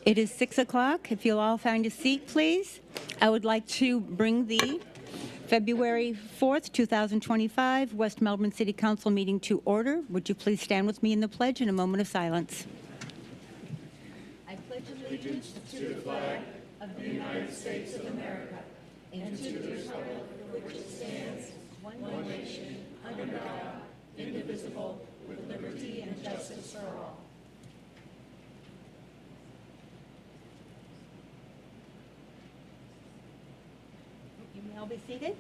It is 6 o'clock. If you'll all find a seat, please. I would like to bring the February 4th, 2025 West Melbourne City Council meeting to order. Would you please stand with me in the pledge in a moment of silence? I pledge allegiance to the flag of the United States of America and to the republic for which it stands, one nation, under God, indivisible, with liberty and justice for all. You may all be seated.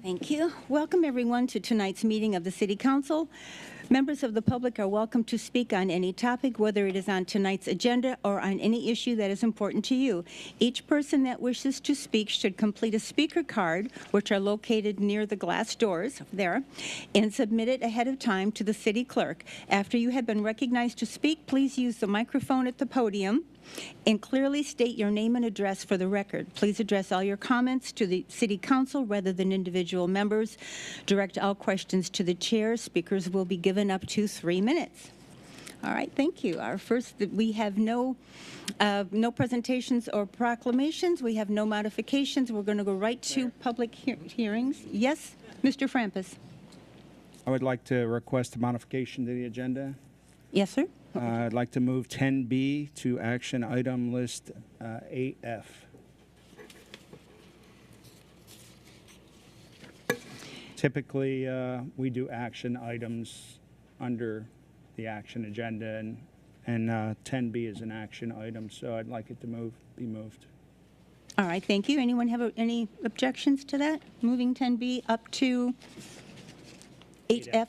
Thank you. Welcome, everyone, to tonight's meeting of the City Council. Members of the public are welcome to speak on any topic, whether it is on tonight's agenda or on any issue that is important to you. Each person that wishes to speak should complete a speaker card, which are located near the glass doors there, and submit it ahead of time to the city clerk. After you have been recognized to speak, please use the microphone at the podium and clearly state your name and address for the record. Please address all your comments to the City Council rather than individual members. Direct all questions to the chair. Speakers will be given up to 3 minutes. All right, thank you. Our first, we have no presentations or proclamations. We have no modifications. We're going to go right to public hearings. Yes, Mr. Frampus. I would like to request a modification to the agenda. Yes, sir. I'd like to move 10B to action item list 8F. Typically, we do action items under the action agenda, and 10B is an action item, so I'd like it to be moved. All right, thank you. Anyone have any objections to that? Moving 10B up to 8F?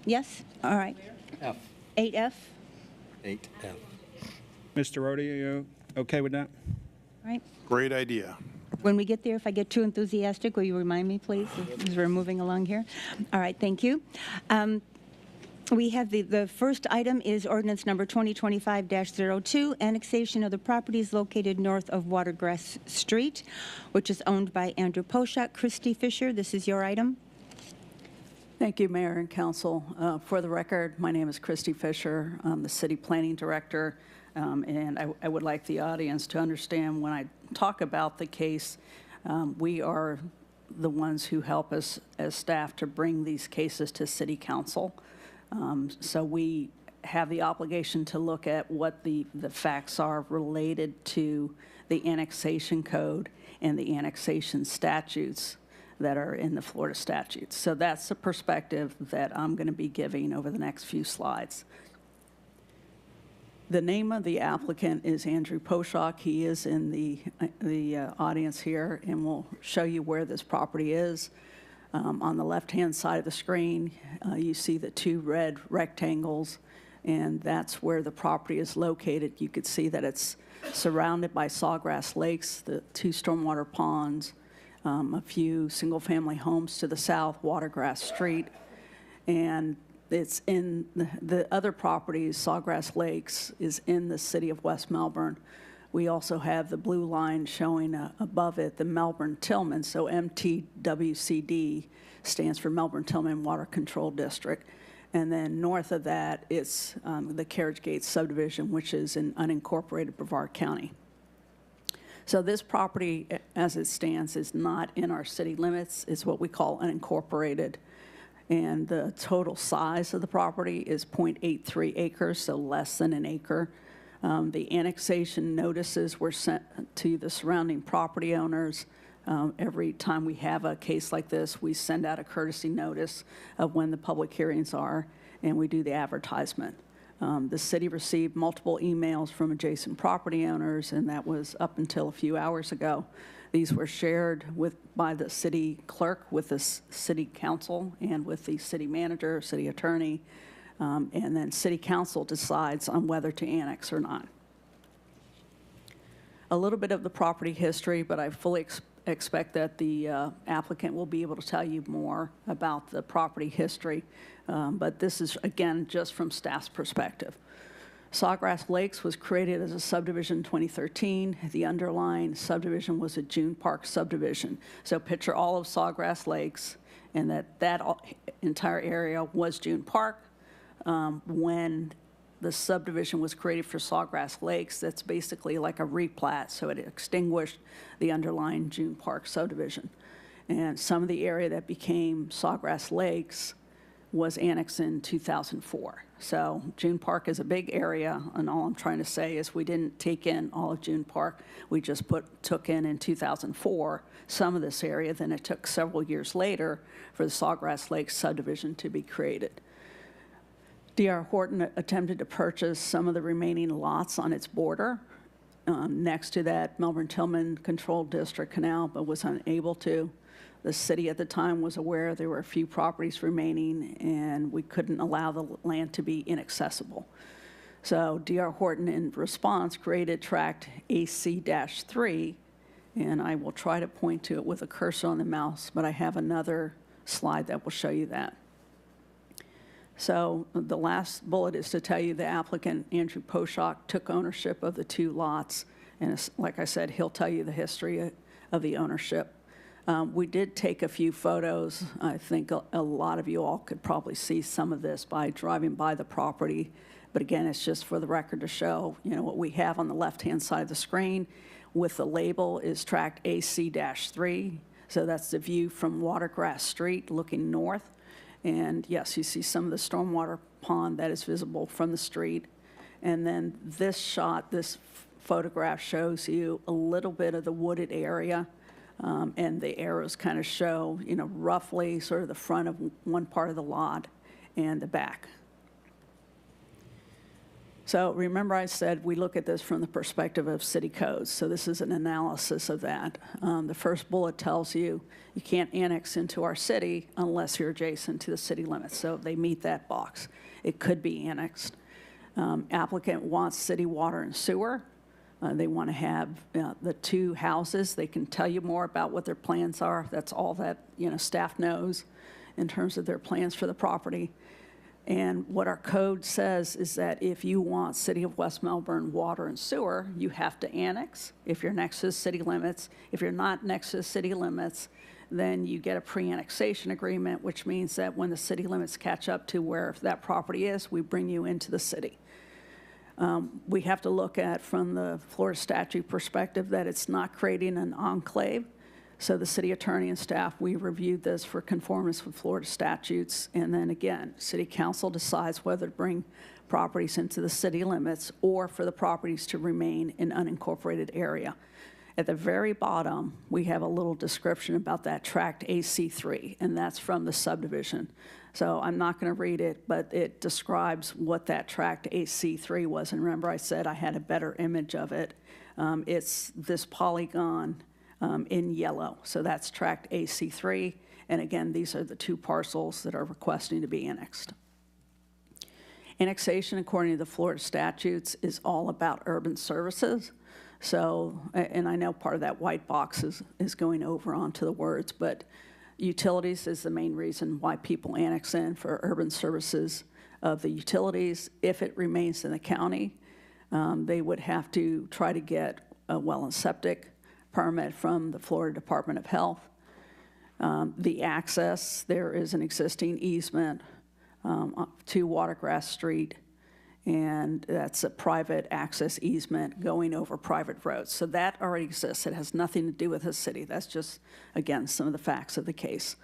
Yes? All right. F. 8F? 8F. Mr. Rhodey, are you okay with that? All right. Great idea. When we get there, if I get too enthusiastic, will you remind me, please, as we're moving along here? All right, thank you. We have the first item is ordinance number 2025-02, annexation of the properties located north of Watergrass Street, which is owned by Andrew Poshak. Christy Fisher, this is your item. Thank you, Mayor and Council. For the record, my name is Christy Fisher. I'm the City Planning Director, and I would like the audience to understand when I talk about the case, we are the ones who help us as staff to bring these cases to City Council. So we have the obligation to look at what the facts are related to the annexation code and the annexation statutes that are in the Florida statutes. So that's the perspective that I'm going to be giving over the next few slides. The name of the applicant is Andrew Poshak. He is in the audience here, and we'll show you where this property is. On the left-hand side of the screen, you see the 2 red rectangles, and that's where the property is located. You could see that it's surrounded by sawgrass lakes, the 2 stormwater ponds, a few single-family homes to the south, Watergrass Street, and it's in the other properties. Sawgrass Lakes is in the city of West Melbourne. We also have the blue line showing above it the Melbourne Tillman, so MTWCD stands for Melbourne Tillman Water Control District. And then north of that, it's the Carriage Gate subdivision, which is in unincorporated Brevard County. So this property, as it stands, is not in our city limits. It's what we call unincorporated. And the total size of the property is 0.83 acres, so less than an acre. The annexation notices were sent to the surrounding property owners. Every time we have a case like this, we send out a courtesy notice of when the public hearings are, and we do the advertisement. The city received multiple emails from adjacent property owners, and that was up until a few hours ago. These were shared by the city clerk with the city council and with the city manager, city attorney, and then city council decides on whether to annex or not. A little bit of the property history, but I fully expect that the applicant will be able to tell you more about the property history. But this is, again, just from staff's perspective. Sawgrass Lakes was created as a subdivision in 2013. The underlying subdivision was a June Park subdivision. So picture all of Sawgrass Lakes, and that entire area was June Park. when the subdivision was created for Sawgrass Lakes. That's basically like a replat, so it extinguished the underlying June Park subdivision. And some of the area that became Sawgrass Lakes was annexed in 2004. So June Park is a big area, and all I'm trying to say is we didn't take in all of June Park. We just took in 2004 some of this area. Then it took several years later for the Sawgrass Lakes subdivision to be created. D.R. Horton attempted to purchase some of the remaining lots on its border next to that Melbourne-Tillman Controlled District Canal, but was unable to. The city at the time was aware there were a few properties remaining, and we couldn't allow the land to be inaccessible. So D.R. Horton, in response, created Tract AC-3, and I will try to point to it with a cursor on the mouse, but I have another slide that will show you that. So the last bullet is to tell you the applicant, Andrew Poshak, took ownership of the two lots, and like I said, he'll tell you the history of the ownership. We did take a few photos. I think a lot of you all could probably see some of this by driving by the property. But again, it's just for the record to show, what we have on the left-hand side of the screen with the label is Tract AC-3. So that's the view from Watergrass Street looking north. And yes, you see some of the stormwater pond that is visible from the street. And then this shot, this photograph shows you a little bit of the wooded area. And the arrows kind of show, roughly sort of the front of one part of the lot and the back. So remember I said we look at this from the perspective of city codes. So this is an analysis of that. The first bullet tells you you can't annex into our city unless you're adjacent to the city limits. So they meet that box. It could be annexed. Applicant wants city water and sewer. They want to have the two houses. They can tell you more about what their plans are. That's all that staff knows in terms of their plans for the property. And what our code says is that if you want City of West Melbourne water and sewer, you have to annex if you're next to the city limits. If you're not next to the city limits, then you get a pre-annexation agreement, which means that when the city limits catch up to where that property is, we bring you into the city. We have to look at, from the Florida statute perspective, that it's not creating an enclave. So the city attorney and staff, we reviewed this for conformance with Florida statutes. And then again, city council decides whether to bring properties into the city limits or for the properties to remain in unincorporated area. At the very bottom, we have a little description about that Tract AC-3, and that's from the subdivision. So I'm not going to read it, but it describes what that Tract AC-3 was. And remember, I said I had a better image of it. It's this polygon in yellow. So that's Tract AC-3. And again, these are the two parcels that are requesting to be annexed. Annexation, according to the Florida statutes, is all about urban services. So, and I know part of that white box is going over onto the words, but utilities is the main reason why people annex in for urban services of the utilities. If it remains in the county, they would have to try to get a well and septic permit from the Florida Department of Health. The access, there is an existing easement to Watergrass Street, and that's a private access easement going over private roads. So that already exists. It has nothing to do with the city. That's just, again, some of the facts of the case.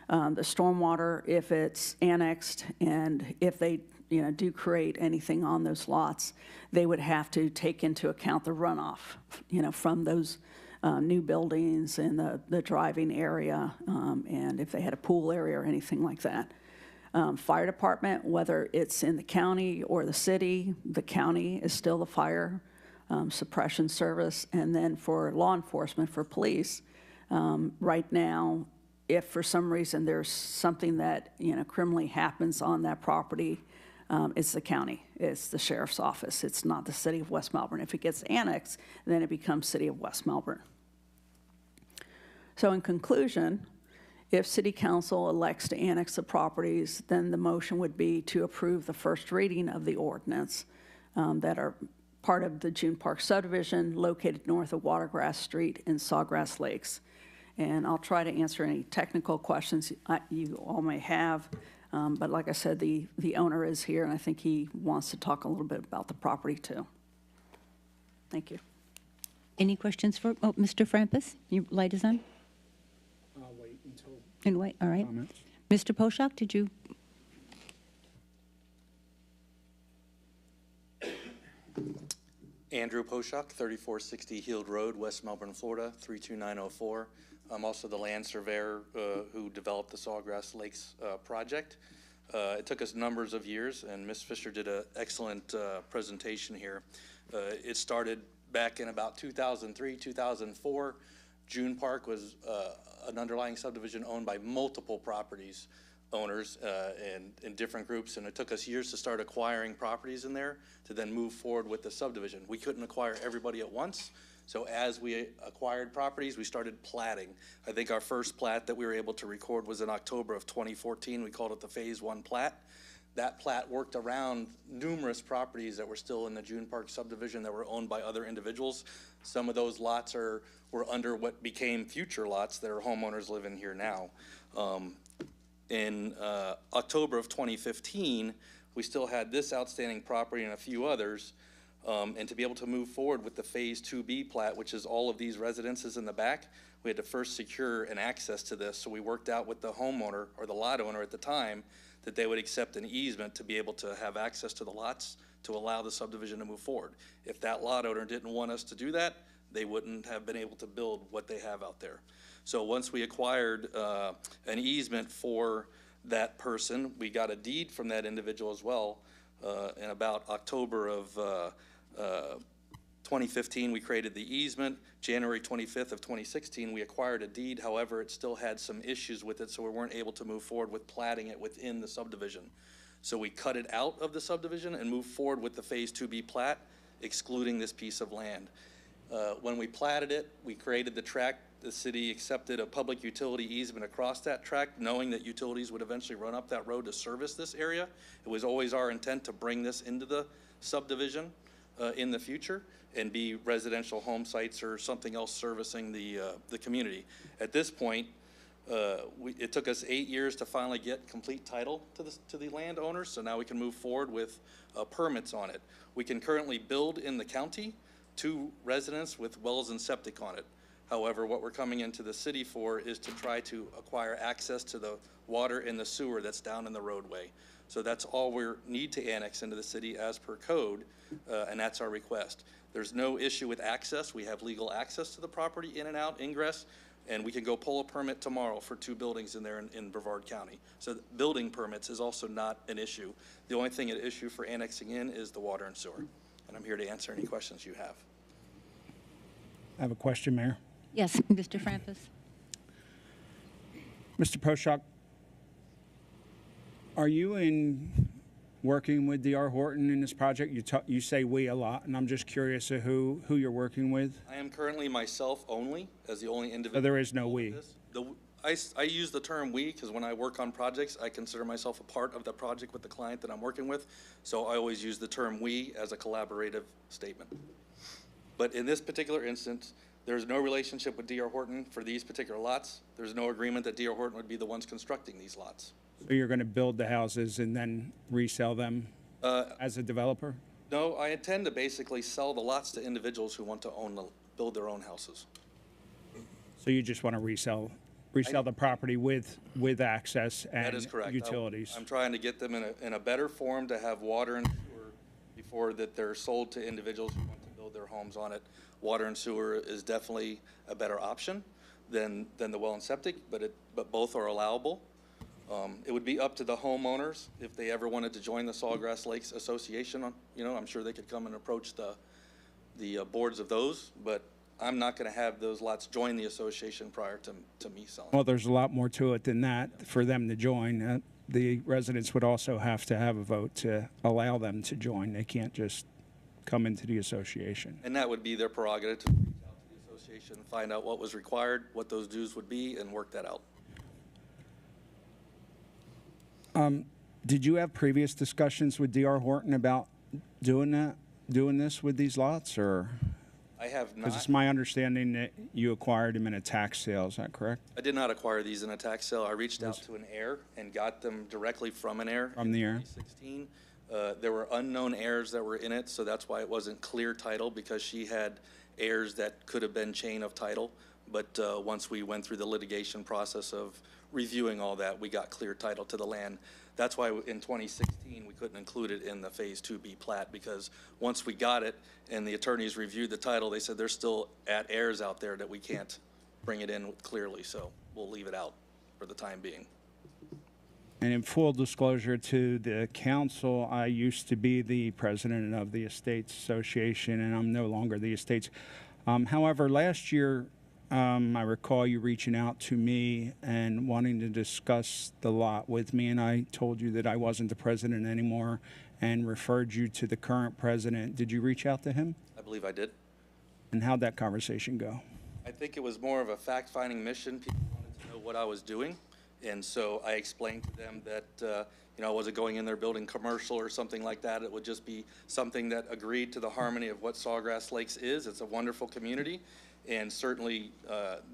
The stormwater, if it's annexed and if they do create anything on those lots, they would have to take into account the runoff, from those new buildings and the driving area, and if they had a pool area or anything like that. Fire department, whether it's in the county or the county is still the fire suppression service. And then for law enforcement, for police, right now, if for some reason there's something that criminally happens on that property, it's the county, it's the sheriff's office, it's not the city of West Melbourne. If it gets annexed, then it becomes city of West Melbourne. So in conclusion, if City Council elects to annex the properties, then the motion would be to approve the first reading of the ordinance that are part of the June Park subdivision located north of Watergrass Street in Sawgrass Lakes. And I'll try to answer any technical questions you all may have. But like I said, the owner is here, and I think he wants to talk a little bit about the property, too. Thank you. Any questions for, oh, Mr. Frampus? Your light is on? I'll wait until And wait, all right. comments. Mr. Poshak, did you? Andrew Poshak, 3460 Heald Road, West Melbourne, Florida, 32904. I'm also the land surveyor who developed the Sawgrass Lakes project. It took us numbers of years, and Ms. Fisher did an excellent presentation here. It started back in about 2003, 2004. June Park was an underlying subdivision owned by multiple properties owners and in different groups, and it took us years to start acquiring properties in there to then move forward with the subdivision. We couldn't acquire everybody at once, so as we acquired properties, we started platting. I think our first plat that we were able to record was in October of 2014. We called it the Phase 1 plat. That plat worked around numerous properties that were still in the June Park subdivision that were owned by other individuals. Some of those lots were under what became future lots that are homeowners living here now. In October of 2015, we still had this outstanding property and a few others, and to be able to move forward with the Phase 2B plat, which is all of these residences in the back, we had to first secure an access to this. So we worked out with the homeowner or the lot owner at the time that they would accept an easement to be able to have access to the lots to allow the subdivision to move forward. If that lot owner didn't want us to do that, they wouldn't have been able to build what they have out there. So once we acquired an easement for that person, we got a deed from that individual as well. In about October of 2015, we created the easement. January 25th of 2016, we acquired a deed. However, it still had some issues with it, so we weren't able to move forward with platting it within the subdivision. So we cut it out of the subdivision and moved forward with the Phase 2B plat, excluding this piece of land. When we platted it, we created the tract. The city accepted a public utility easement across that tract, knowing that utilities would eventually run up that road to service this area. It was always our intent to bring this into the subdivision in the future and be residential home sites or something else servicing the community. At this point, it took us 8 years to finally get complete title to the landowners, so now we can move forward with permits on it. We can currently build in the county 2 residents with wells and septic on it. However, what we're coming into the city for is to try to acquire access to the water and the sewer that's down in the roadway. So that's all we need to annex into the city as per code, and that's our request. There's no issue with access. We have legal access to the property, in and out, ingress, and we can go pull a permit tomorrow for 2 buildings in there in Brevard County. So building permits is also not an issue. The only thing at issue for annexing in is the water and sewer. And I'm here to answer any questions you have. I have a question, Mayor. Yes, Mr. Frampus. Mr. Poshak, are you working with D.R. Horton in this project? You say we a lot, and I'm just curious of who you're working with. I am currently myself only, as the only individual. So there is no we. I use the term we because when I work on projects, I consider myself a part of the project with the client that I'm working with. So I always use the term we as a collaborative statement. But in this particular instance, there's no relationship with D.R. Horton for these particular lots. There's no agreement that D.R. Horton would be the ones constructing these lots. So you're going to build the houses and then resell them as a developer? No, I intend to basically sell the lots to individuals who want to build their own houses. So you just want to resell the property with access and That is correct. utilities? I'm trying to get them in a better form to have water and sewer before that they're sold to individuals who want to build their homes on it. Water and sewer is definitely a better option than the well and septic, but both are allowable. It would be up to the homeowners if they ever wanted to join the Sawgrass Lakes Association. I'm sure they could come and approach the boards of those, but I'm not going to have those lots join the association prior to me selling. Well, there's a lot more to it than that for them to join. The residents would also have to have a vote to allow them to join. They can't just come into the association. And that would be their prerogative to reach out to the association, find out what was required, what those dues would be, and work that out. Did you have previous discussions with D.R. Horton about doing this with these lots, or? I have Because not. it's my understanding that you acquired them in a tax sale, is that correct? I did not acquire these in a tax sale. I reached out to an heir and got them directly from an heir. From in the heir. 2016. There were unknown heirs that were in it, so that's why it wasn't clear title, because she had heirs that could have been chain of title. But once we went through the litigation process of reviewing all that, we got clear title to the land. That's why in 2016, we couldn't include it in the Phase 2B plat, because once we got it and the attorneys reviewed the title, they said there's still heirs out there that we can't bring it in clearly, so we'll leave it out for the time being. And in full disclosure to the council, I used to be the president of the Estates Association, and I'm no longer the Estates. However, last year, I recall you reaching out to me and wanting to discuss the lot with me, and I told you that I wasn't the president anymore and referred you to the current president. Did you reach out to him? I believe I did. And how'd that conversation go? I think it was more of a fact-finding mission. People wanted to know what I was doing. And so I explained to them that, I wasn't going in there building commercial or something like that. It would just be something that agreed to the harmony of what Sawgrass Lakes is. It's a wonderful community. And certainly,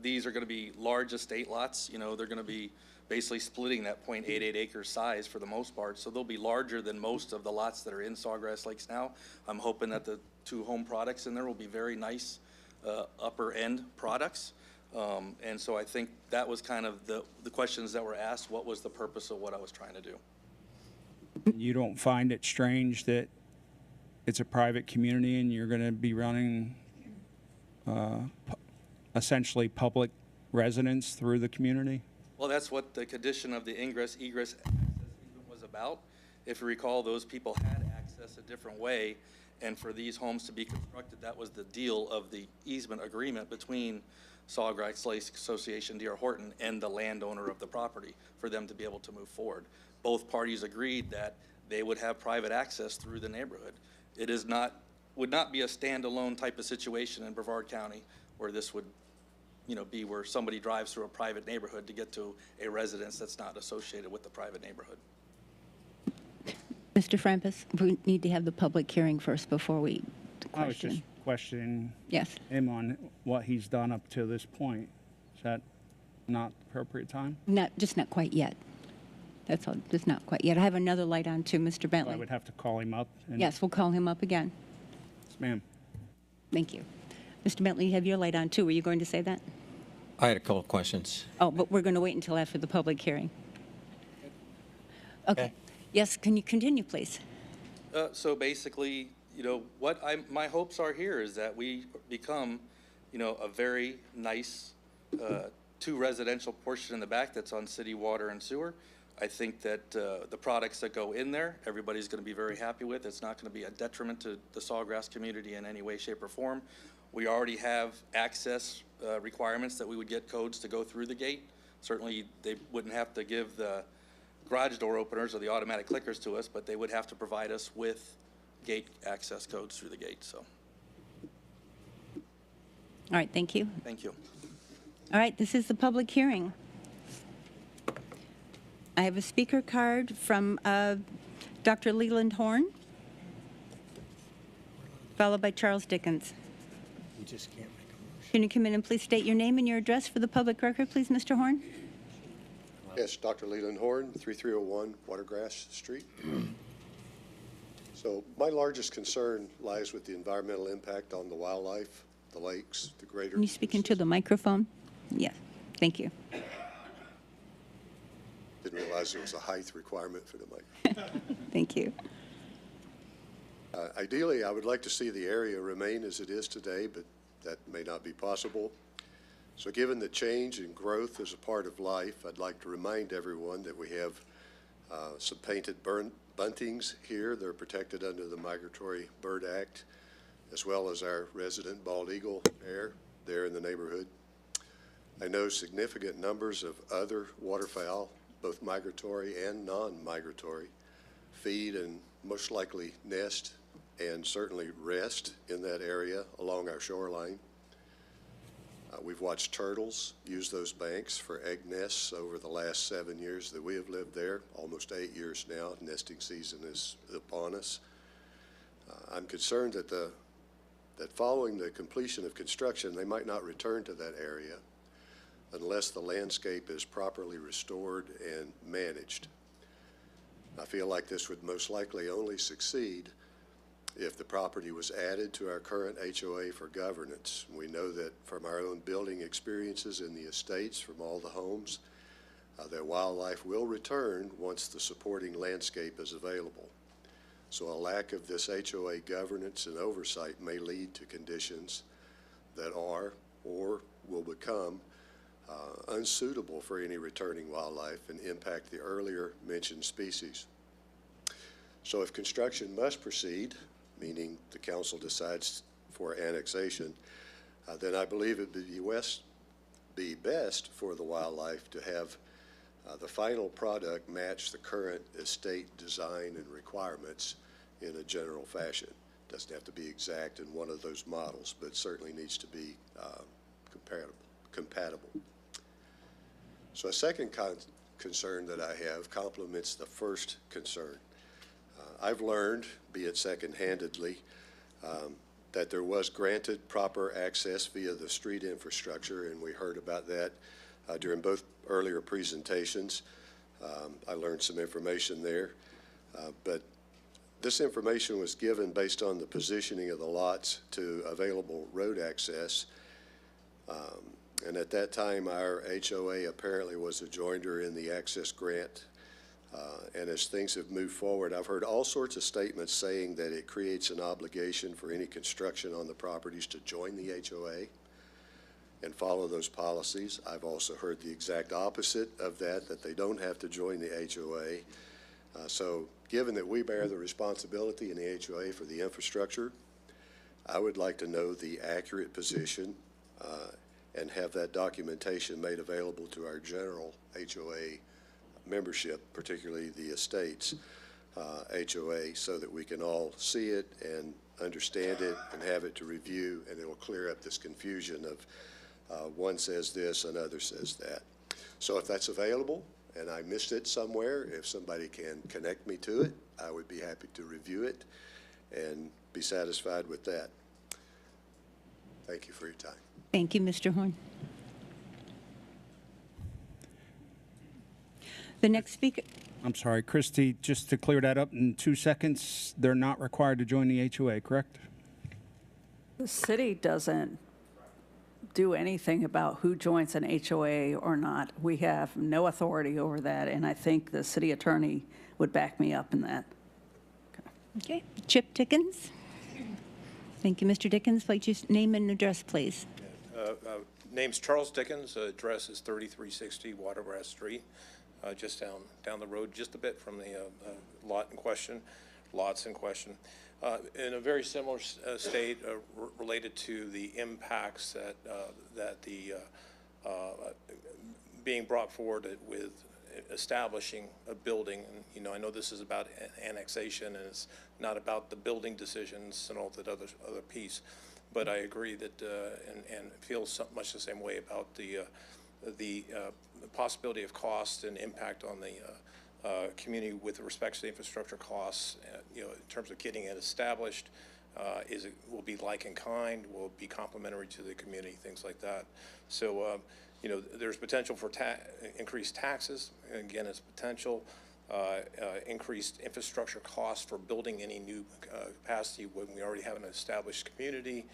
these are going to be large estate lots. They're going to be basically splitting that 0.88 acre size for the most part. So they'll be larger than most of the lots that are in Sawgrass Lakes now. I'm hoping that the 2 home products in there will be very nice upper end products. And so I think that was kind of the questions that were asked. What was the purpose of what I was trying to do? You don't find it strange that it's a private community and you're going to be running essentially public residence through the community? Well, that's what the condition of the egress access easement was about. If you recall, those people had access a different way, and for these homes to be constructed, that was the deal of the easement agreement between Sawgrass Lakes Association, D.R. Horton, and the landowner of the property for them to be able to move forward. Both parties agreed that they would have private access through the neighborhood. It would not be a standalone type of situation in Brevard County where this would, be where somebody drives through a private neighborhood to get to a residence that's not associated with the private neighborhood. Mr. Frampus, we need to have the public hearing first before we I was just question. questioning Yes. him on what he's done up to this point. Is that not the appropriate time? Just not quite yet. That's all, just not quite yet. I have another light on too, Mr. I Bentley. would have to call him up. And, Yes, we'll call him up again. Yes, ma'am. Thank you. Mr. Bentley, you have your light on too. Were you going to say that? I had a couple of questions. Oh, but we're going to wait until after the public hearing. Okay. Yes, can you continue, please? So basically, my hopes are here is that we become, a very nice 2 residential portion in the back that's on city water and sewer. I think that the products that go in there, everybody's going to be very happy with. It's not going to be a detriment to the Sawgrass community in any way, shape, or form. We already have access requirements that we would get codes to go through the gate. Certainly, they wouldn't have to give the garage door openers or the automatic clickers to us, but they would have to provide us with gate access codes through the gate, so. All right, thank you. Thank you. All right, this is the public hearing. I have a speaker card from Dr. Leland Horn, followed by Charles Dickens. We just can't make a motion. Can you come in and please state your name and your address for the public record, please, Mr. Horn? Yes, Dr. Leland Horn, 3301 Watergrass Street. So my largest concern lies with the environmental impact on the wildlife, the lakes, the greater. Can you speak into the microphone? Yes, thank you. Didn't realize there was a height requirement for the microphone. Thank you. Ideally, I would like to see the area remain as it is today, but that may not be possible. So given the change and growth as a part of life, I'd like to remind everyone that we have some painted buntings here. They're protected under the Migratory Bird Act, as well as our resident bald eagle pair there in the neighborhood. I know significant numbers of other waterfowl, both migratory and non-migratory, feed and most likely nest and certainly rest in that area along our shoreline. We've watched turtles use those banks for egg nests over the last 7 years that we have lived there, almost 8 years now. Nesting season is upon us. I'm concerned that that following the completion of construction, they might not return to that area unless the landscape is properly restored and managed. I feel like this would most likely only succeed if the property was added to our current HOA for governance. We know that from our own building experiences in the estates, from all the homes, that wildlife will return once the supporting landscape is available. So a lack of this HOA governance and oversight may lead to conditions that are or will become unsuitable for any returning wildlife and impact the earlier mentioned species. So if construction must proceed, meaning the council decides for annexation, then I believe it would be best for the wildlife to have the final product match the current estate design and requirements in a general fashion. Doesn't have to be exact in one of those models, but certainly needs to be compatible. So a second concern that I have complements the first concern. I've learned, be it second-handedly, that there was granted proper access via the street infrastructure, and we heard about that during both earlier presentations. I learned some information there, but this information was given based on the positioning of the lots to available road access. And at that time, our HOA apparently was a joinder in the access grant. And as things have moved forward, I've heard all sorts of statements saying that it creates an obligation for any construction on the properties to join the HOA and follow those policies. I've also heard the exact opposite of that, that they don't have to join the HOA. So given that we bear the responsibility in the HOA for the infrastructure, I would like to know the accurate position and have that documentation made available to our general HOA membership, particularly the estates HOA, so that we can all see it and understand it and have it to review, and it will clear up this confusion of one says this, another says that. So if that's available and I missed it somewhere, if somebody can connect me to it, I would be happy to review it and be satisfied with that. Thank you for your time. Thank you, Mr. Horn. The next speaker. I'm sorry, Christy, just to clear that up in 2 seconds, they're not required to join the HOA, correct? The city doesn't do anything about who joins an HOA or not. We have no authority over that, and I think the city attorney would back me up in that. Okay, Chip Dickens. Thank you, Mr. Dickens. Please just name and address, please. Name's Charles Dickens. Address is 3360 Watergrass Street, just down the road, just a bit from the lots in question. In a very similar state, related to the impacts that the being brought forward with establishing a building. And, I know this is about annexation, and it's not about the building decisions and all that other piece. But I agree that and feel much the same way about the possibility of cost and impact on the community with respect to the infrastructure costs. In terms of getting it established, will be like in kind, will be complementary to the community, things like that. So there's potential for increased taxes. Again, it's potential. Increased infrastructure costs for building any new capacity when we already have an established community.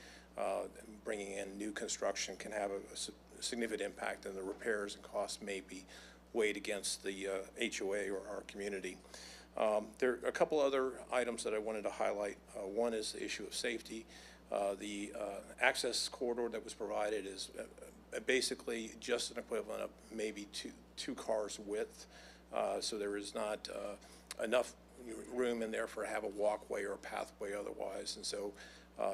Bringing in new construction can have a significant impact, and the repairs and costs may be weighed against the HOA or our community. There are a couple other items that I wanted to highlight. One is the issue of safety. The access corridor that was provided is basically just an equivalent of maybe two cars width. So there is not enough room in there for have a walkway or a pathway otherwise. And so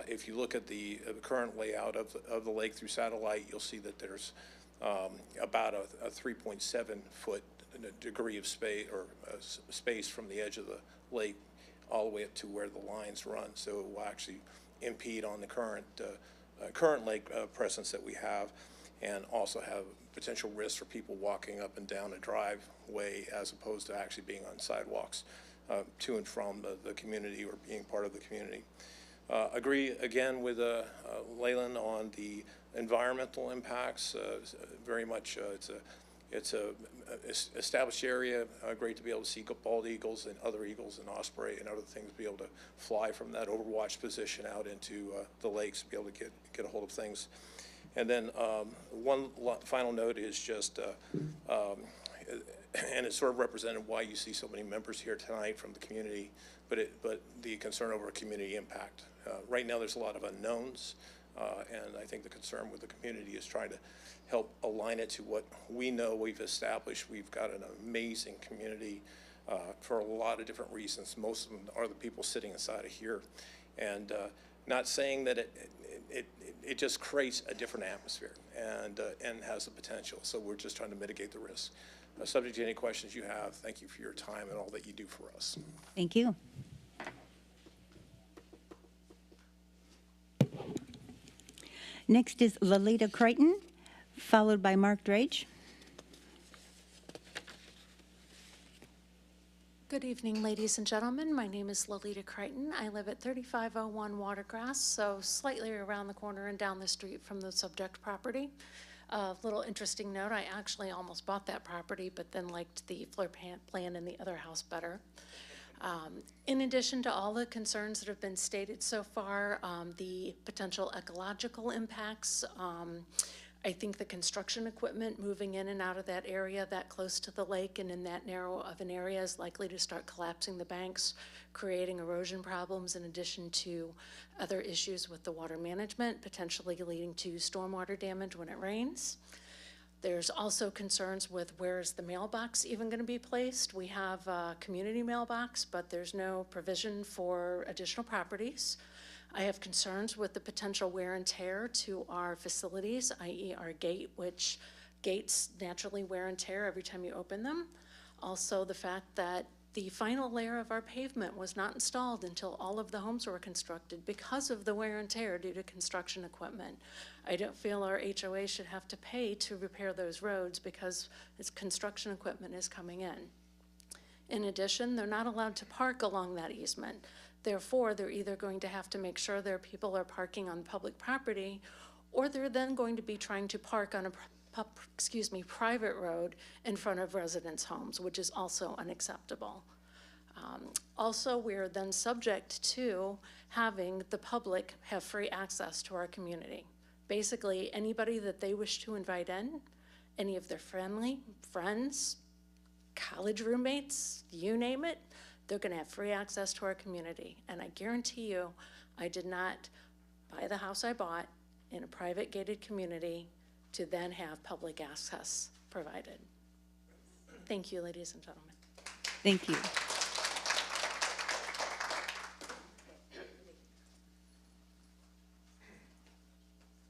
if you look at the current layout of the lake through satellite, you'll see that there's about a 3.7 foot degree of space or space from the edge of the lake all the way up to where the lines run. So it will actually impede on the current lake presence that we have, and also have potential risks for people walking up and down a driveway as opposed to actually being on sidewalks to and from the community or being part of the community. Agree again with Leyland on the environmental impacts. Very much, it's a established area. Great to be able to see bald eagles and other eagles and osprey and other things, be able to fly from that overwatch position out into the lakes, be able to get a hold of things. And then one final note is just, and it's sort of represented why you see so many members here tonight from the community, but the concern over community impact. Right now, there's a lot of unknowns, and I think the concern with the community is trying to help align it to what we know we've established. We've got an amazing community for a lot of different reasons. Most of them are the people sitting inside of here, and not saying that it just creates a different atmosphere and has the potential. So we're just trying to mitigate the risk. Subject to any questions you have, thank you for your time and all that you do for us. Thank you. Next is Lalita Crichton, followed by Mark Drage. Good evening, ladies and gentlemen. My name is Lalita Crichton. I live at 3501 Watergrass, so slightly around the corner and down the street from the subject property. A little interesting note, I actually almost bought that property, but then liked the floor plan in the other house better. In addition to all the concerns that have been stated so far, the potential ecological impacts, I think the construction equipment moving in and out of that area that close to the lake and in that narrow of an area is likely to start collapsing the banks, creating erosion problems in addition to other issues with the water management, potentially leading to stormwater damage when it rains. There's also concerns with where is the mailbox even going to be placed. We have a community mailbox, but there's no provision for additional properties. I have concerns with the potential wear and tear to our facilities, i.e. our gate, which gates naturally wear and tear every time you open them. Also the fact that the final layer of our pavement was not installed until all of the homes were constructed because of the wear and tear due to construction equipment. I don't feel our HOA should have to pay to repair those roads because its construction equipment is coming in. In addition, they're not allowed to park along that easement. Therefore, they're either going to have to make sure their people are parking on public property, or they're then going to be trying to park on a private road in front of residents' homes, which is also unacceptable. Also, we're then subject to having the public have free access to our community. Basically, anybody that they wish to invite in, any of their friends, college roommates, you name it, they're going to have free access to our community. And I guarantee you, I did not buy the house I bought in a private gated community to then have public access provided. Thank you, ladies and gentlemen. Thank you.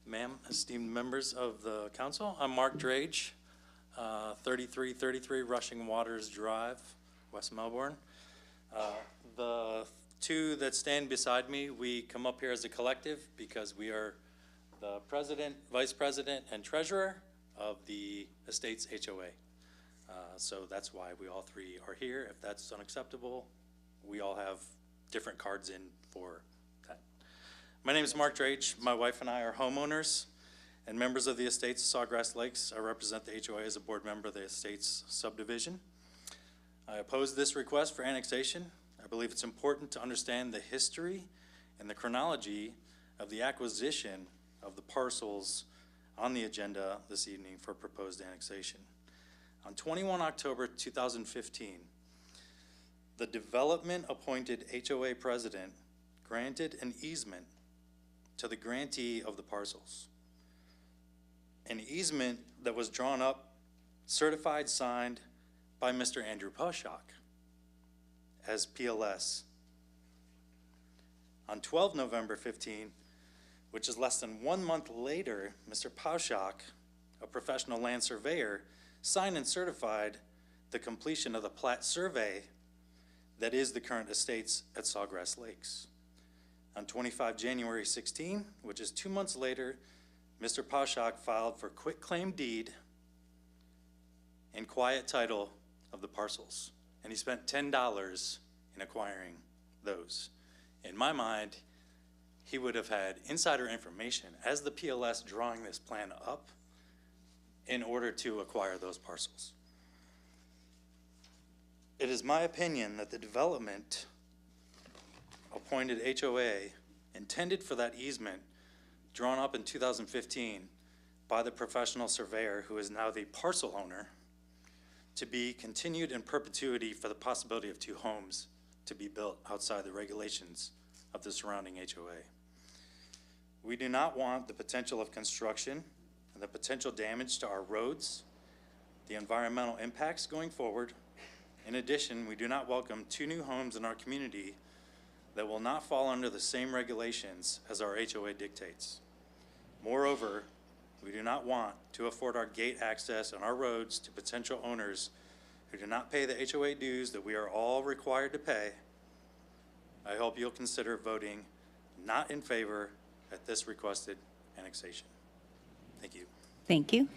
Ma'am, esteemed members of the council, I'm Mark Drage, 3333 Rushing Waters Drive, West Melbourne. The two that stand beside me, we come up here as a collective because we are the president, vice president, and treasurer of the estate's HOA. So that's why we all three are here. If that's unacceptable, we all have different cards in for that. My name is Mark Drage. My wife and I are homeowners and members of the estate's Sawgrass Lakes. I represent the HOA as a board member of the estate's subdivision. I oppose this request for annexation. I believe it's important to understand the history and the chronology of the acquisition of the parcels on the agenda this evening for proposed annexation. On 21 October 2015, the development-appointed HOA president granted an easement to the grantee of the parcels. An easement that was drawn up, certified, signed by Mr. Andrew Poshak as PLS. On 12 November 15, which is less than 1 month later, Mr. Poshak, a professional land surveyor, signed and certified the completion of the plat survey that is the current estates at Sawgrass Lakes. On 25 January 16, which is 2 months later, Mr. Poshak filed for quitclaim deed and quiet title of the parcels. And he spent $10 in acquiring those. In my mind, he would have had insider information as the PLS drawing this plan up in order to acquire those parcels. It is my opinion that the development appointed HOA intended for that easement drawn up in 2015 by the professional surveyor who is now the parcel owner to be continued in perpetuity for the possibility of 2 homes to be built outside the regulations of the surrounding HOA. We do not want the potential of construction and the potential damage to our roads, the environmental impacts going forward. In addition, we do not welcome 2 new homes in our community that will not fall under the same regulations as our HOA dictates. Moreover, we do not want to afford our gate access on our roads to potential owners who do not pay the HOA dues that we are all required to pay. I hope you'll consider voting not in favor at this requested annexation. Thank you. Thank you.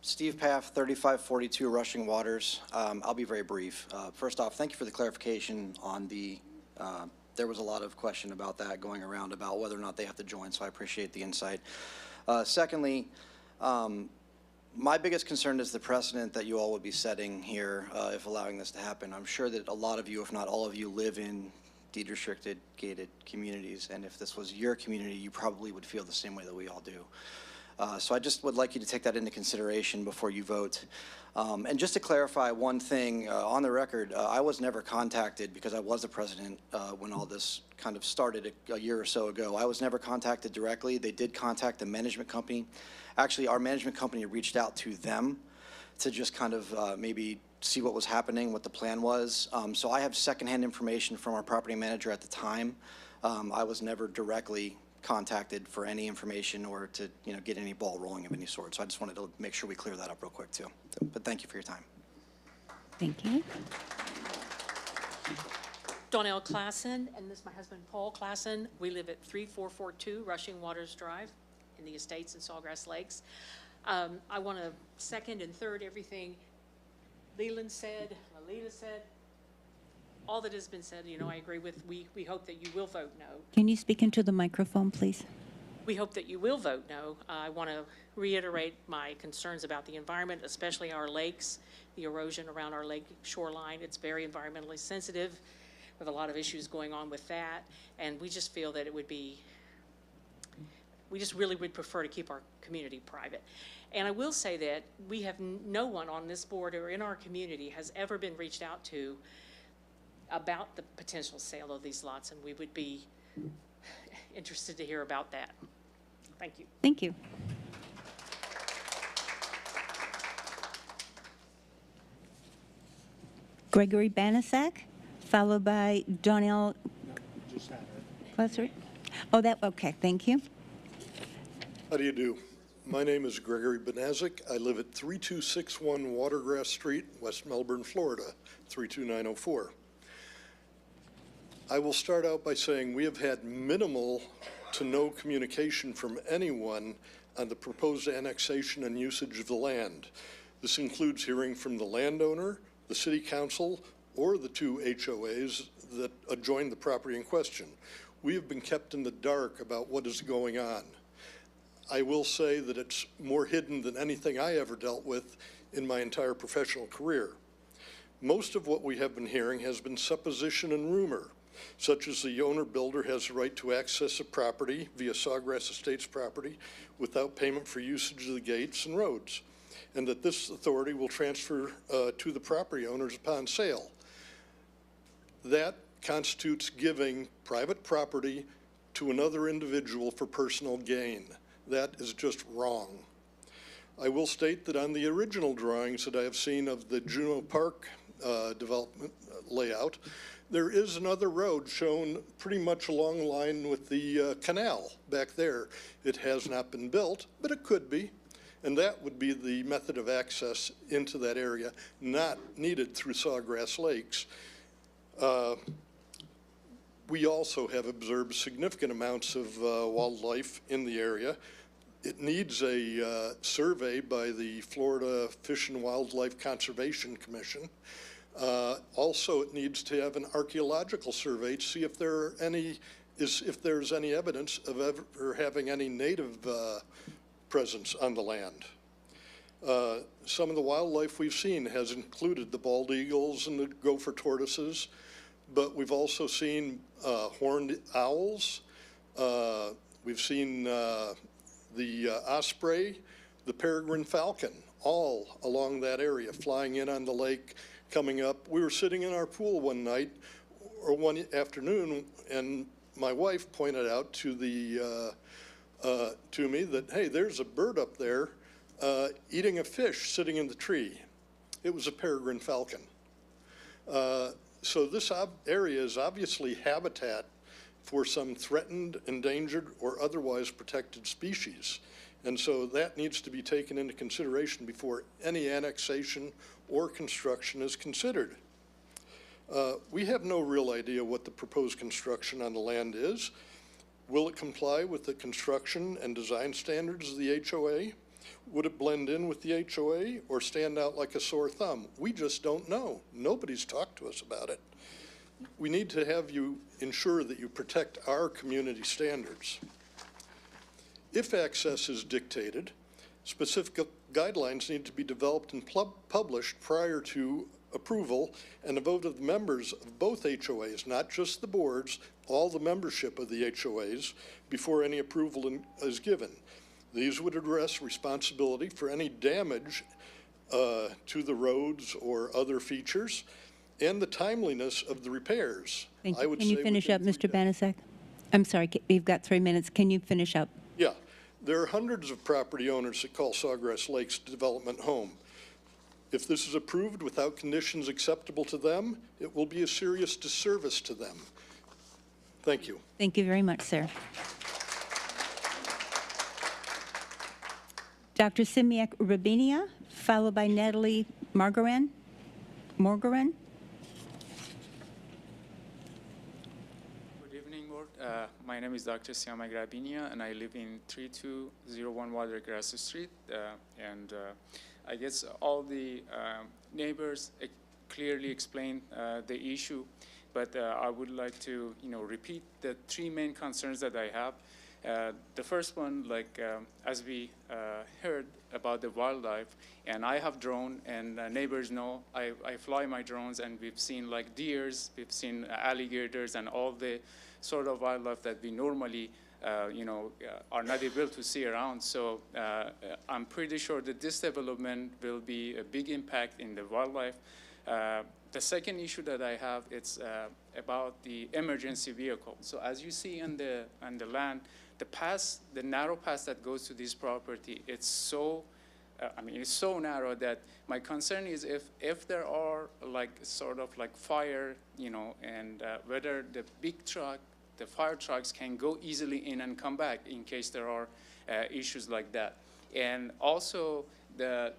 Steve Paff, 3542 Rushing Waters. I'll be very brief. First off, thank you for the clarification on the, there was a lot of question about that going around about whether or not they have to join, so I appreciate the insight. Secondly, my biggest concern is the precedent that you all would be setting here if allowing this to happen. I'm sure that a lot of you, if not all of you, live in deed-restricted, gated communities, and if this was your community, you probably would feel the same way that we all do. So I just would like you to take that into consideration before you vote. And just to clarify one thing, on the record, I was never contacted because I was the president when all this kind of started a year or so ago. I was never contacted directly. They did contact the management company. Actually, our management company reached out to them to just kind of maybe see what was happening, what the plan was. So I have secondhand information from our property manager at the time. I was never directly contacted for any information or to, you know, get any ball rolling of any sort. So I just wanted to make sure we clear that up real quick too. But thank you for your time. Thank you. Donnell Klassen, and this is my husband Paul Klassen. We live at 3442 Rushing Waters Drive in the Estates in Sawgrass Lakes. I want to second and third everything Leland said, Alita said. All that has been said, you know, I agree with. We hope that you will vote no. Can you speak into the microphone, please? We hope that you will vote no. I want to reiterate my concerns about the environment, especially our lakes, the erosion around our lake shoreline. It's very environmentally sensitive. We have a lot of issues going on with that, and we just feel that it would be, we just really would prefer to keep our community private. And I will say that we have no one on this board or in our community has ever been reached out to about the potential sale of these lots, and we would be interested to hear about that. Thank you. Thank you. Gregory Banasak, followed by Donnell Klesser. Oh, that, okay, thank you. How do you do? My name is Gregory Banazik. I live at 3261 Watergrass Street, West Melbourne, Florida, 32904. I will start out by saying we have had minimal to no communication from anyone on the proposed annexation and usage of the land. This includes hearing from the landowner, the city council, or the 2 HOAs that adjoin the property in question. We have been kept in the dark about what is going on. I will say that it's more hidden than anything I ever dealt with in my entire professional career. Most of what we have been hearing has been supposition and rumor, such as the owner-builder has the right to access a property via Sawgrass Estates property without payment for usage of the gates and roads, and that this authority will transfer to the property owners upon sale. That constitutes giving private property to another individual for personal gain. That is just wrong. I will state that on the original drawings that I have seen of the Juneau Park development layout, there is another road shown pretty much along the line with the canal back there. It has not been built, but it could be. And that would be the method of access into that area, not needed through Sawgrass Lakes. We also have observed significant amounts of wildlife in the area. It needs a survey by the Florida Fish and Wildlife Conservation Commission. Also, it needs to have an archaeological survey to see if if there's any evidence of ever having any native presence on the land. Some of the wildlife we've seen has included the bald eagles and the gopher tortoises, but we've also seen horned owls. We've seen the osprey, the peregrine falcon, all along that area, flying in on the lake, coming up. We were sitting in our pool one night or one afternoon, and my wife pointed out to me that, hey, there's a bird up there eating a fish sitting in the tree. It was a peregrine falcon. So this area is obviously habitat for some threatened, endangered, or otherwise protected species. And so that needs to be taken into consideration before any annexation or construction is considered. We have no real idea what the proposed construction on the land is. Will it comply with the construction and design standards of the HOA? Would it blend in with the HOA or stand out like a sore thumb? We just don't know. Nobody's talked to us about it. We need to have you ensure that you protect our community standards. If access is dictated, specific guidelines need to be developed and published prior to approval and a vote of the members of both HOAs, not just the boards, all the membership of the HOAs, before any approval is given. These would address responsibility for any damage to the roads or other features and the timeliness of the repairs. Thank you. Can you finish up, Mr. Banasek? I'm sorry, you've got 3 minutes. Can you finish up? Yeah. There are hundreds of property owners that call Sawgrass Lakes development home. If this is approved without conditions acceptable to them, it will be a serious disservice to them. Thank you. Thank you very much, sir. Dr. Simiak Rabinia, followed by Natalie Margaran. Good evening, Board. My name is Dr. Simiak Rabinia, and I live in 3201 Watergrass Street. I guess all the neighbors clearly explained the issue, but I would like to, repeat the 3 main concerns that I have. The first one, as we heard about the wildlife, and I have drone, and neighbors know I fly my drones, and we've seen deers, we've seen alligators, and all the sort of wildlife that we normally are not able to see around. So I'm pretty sure that this development will be a big impact in the wildlife. The second issue that I have, it's about the emergency vehicle. So as you see on the land, the narrow path that goes to this property, it's so, it's so narrow that my concern is if there are fire, and whether the big truck, the fire trucks can go easily in and come back in case there are issues like that. And also the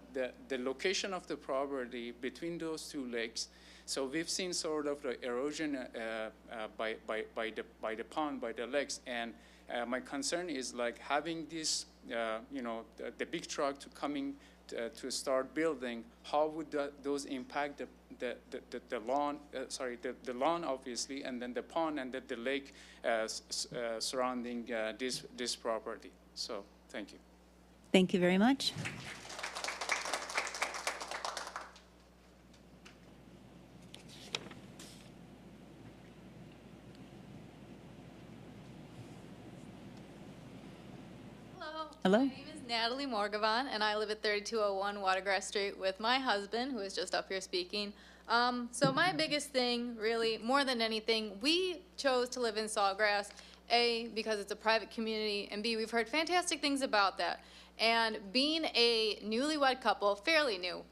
location of the property between those 2 lakes. So we've seen sort of the erosion by the pond, by the lakes, and my concern is having this, the big truck to start building. How would those impact the lawn? The lawn obviously, and then the pond and the lake surrounding this property. So thank you. Thank you very much. Hello. My name is Natalie Morgavan, and I live at 3201 Watergrass Street with my husband, who is just up here speaking. So my biggest thing, really, more than anything, we chose to live in Sawgrass, A, because it's a private community, and B, we've heard fantastic things about that. And being a newlywed couple, fairly new,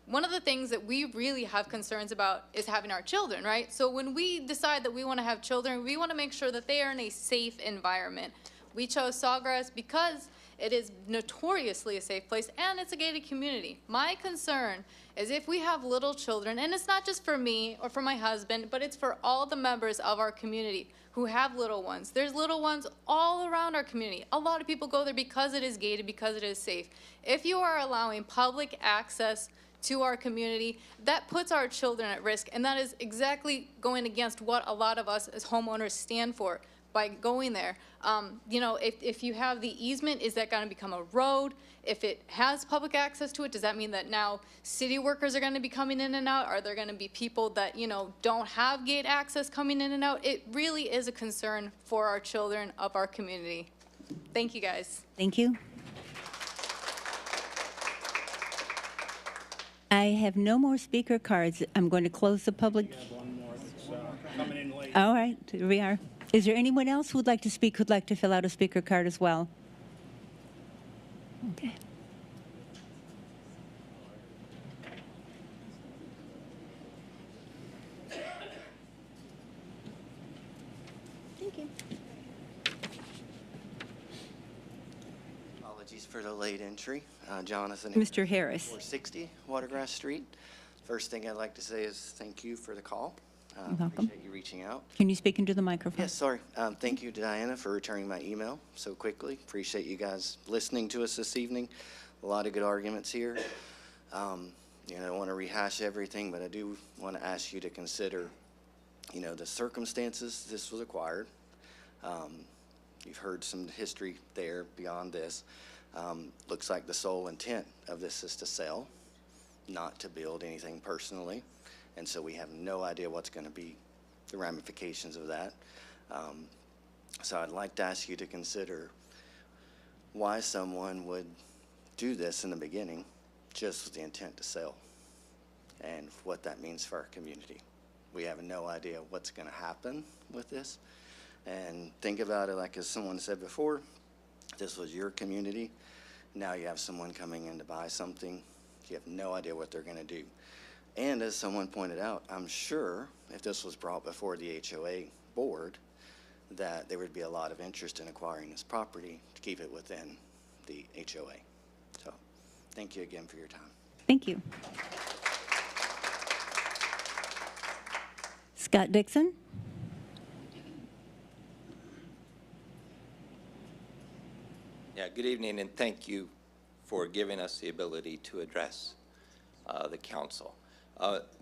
one of the things that we really have concerns about is having our children, right? So when we decide that we want to have children, we want to make sure that they are in a safe environment. We chose Sawgrass because it is notoriously a safe place and it's a gated community. My concern is if we have little children, and it's not just for me or for my husband, but it's for all the members of our community who have little ones. There's little ones all around our community. A lot of people go there because it is gated, because it is safe. If you are allowing public access to our community, that puts our children at risk. And that is exactly going against what a lot of us as homeowners stand for by going there. You know, if you have the easement, is that going to become a road? If it has public access to it, does that mean that now city workers are going to be coming in and out? Are there going to be people that, you know, don't have gate access coming in and out? It really is a concern for our children of our community. Thank you, guys. Thank you. I have no more speaker cards. I'm going to close the public. One more that's coming in late. All right, here we are. Is there anyone else who would like to speak, who'd like to fill out a speaker card as well? Okay. Thank you. Apologies for the late entry. Jonathan. Mr. Harris. 460 Watergrass Street. First thing I'd like to say is thank you for the call. You're welcome. Appreciate you reaching out. Can you speak into the microphone? Yes, sorry. Thank you to Diana for returning my email so quickly. Appreciate you guys listening to us this evening. A lot of good arguments here. You know, I don't want to rehash everything, but I do want to ask you to consider, you know, the circumstances this was acquired. You've heard some history there beyond this. Looks like the sole intent of this is to sell, not to build anything personally. And so we have no idea what's going to be the ramifications of that. So I'd like to ask you to consider why someone would do this in the beginning just with the intent to sell and what that means for our community. We have no idea what's going to happen with this. And think about it like, as someone said before, this was your community. Now you have someone coming in to buy something. You have no idea what they're going to do. And as someone pointed out, I'm sure if this was brought before the HOA board, that there would be a lot of interest in acquiring this property to keep it within the HOA. So thank you again for your time. Thank you. Scott Dixon. Yeah, good evening, and thank you for giving us the ability to address the council.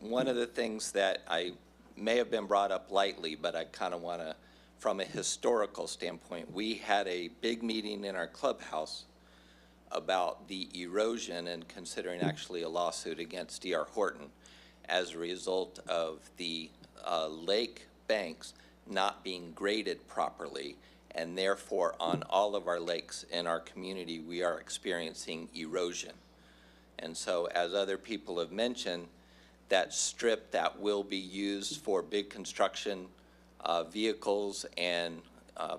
One of the things that I may have been brought up lightly, but I kind of want to, from a historical standpoint, we had a big meeting in our clubhouse about the erosion and considering actually a lawsuit against D.R. Horton as a result of the lake banks not being graded properly, and therefore on all of our lakes in our community we are experiencing erosion. And so, as other people have mentioned, that strip that will be used for big construction vehicles and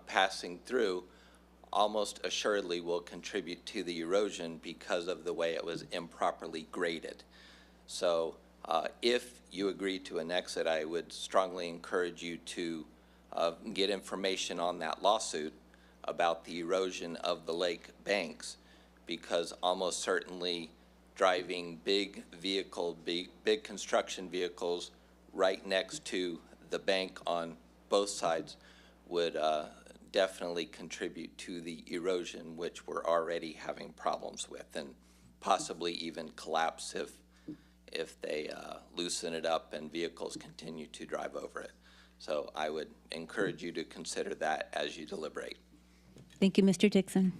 passing through almost assuredly will contribute to the erosion because of the way it was improperly graded. So if you agree to annex it, I would strongly encourage you to get information on that lawsuit about the erosion of the lake banks, because almost certainly driving big construction vehicles right next to the bank on both sides would definitely contribute to the erosion, which we're already having problems with, and possibly even collapse if they loosen it up and vehicles continue to drive over it. So I would encourage you to consider that as you deliberate. Thank you, Mr. Dixon.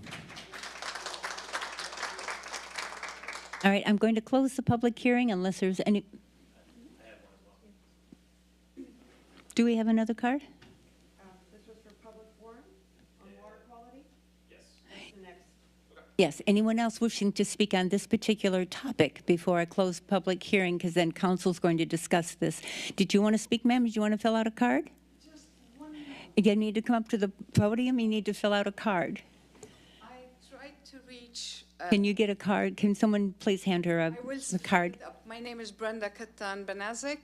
All right, I'm going to close the public hearing unless there's any. Do we have another card? This was for public forum on water quality? Yes. That's the next. Yes, anyone else wishing to speak on this particular topic before I close public hearing, because then council's going to discuss this. Did you want to speak, ma'am? Did you want to fill out a card? Just one minute. You need to come up to the podium. You need to fill out a card. I tried to reach. Can you get a card? Can someone please hand her a card? My name is Brenda Katan Banazik.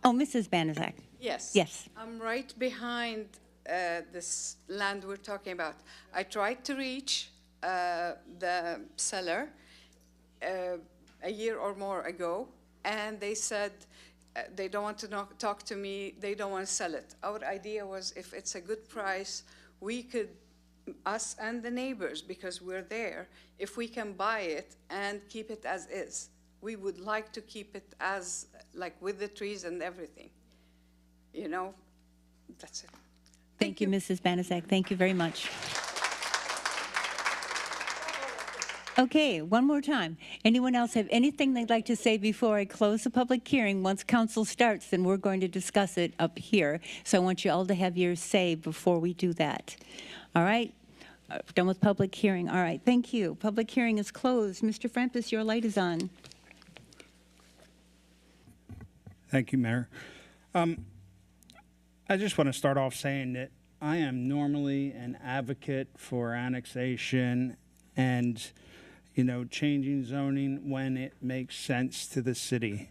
Oh, Mrs. Banaszak. Yes. Yes. I'm right behind this land we're talking about. I tried to reach the seller a year or more ago, and they said they don't want to talk to me, they don't want to sell it. Our idea was, if it's a good price, we could, us and the neighbors, because we're there, if we can buy it and keep it as is. we would like to keep it as, like with the trees and everything. You know, that's it. Thank you, Mrs. Banaszak. Thank you very much. Okay, one more time. Anyone else have anything they'd like to say before I close the public hearing? Once council starts, then we're going to discuss it up here. So I want you all to have your say before we do that. All right? Done with public hearing. All right, thank you. Public hearing is closed. Mr. Frampus, your light is on. Thank you, Mayor. I just want to start off saying that I am normally an advocate for annexation and, you know, changing zoning when it makes sense to the city.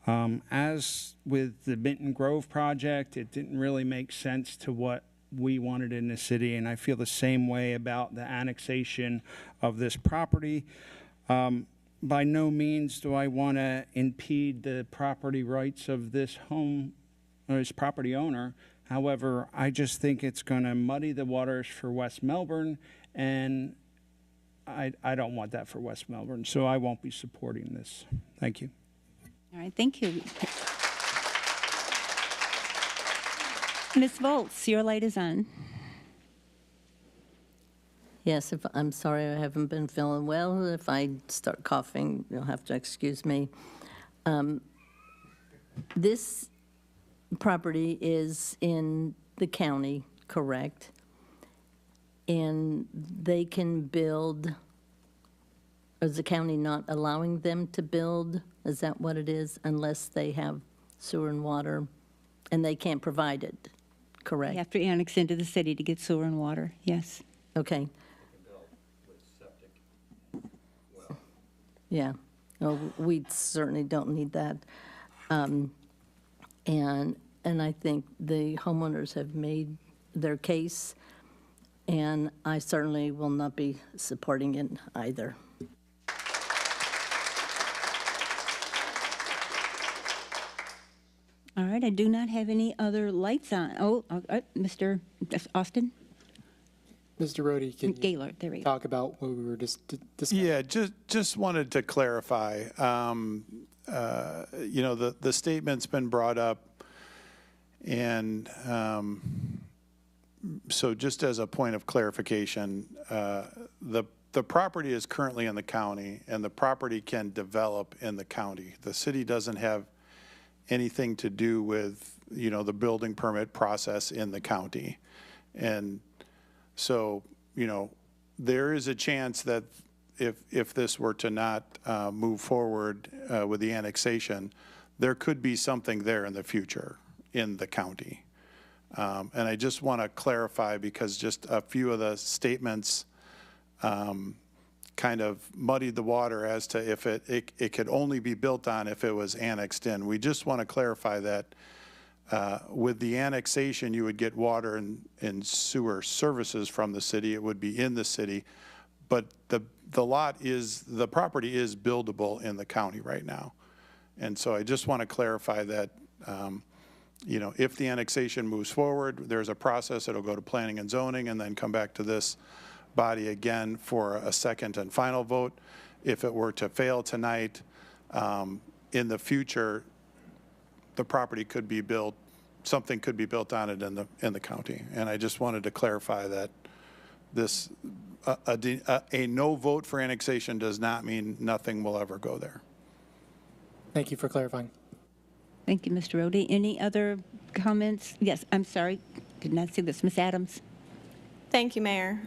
As with the Benton Grove project, it didn't really make sense to what we wanted in the city, and I feel the same way about the annexation of this property. By no means do I want to impede the property rights of this home or this property owner. However, I just think it's going to muddy the waters for West Melbourne, and I don't want that for West Melbourne, so I won't be supporting this. Thank you. All right, thank you. Ms. Volz, your light is on. Yes, I'm sorry I haven't been feeling well. If I start coughing, you'll have to excuse me. This property is in the county, correct? And they can build, is the county not allowing them to build? Is that what it is? Unless they have sewer and water, and they can't provide it, correct? You have to annex into the city to get sewer and water, yes. Okay. Yeah, well, we certainly don't need that. And I think the homeowners have made their case, and I certainly will not be supporting it either. All right, I do not have any other lights on. Oh, Mr. Austin? Mr. Rohde, can Gaylord, there we go. talk about what we were just discussing? Yeah, just wanted to clarify. You know, the statement's been brought up, and so just as a point of clarification, the property is currently in the county, and the property can develop in the county. The city doesn't have anything to do with, you know, the building permit process in the county. And so, you know, there is a chance that if this were to not move forward with the annexation, there could be something there in the future in the county. And I just want to clarify, because just a few of the statements kind of muddied the water as to if it could only be built on if it was annexed in. We just want to clarify that with the annexation, you would get water and sewer services from the city. It would be in the city, but the property is buildable in the county right now. And so I just want to clarify that, you know, if the annexation moves forward, there's a process. It'll go to planning and zoning and then come back to this body again for a second and final vote. If it were to fail tonight, in the future, the property could be built, something could be built on it in the county. And I just wanted to clarify that this, a no vote for annexation does not mean nothing will ever go there. Thank you for clarifying. Thank you, Mr. Rohde. Any other comments? Yes, I'm sorry, did not see this. Ms. Adams. Thank you, Mayor.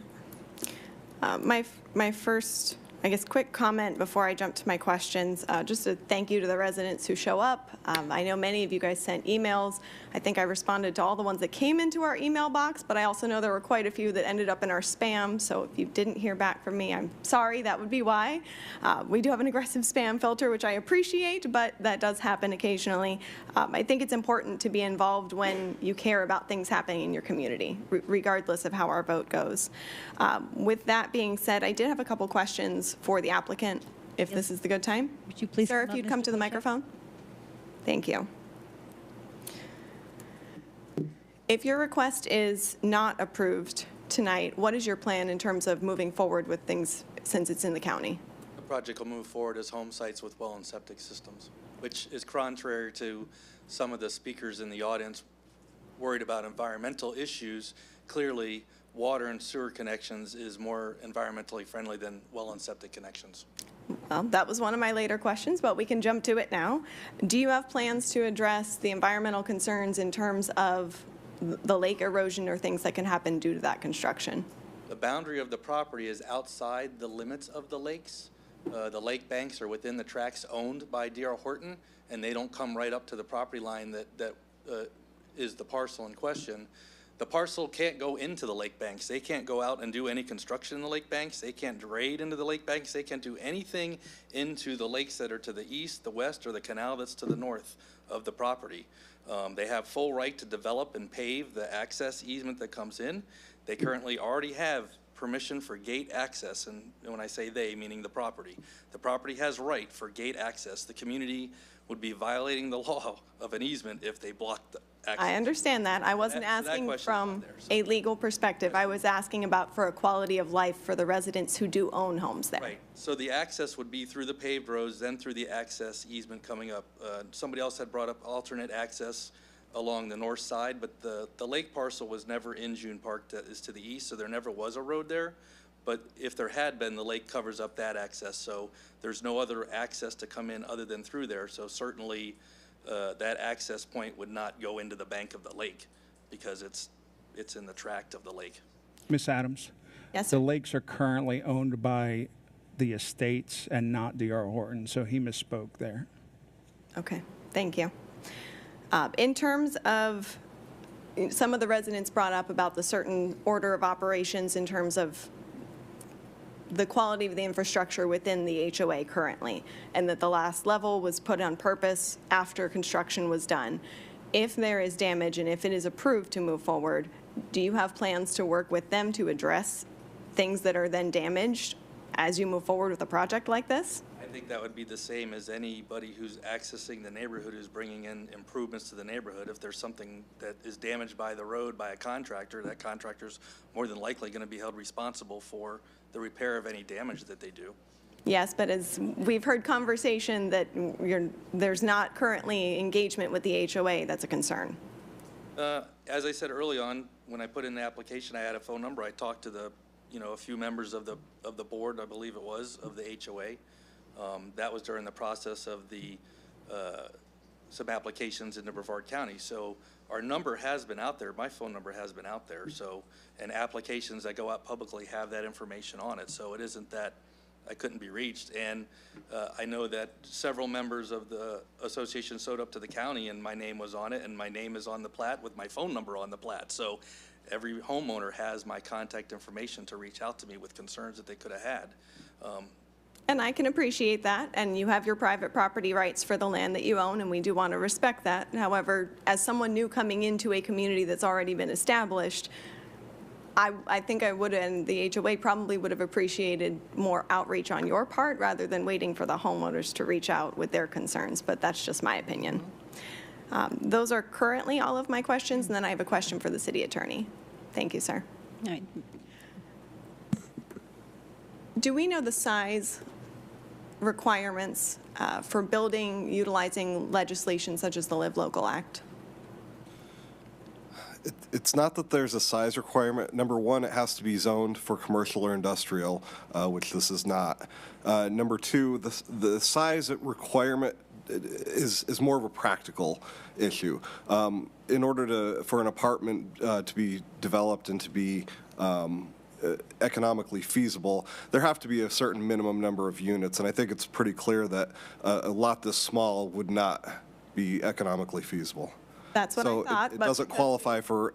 My first, I guess, quick comment before I jump to my questions, just a thank you to the residents who show up. I know many of you guys sent emails. I think I responded to all the ones that came into our email box, but I also know there were quite a few that ended up in our spam, so if you didn't hear back from me, I'm sorry, that would be why. We do have an aggressive spam filter, which I appreciate, but that does happen occasionally. I think it's important to be involved when you care about things happening in your community, regardless of how our vote goes. With that being said, I did have a couple questions for the applicant, if this is the good time. Would you please Sir, if you'd come to the microphone. Thank you. If your request is not approved tonight, what is your plan in terms of moving forward with things since it's in the county? project will move forward as home sites with well and septic systems, which is contrary to some of the speakers in the audience worried about environmental issues. Clearly, water and sewer connections is more environmentally friendly than well and septic connections. Well, that was one of my later questions, but we can jump to it now. Do you have plans to address the environmental concerns in terms of the lake erosion or things that can happen due to that construction? The boundary of the property is outside the limits of the lakes. The lake banks are within the tracts owned by D.R. Horton, and they don't come right up to the property line that is the parcel in question. The parcel can't go into the lake banks. They can't go out and do any construction in the lake banks. They can't grade into the lake banks. They can't do anything into the lakes that are to the east, the west, or the canal that's to the north of the property. They have full right to develop and pave the access easement that comes in. They currently already have permission for gate access, and when I say they, meaning the property has right for gate access. The community would be violating the law of an easement if they blocked the access. I understand that. I wasn't asking from a legal perspective. I was asking about for a quality of life for the residents who do own homes there. Right. So the access would be through the paved roads, then through the access easement coming up. Somebody else had brought up alternate access along the north side, but the lake parcel was never in June Park that is to the east, so there never was a road there. But if there had been, the lake covers up that access, so there's no other access to come in other than through there. So certainly that access point would not go into the bank of the lake because it's in the tract of the lake. Ms. Adams? Yes, sir. The lakes are currently owned by the estates and not D.R. Horton, so he misspoke there. Okay, thank you. In terms of, some of the residents brought up about the certain order of operations in terms of the quality of the infrastructure within the HOA currently, and that the last level was put on purpose after construction was done. If there is damage and if it is approved to move forward, do you have plans to work with them to address things that are then damaged as you move forward with a project like this? I think that would be the same as anybody who's accessing the neighborhood who's bringing in improvements to the neighborhood. If there's something that is damaged by the road by a contractor, that contractor's more than likely going to be held responsible for the repair of any damage that they do. Yes, but as we've heard conversation that there's not currently engagement with the HOA, that's a concern. As I said early on, when I put in the application, I had a phone number. I talked to a few members of the board, I believe it was, of the HOA. That was during the process of some applications into Brevard County. So our number has been out there. My phone number has been out there. So, and applications that go out publicly have that information on it. So it isn't that I couldn't be reached. And I know that several members of the association showed up to the county and my name was on it, and my name is on the plat with my phone number on the plat. So every homeowner has my contact information to reach out to me with concerns that they could have had. And I can appreciate that, and you have your private property rights for the land that you own, and we do want to respect that. However, as someone new coming into a community that's already been established, I think I would, and the HOA probably would have appreciated more outreach on your part rather than waiting for the homeowners to reach out with their concerns, but that's just my opinion. Those are currently all of my questions, and then I have a question for the city attorney. Thank you, sir. All right. Do we know the size requirements for building utilizing legislation such as the Live Local Act? It's not that there's a size requirement. Number one, it has to be zoned for commercial or industrial, which this is not. Number two, the size requirement is more of a practical issue. In order for an apartment to be developed and to be economically feasible, there have to be a certain minimum number of units, and I think it's pretty clear that a lot this small would not be economically feasible. That's what I thought. It doesn't qualify for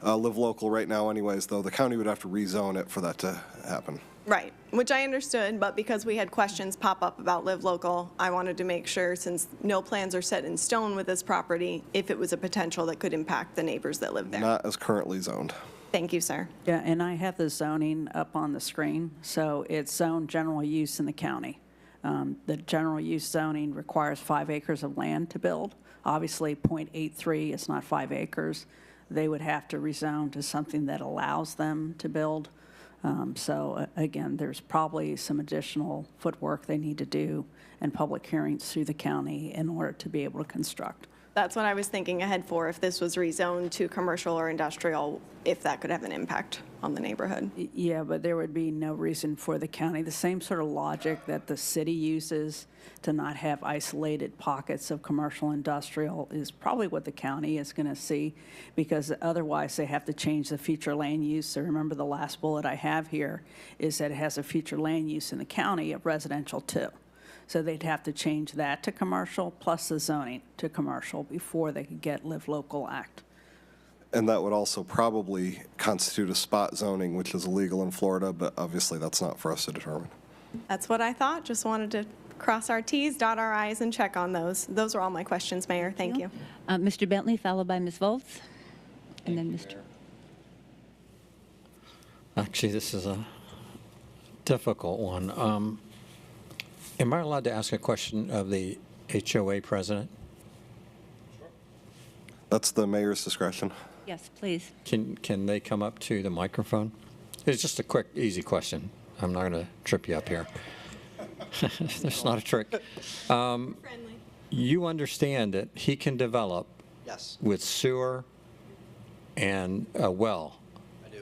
Live Local right now anyways, though. The county would have to rezone it for that to happen. Right, which I understood, but because we had questions pop up about Live Local, I wanted to make sure, since no plans are set in stone with this property, if it was a potential that could impact the neighbors that live there. Not as currently zoned. Thank you, sir. Yeah, and I have the zoning up on the screen, so it's zoned general use in the county. The general use zoning requires 5 acres of land to build. Obviously, 0.83 is not 5 acres. They would have to rezone to something that allows them to build Again, there's probably some additional footwork they need to do and public hearings through the county in order to be able to construct. That's what I was thinking ahead for, if this was rezoned to commercial or industrial, if that could have an impact on the neighborhood. Yeah, but there would be no reason for the county, the same sort of logic that the city uses to not have isolated pockets of commercial industrial is probably what the county is going to see, because otherwise they have to change the future land use. So remember, the last bullet I have here is that it has a future land use in the county of residential too. So they'd have to change that to commercial plus the zoning to commercial before they could get Live Local Act. And that would also probably constitute a spot zoning, which is illegal in Florida, but obviously that's not for us to determine. That's what I thought. Just wanted to cross our Ts, dot our Is, and check on those. Those are all my questions, Mayor. Thank you. Mr. Bentley, followed by Ms. Volz, and then Mr. Actually, this is a difficult one. Am I allowed to ask a question of the HOA president? That's the mayor's discretion. Yes, please. Can they come up to the microphone? It's just a quick, easy question. I'm not going to trip you up here. That's not a trick. You understand that he can develop Yes. with sewer and a well,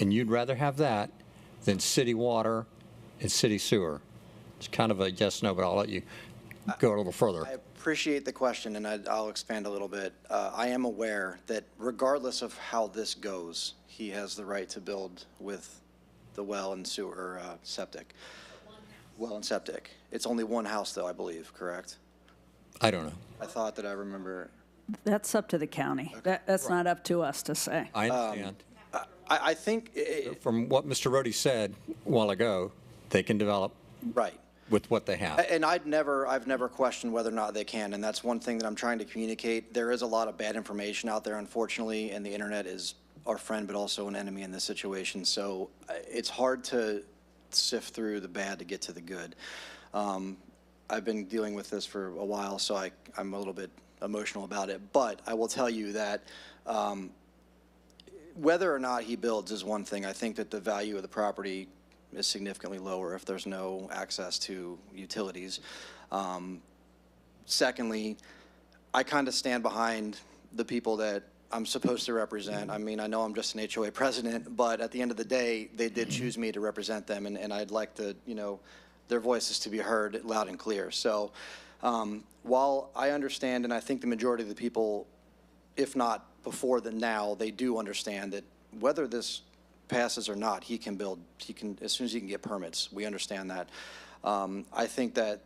and you'd rather have that than city water and city sewer. It's kind of a yes, no, but I'll let you go a little further. I appreciate the question, and I'll expand a little bit. I am aware that regardless of how this goes, he has the right to build with the well and sewer, septic. Well and septic. It's only one house, though, I believe, correct? I don't know. I thought that I remember. That's up to the county. That's not up to us to say. I understand. I think. From what Mr. Rohde said a while ago, they can develop right with what they have. And I've never questioned whether or not they can, and that's one thing that I'm trying to communicate. There is a lot of bad information out there, unfortunately, and the internet is our friend but also an enemy in this situation. So it's hard to sift through the bad to get to the good. I've been dealing with this for a while, so I'm a little bit emotional about it. But I will tell you that whether or not he builds is one thing. I think that the value of the property is significantly lower if there's no access to utilities. Secondly, I kind of stand behind the people that I'm supposed to represent. I mean, I know I'm just an HOA president, but at the end of the day, they did choose me to represent them, and I'd like to, their voices to be heard loud and clear. So while I understand, and I think the majority of the people, if not before then now, they do understand that whether this passes or not, he can build, as soon as he can get permits. We understand that. I think that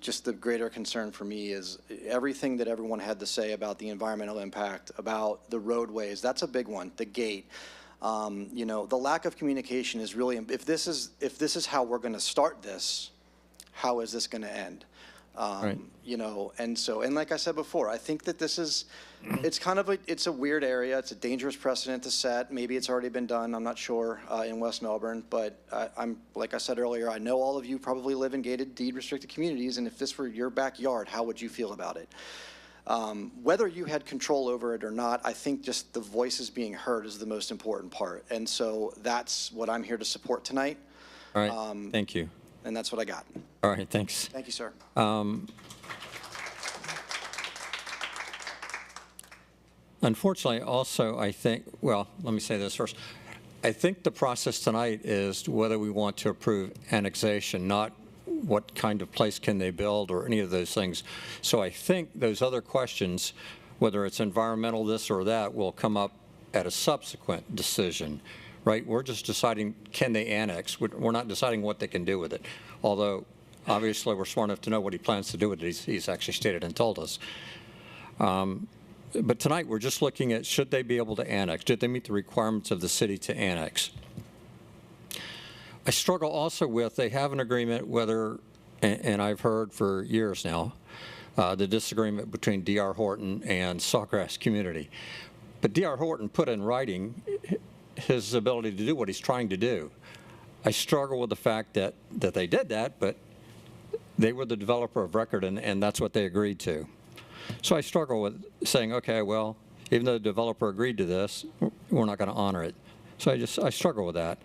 just the greater concern for me is everything that everyone had to say about the environmental impact, about the roadways. That's a big one. The gate. The lack of communication is really. If this is how we're going to start this, how is this going to end? Right. And like I said before, I think that it's kind of it's a weird area. It's a dangerous precedent to set. Maybe it's already been done. I'm not sure in West Melbourne, but I'm like I said earlier, I know all of you probably live in gated, deed restricted communities, and if this were your backyard, how would you feel about it? Whether you had control over it or not, I think just the voices being heard is the most important part, and so that's what I'm here to support tonight. All right. Thank you. And that's what I got. All right. Thanks. Thank you, sir. Unfortunately, also, I think, well, let me say this first. I think the process tonight is whether we want to approve annexation, not what kind of place can they build or any of those things. So I think those other questions, whether it's environmental, this or that, will come up at a subsequent decision, right? We're just deciding, can they annex? We're not deciding what they can do with it, although obviously we're smart enough to know what he plans to do with it. He's actually stated and told us. But tonight we're just looking at, should they be able to annex? Did they meet the requirements of the city to annex? I struggle also with, they have an agreement whether, and I've heard for years now, the disagreement between D.R. Horton and Sawgrass Community. But D.R. Horton put in writing his ability to do what he's trying to do. I struggle with the fact that they did that, but they were the developer of record, and that's what they agreed to. So I struggle with saying, okay, well, even though the developer agreed to this, we're not going to honor it. So I struggle with that.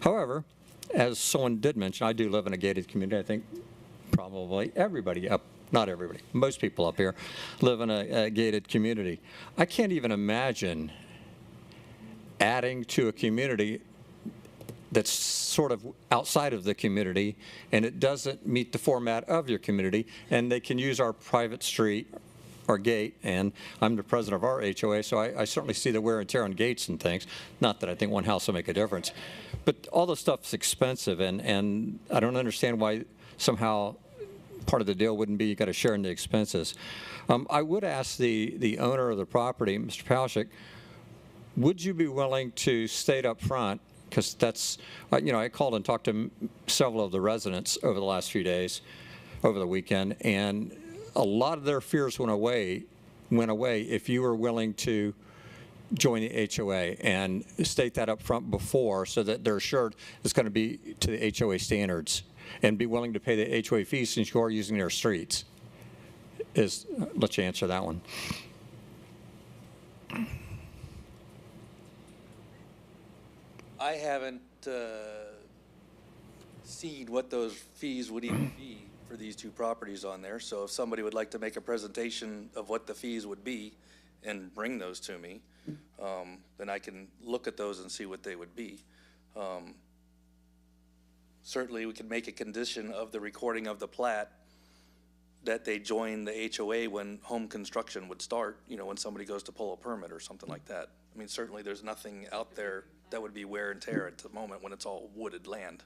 However, as someone did mention, I do live in a gated community. I think probably everybody up, not everybody, most people up here live in a gated community. I can't even imagine adding to a community that's sort of outside of the community, and it doesn't meet the format of your community, and they can use our private street or gate, and I'm the president of our HOA, so I certainly see the wear and tear on gates and things. Not that I think one house will make a difference, but all this stuff's expensive, and I don't understand why somehow part of the deal wouldn't be you got to share in the expenses. I would ask the owner of the property, Mr. Palachuk, would you be willing to state up front, because that's, you know, I called and talked to several of the residents over the last few days, over the weekend, and a lot of their fears went away if you were willing to join the HOA and state that up front before so that they're assured it's going to be to the HOA standards and be willing to pay the HOA fees since you are using their streets. Let you answer that one. I haven't seen what those fees would even be for these two properties on there. So if somebody would like to make a presentation of what the fees would be and bring those to me, then I can look at those and see what they would be. Certainly, we could make a condition of the recording of the plat that they join the HOA when home construction would start, you know, when somebody goes to pull a permit or something like that. I mean, certainly there's nothing out there that would be wear and tear at the moment when it's all wooded land.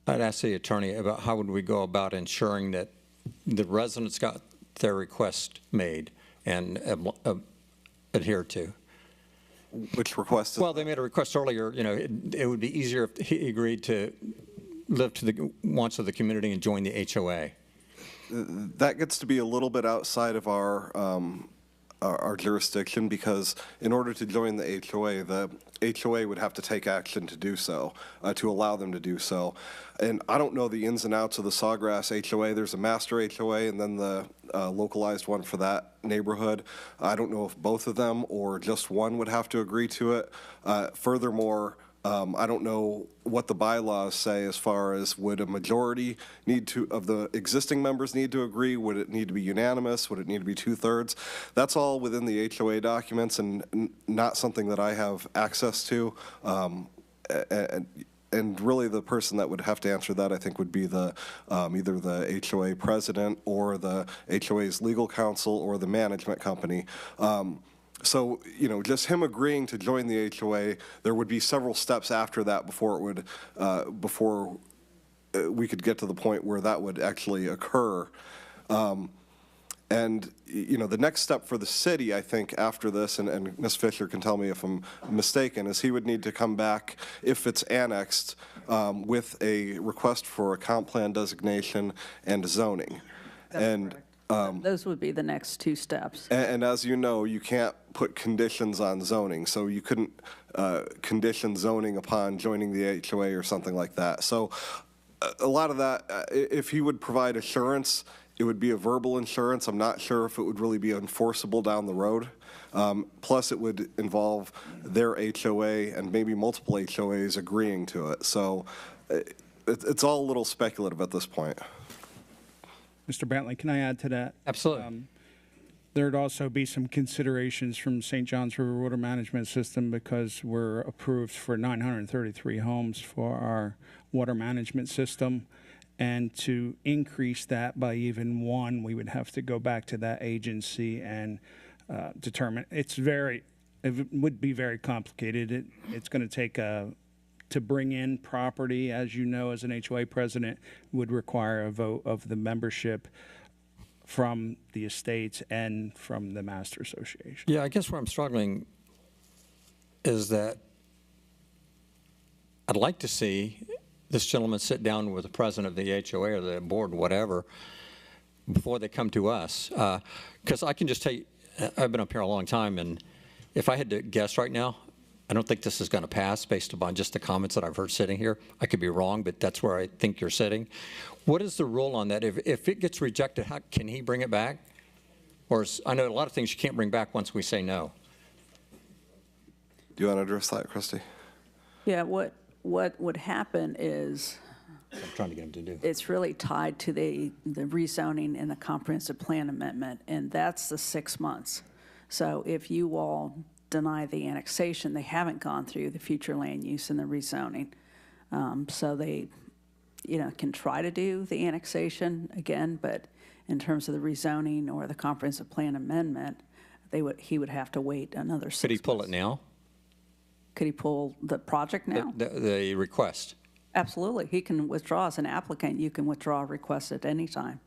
I'd ask the attorney about how would we go about ensuring that the residents got their request made and adhered to. Which request? Well, they made a request earlier. You know, it would be easier if he agreed to live to the wants of the community and join the HOA. That gets to be a little bit outside of our jurisdiction, because in order to join the HOA would have to take action to do so, to allow them to do so. And I don't know the ins and outs of the Sawgrass HOA. There's a master HOA and then the localized one for that neighborhood. I don't know if both of them or just one would have to agree to it. Furthermore, I don't know what the bylaws say as far as would a majority of the existing members need to agree? Would it need to be unanimous? Would it need to be 2/3? That's all within the HOA documents and not something that I have access to. And really the person that would have to answer that, I think, would be the either the HOA president or the HOA's legal counsel or the management company. So, you know, just him agreeing to join the HOA, there would be several steps after that before it would, before we could get to the point where that would actually occur. And, you know, the next step for the city, I think, after this, and Ms. Fisher can tell me if I'm mistaken, is he would need to come back, if it's annexed, with a request for a comp plan designation and zoning. That's correct. Those would be the next two steps. And as you know, you can't put conditions on zoning, so you couldn't condition zoning upon joining the HOA or something like that. So a lot of that, if he would provide assurance, it would be a verbal assurance. I'm not sure if it would really be enforceable down the road. Plus, it would involve their HOA and maybe multiple HOAs agreeing to it. So it's all a little speculative at this point. Mr. Bentley, can I add to that? Absolutely. There'd also be some considerations from St. John's River Water Management System, because we're approved for 933 homes for our water management system. And to increase that by even one, we would have to go back to that agency and determine. It would be very complicated. It's going to take to bring in property, as you know, as an HOA president, would require a vote of the membership from the estates and from the Master Association. Yeah, I guess where I'm struggling is that I'd like to see this gentleman sit down with the president of the HOA or the board, whatever, before they come to us. Because I can just tell you, I've been up here a long time, and if I had to guess right now, I don't think this is going to pass based upon just the comments that I've heard sitting here. I could be wrong, but that's where I think you're sitting. What is the rule on that? If it gets rejected, how can he bring it back? Or I know a lot of things you can't bring back once we say no. Do you want to address that, Christy? Yeah, what would happen is I'm trying to get him to do. it's really tied to the rezoning and the comprehensive plan amendment, and that's the 6 months. So if you all deny the annexation, they haven't gone through the future land use and the rezoning. So they, can try to do the annexation again, but in terms of the rezoning or the comprehensive plan amendment, he would have to wait another 6 months. Could he pull it now? Could he pull the project now? The request? Absolutely. He can withdraw as an applicant. You can withdraw a request at any time.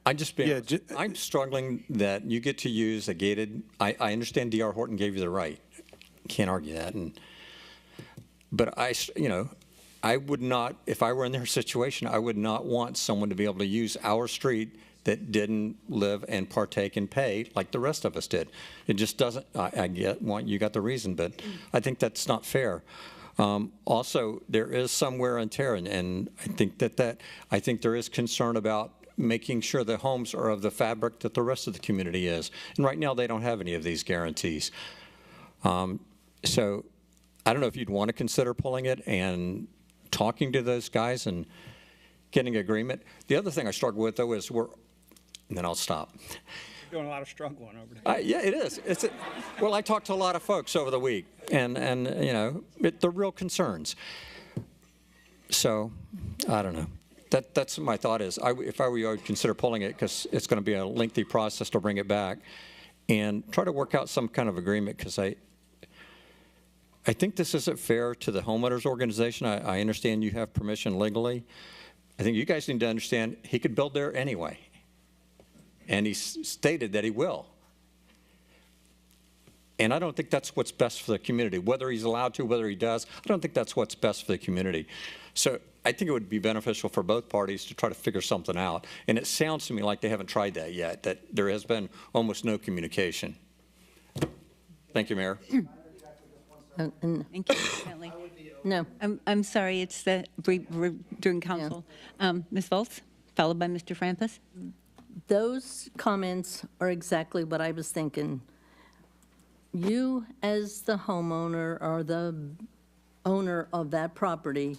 I'm struggling that you get to use a gated, I understand D.R. Horton gave you the right. Can't argue that. But I would not, if I were in their situation, I would not want someone to be able to use our street that didn't live and partake and pay like the rest of us did. It just doesn't, you got the reason, but I think that's not fair. Also, there is some wear and tear, and I think there is concern about making sure the homes are of the fabric that the rest of the community is. And right now, they don't have any of these guarantees. So I don't know if you'd want to consider pulling it and talking to those guys and getting agreement. The other thing I struggle with, though, is and then I'll stop. You're doing a lot of struggling over there. Yeah, it is. Well, I talked to a lot of folks over the week, and they're real concerns. So I don't know. That's my thought is, if I were you, I would consider pulling it because it's going to be a lengthy process to bring it back and try to work out some kind of agreement because I think this isn't fair to the homeowners organization. I understand you have permission legally. I think you guys need to understand he could build there anyway. And he stated that he will. And I don't think that's what's best for the community. Whether he's allowed to, whether he does, I don't think that's what's best for the community. So I think it would be beneficial for both parties to try to figure something out. And it sounds to me like they haven't tried that yet, that there has been almost no communication. Thank you, Mayor. Thank you, Bentley. No. I'm sorry, it's during council. Ms. Volz, followed by Mr. Frampus. Those comments are exactly what I was thinking. You, as the homeowner or the owner of that property,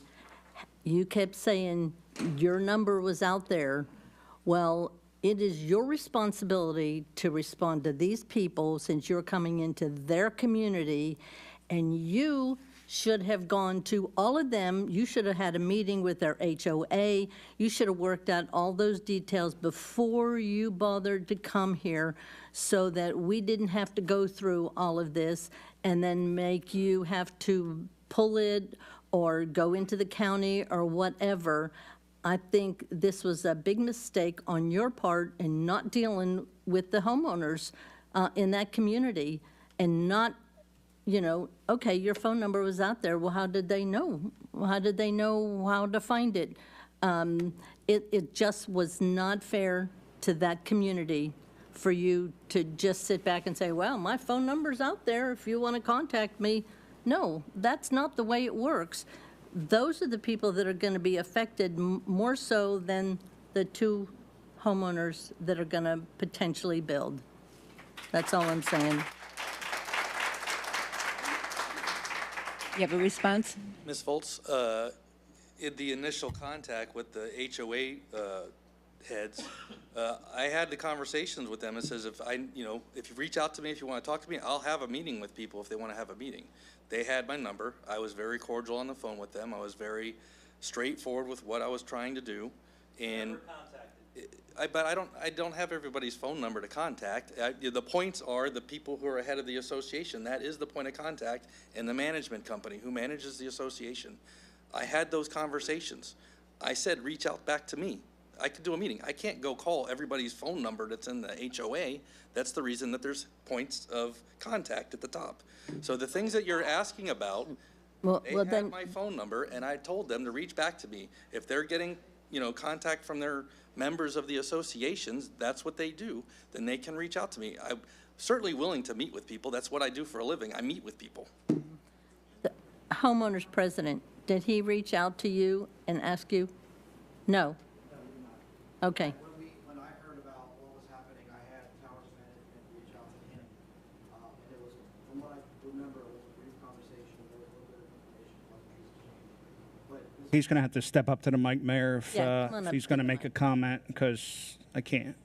you kept saying your number was out there. Well, it is your responsibility to respond to these people since you're coming into their community, and you should have gone to all of them. You should have had a meeting with their HOA. You should have worked out all those details before you bothered to come here so that we didn't have to go through all of this and then make you have to pull it or go into the county or whatever. I think this was a big mistake on your part in not dealing with the homeowners in that community and not, okay, your phone number was out there. Well, how did they know? How did they know how to find it? It just was not fair to that community for you to just sit back and say, well, my phone number's out there if you want to contact me. No, that's not the way it works. Those are the people that are going to be affected more so than the two homeowners that are going to potentially build. That's all I'm saying. You have a response? Ms. Volz, in the initial contact with the HOA heads, I had the conversations with them. It says if you reach out to me, if you want to talk to me, I'll have a meeting with people if they want to have a meeting. They had my number. I was very cordial on the phone with them. I was very straightforward with what I was trying to do. And but I don't have everybody's phone number to contact. The points are the people who are ahead of the association. That is the point of contact, and the management company who manages the association. I had those conversations. I said, reach out back to me. I could do a meeting. I can't go call everybody's phone number that's in the HOA. That's the reason that there's points of contact at the top. So the things that you're asking about, they had my phone number, and I told them to reach back to me. If they're getting contact from their members of the associations, that's what they do, then they can reach out to me. I'm certainly willing to meet with people. That's what I do for a living. I meet with people. The homeowner's president, did he reach out to you and ask you? No. Okay. When I heard about what was happening, I had Towers Management reach out to him He's going to have to step up to the mic, Mayor, if, Yeah, come on if up he's to going to the make a mic. comment, because I can't.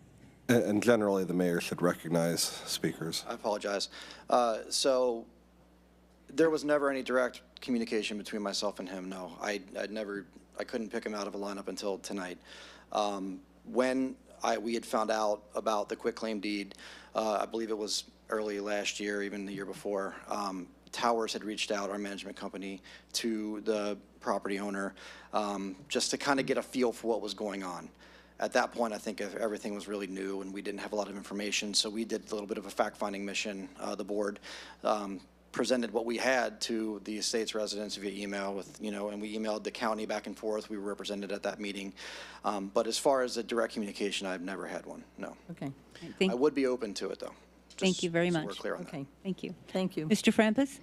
And generally, the mayor should recognize speakers. I apologize. So there was never any direct communication between myself and him, no. I couldn't pick him out of a lineup until tonight. When we had found out about the quitclaim deed, I believe it was early last year, even the year before, Towers had reached out, our management company, to the property owner, just to kind of get a feel for what was going on. At that point, I think everything was really new and we didn't have a lot of information, so we did a little bit of a fact-finding mission. The board presented what we had to the estate's residents via email with, and we emailed the county back and forth. We were represented at that meeting. But as far as a direct communication, I've never had one, no. Okay. I would be open to it, though. Thank you very so much. we're clear on that. Okay. Thank you. Thank you. Mr. Frampus?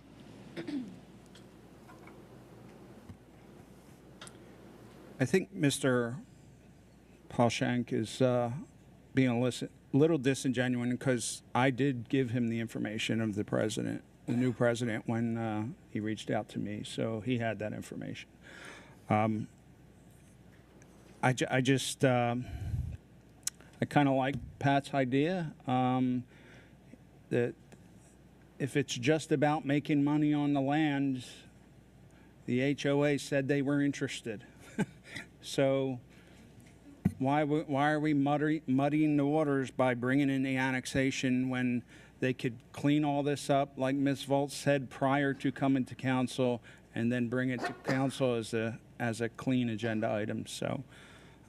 I think Mr. Paulshank is being a little disingenuous, because I did give him the information of the president, the new president, when he reached out to me, so he had that information. I kind of like Pat's idea that if it's just about making money on the land, the HOA said they were interested. So why are we muddying the waters by bringing in the annexation when they could clean all this up, like Ms. Volt said, prior to coming to council, and then bring it to council as a clean agenda item? So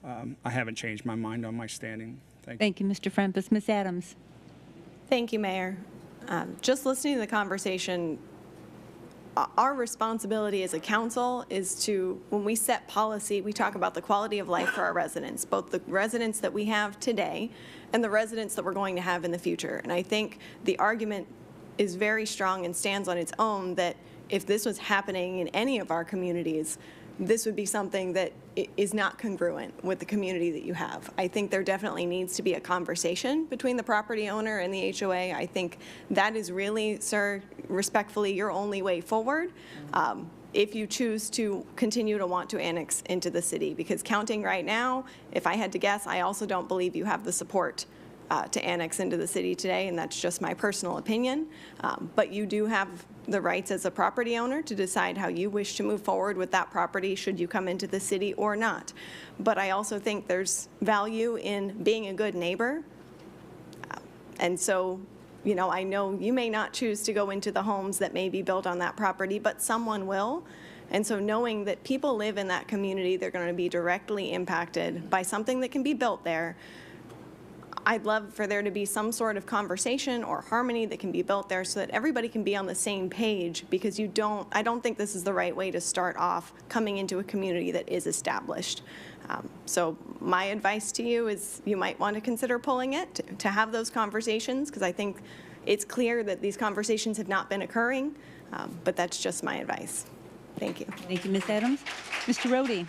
I haven't changed my mind on my standing. Thank you. Thank you, Mr. Frampus. Ms. Adams? Thank you, Mayor. Just listening to the conversation, our responsibility as a council is to, when we set policy, we talk about the quality of life for our residents, both the residents that we have today and the residents that we're going to have in the future. And I think the argument is very strong and stands on its own that if this was happening in any of our communities, this would be something that is not congruent with the community that you have. I think there definitely needs to be a conversation between the property owner and the HOA. I think that is really, sir, respectfully, your only way forward if you choose to continue to want to annex into the city. Because counting right now, if I had to guess, I also don't believe you have the support to annex into the city today, and that's just my personal opinion. But you do have the rights as a property owner to decide how you wish to move forward with that property should you come into the city or not. But I also think there's value in being a good neighbor. And so, I know you may not choose to go into the homes that may be built on that property, but someone will. And so knowing that people live in that community, they're going to be directly impacted by something that can be built there. I'd love for there to be some sort of conversation or harmony that can be built there so that everybody can be on the same page, because I don't think this is the right way to start off coming into a community that is established. So my advice to you is you might want to consider pulling it to have those conversations, because I think it's clear that these conversations have not been occurring, but that's just my advice. Thank you. Thank you, Ms. Adams. Mr. Rohde?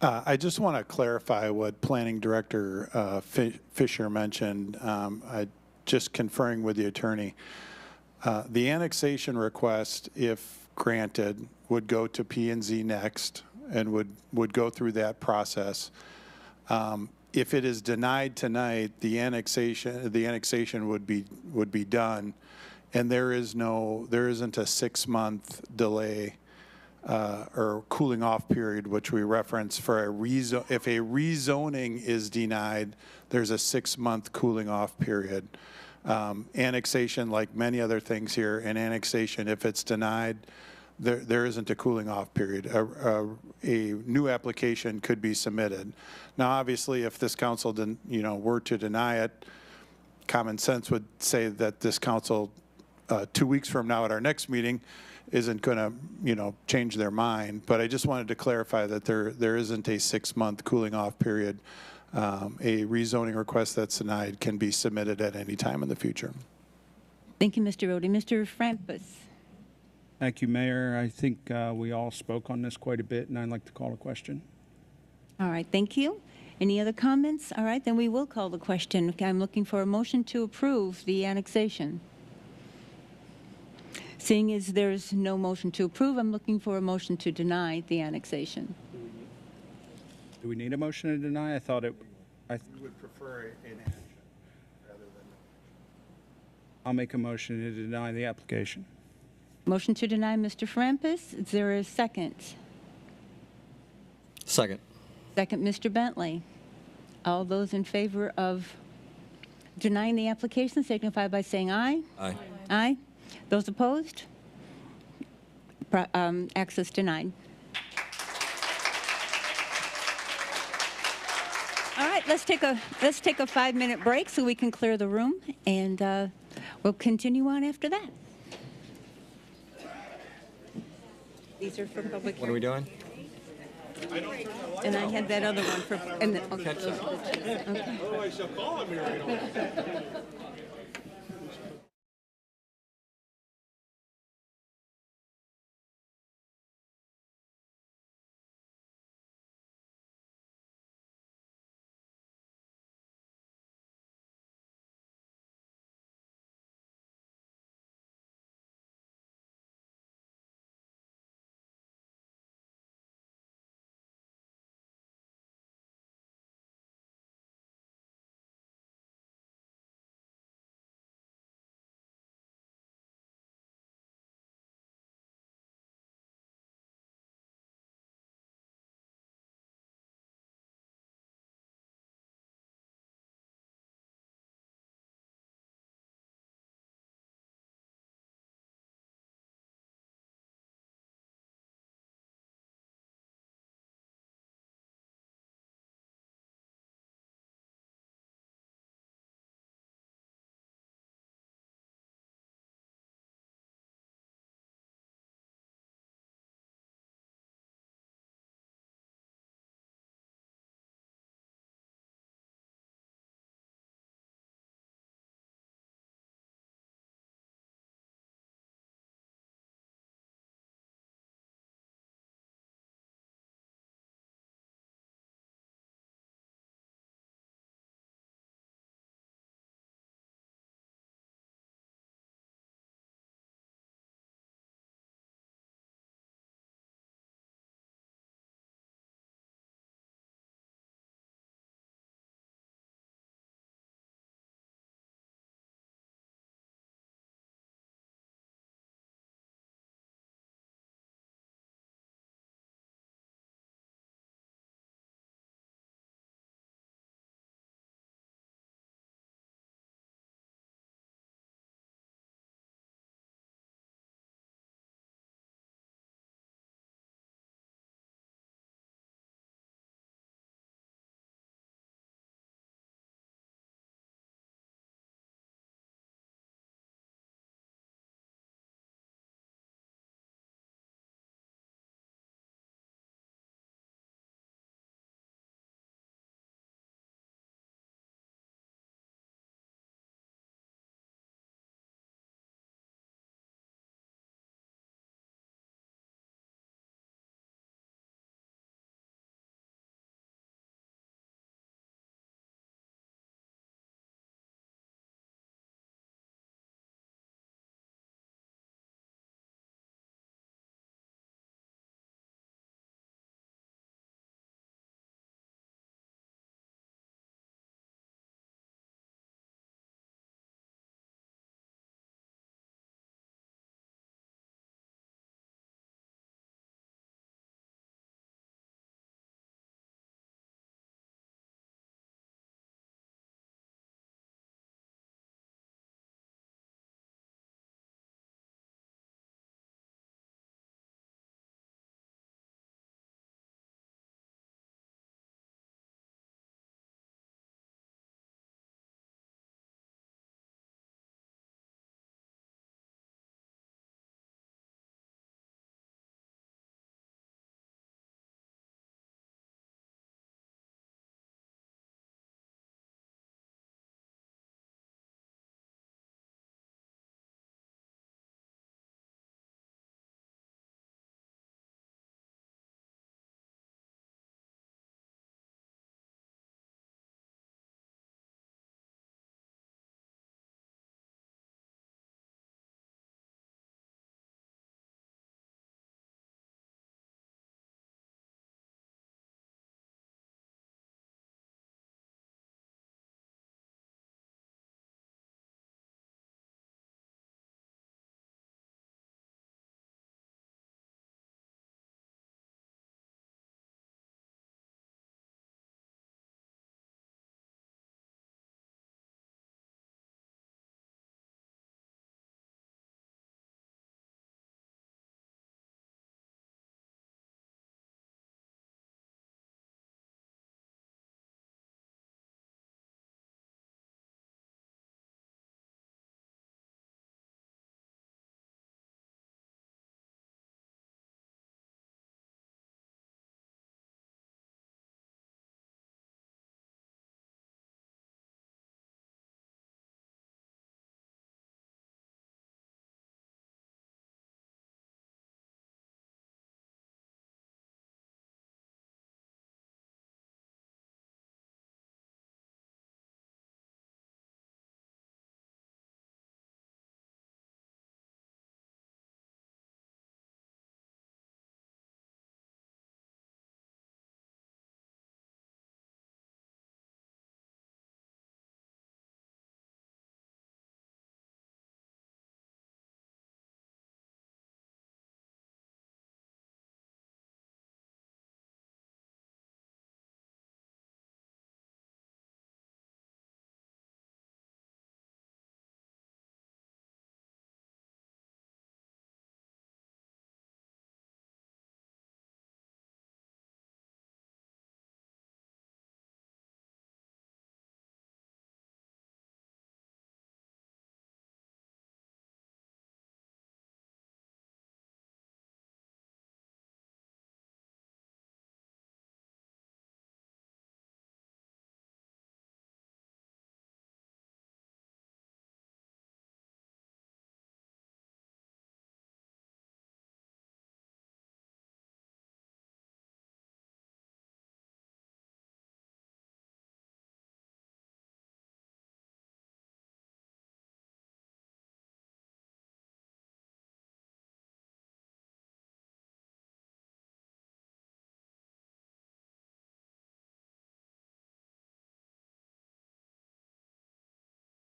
I just want to clarify what Planning Director Fisher mentioned. Just conferring with the attorney. The annexation request, if granted, would go to P&Z next and would go through that process. If it is denied tonight, the annexation would be done, and there isn't a 6-month delay or cooling off period, which we reference for if a rezoning is denied, there's a 6-month cooling off period. Annexation, like many other things here, in annexation, if it's denied, there isn't a cooling off period. A new application could be submitted. Now, obviously, if this council were to deny it, common sense would say that this council 2 weeks from now at our next meeting isn't going to, change their mind. But I just wanted to clarify that there isn't a 6-month cooling off period. A rezoning request that's denied can be submitted at any time in the future. Thank you, Mr. Rohde. Mr. Frampus? Thank you, Mayor. I think we all spoke on this quite a bit, and I'd like to call a question. All right, thank you. Any other comments? All right, then we will call the question. I'm looking for a motion to approve the annexation. Seeing as there's no motion to approve, I'm looking for a motion to deny the annexation. Do we need a motion to deny? I thought it, We would prefer inaction rather than. I'll make a motion to deny the application. Motion to deny, Mr. Frampus. Is there a second? Second. Second, Mr. Bentley. All those in favor of denying the application signify by saying aye. Aye. Aye. Those opposed? Access denied. All right, let's take a 5-minute break so we can clear the room, and we'll continue on after that. These are for public. What are we doing? And I had that other one for. And Okay. okay.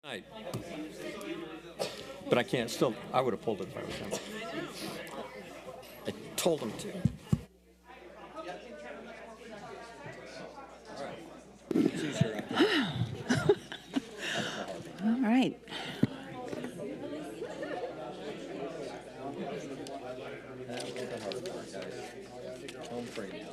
Right. But I can't still, I would have pulled it if I was him. I told him to. It's easier after. All right. Home free now.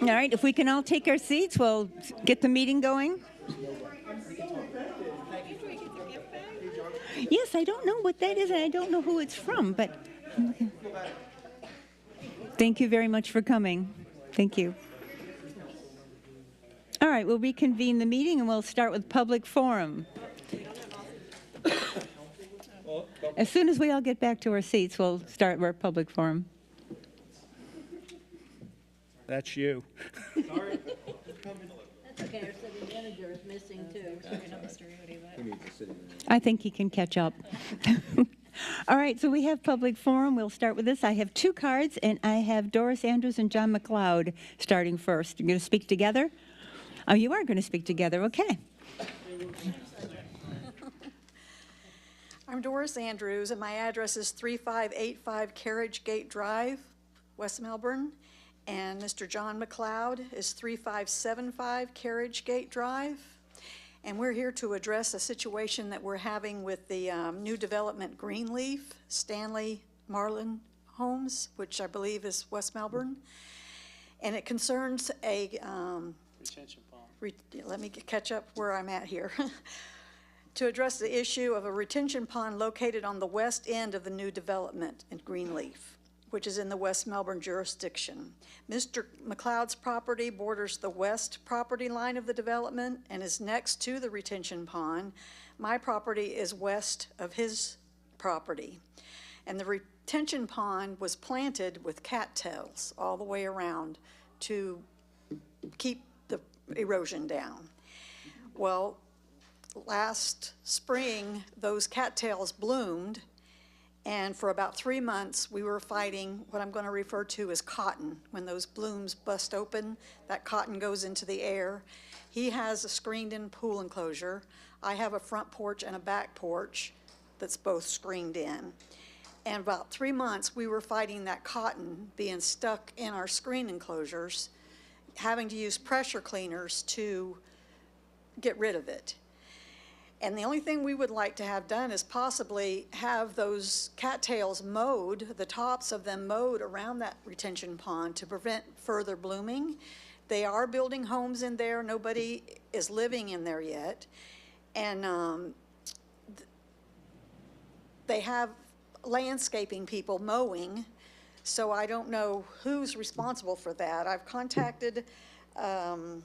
All right, if we can all take our seats, we'll get the meeting going. Yes, I don't know what that is, and I don't know who it's from, but thank you very much for coming. Thank you. All right, we'll reconvene the meeting, and we'll start with public forum. As soon as we all get back to our seats, we'll start our public forum. That's you. Sorry. That's okay, our city manager is missing too. I think he can catch up. All right, so we have public forum. We'll start with this. I have two cards, and I have Doris Andrews and John McLeod starting first. You're going to speak together? Oh, you are going to speak together. Okay. I'm Doris Andrews, and my address is 3585 Carriage Gate Drive, West Melbourne. And Mr. John McLeod is 3575 Carriage Gate Drive. And we're here to address a situation that we're having with the new development Greenleaf, Stanley Marlin Homes, which I believe is West Melbourne. And it concerns a, retention pond. Let me catch up where I'm at here. To address the issue of a retention pond located on the west end of the new development in Greenleaf, which is in the West Melbourne jurisdiction. Mr. McLeod's property borders the west property line of the development and is next to the retention pond. My property is west of his property. And the retention pond was planted with cattails all the way around to keep the erosion down. Well, last spring, those cattails bloomed, and for about 3 months, we were fighting what I'm going to refer to as cotton. When those blooms bust open, that cotton goes into the air. He has a screened-in pool enclosure. I have a front porch and a back porch that's both screened in. And about 3 months, we were fighting that cotton being stuck in our screen enclosures, having to use pressure cleaners to get rid of it. And the only thing we would like to have done is possibly have those cattails mowed, the tops of them mowed around that retention pond to prevent further blooming. They are building homes in there. Nobody is living in there yet. And they have landscaping people mowing, so I don't know who's responsible for that. I've contacted, I've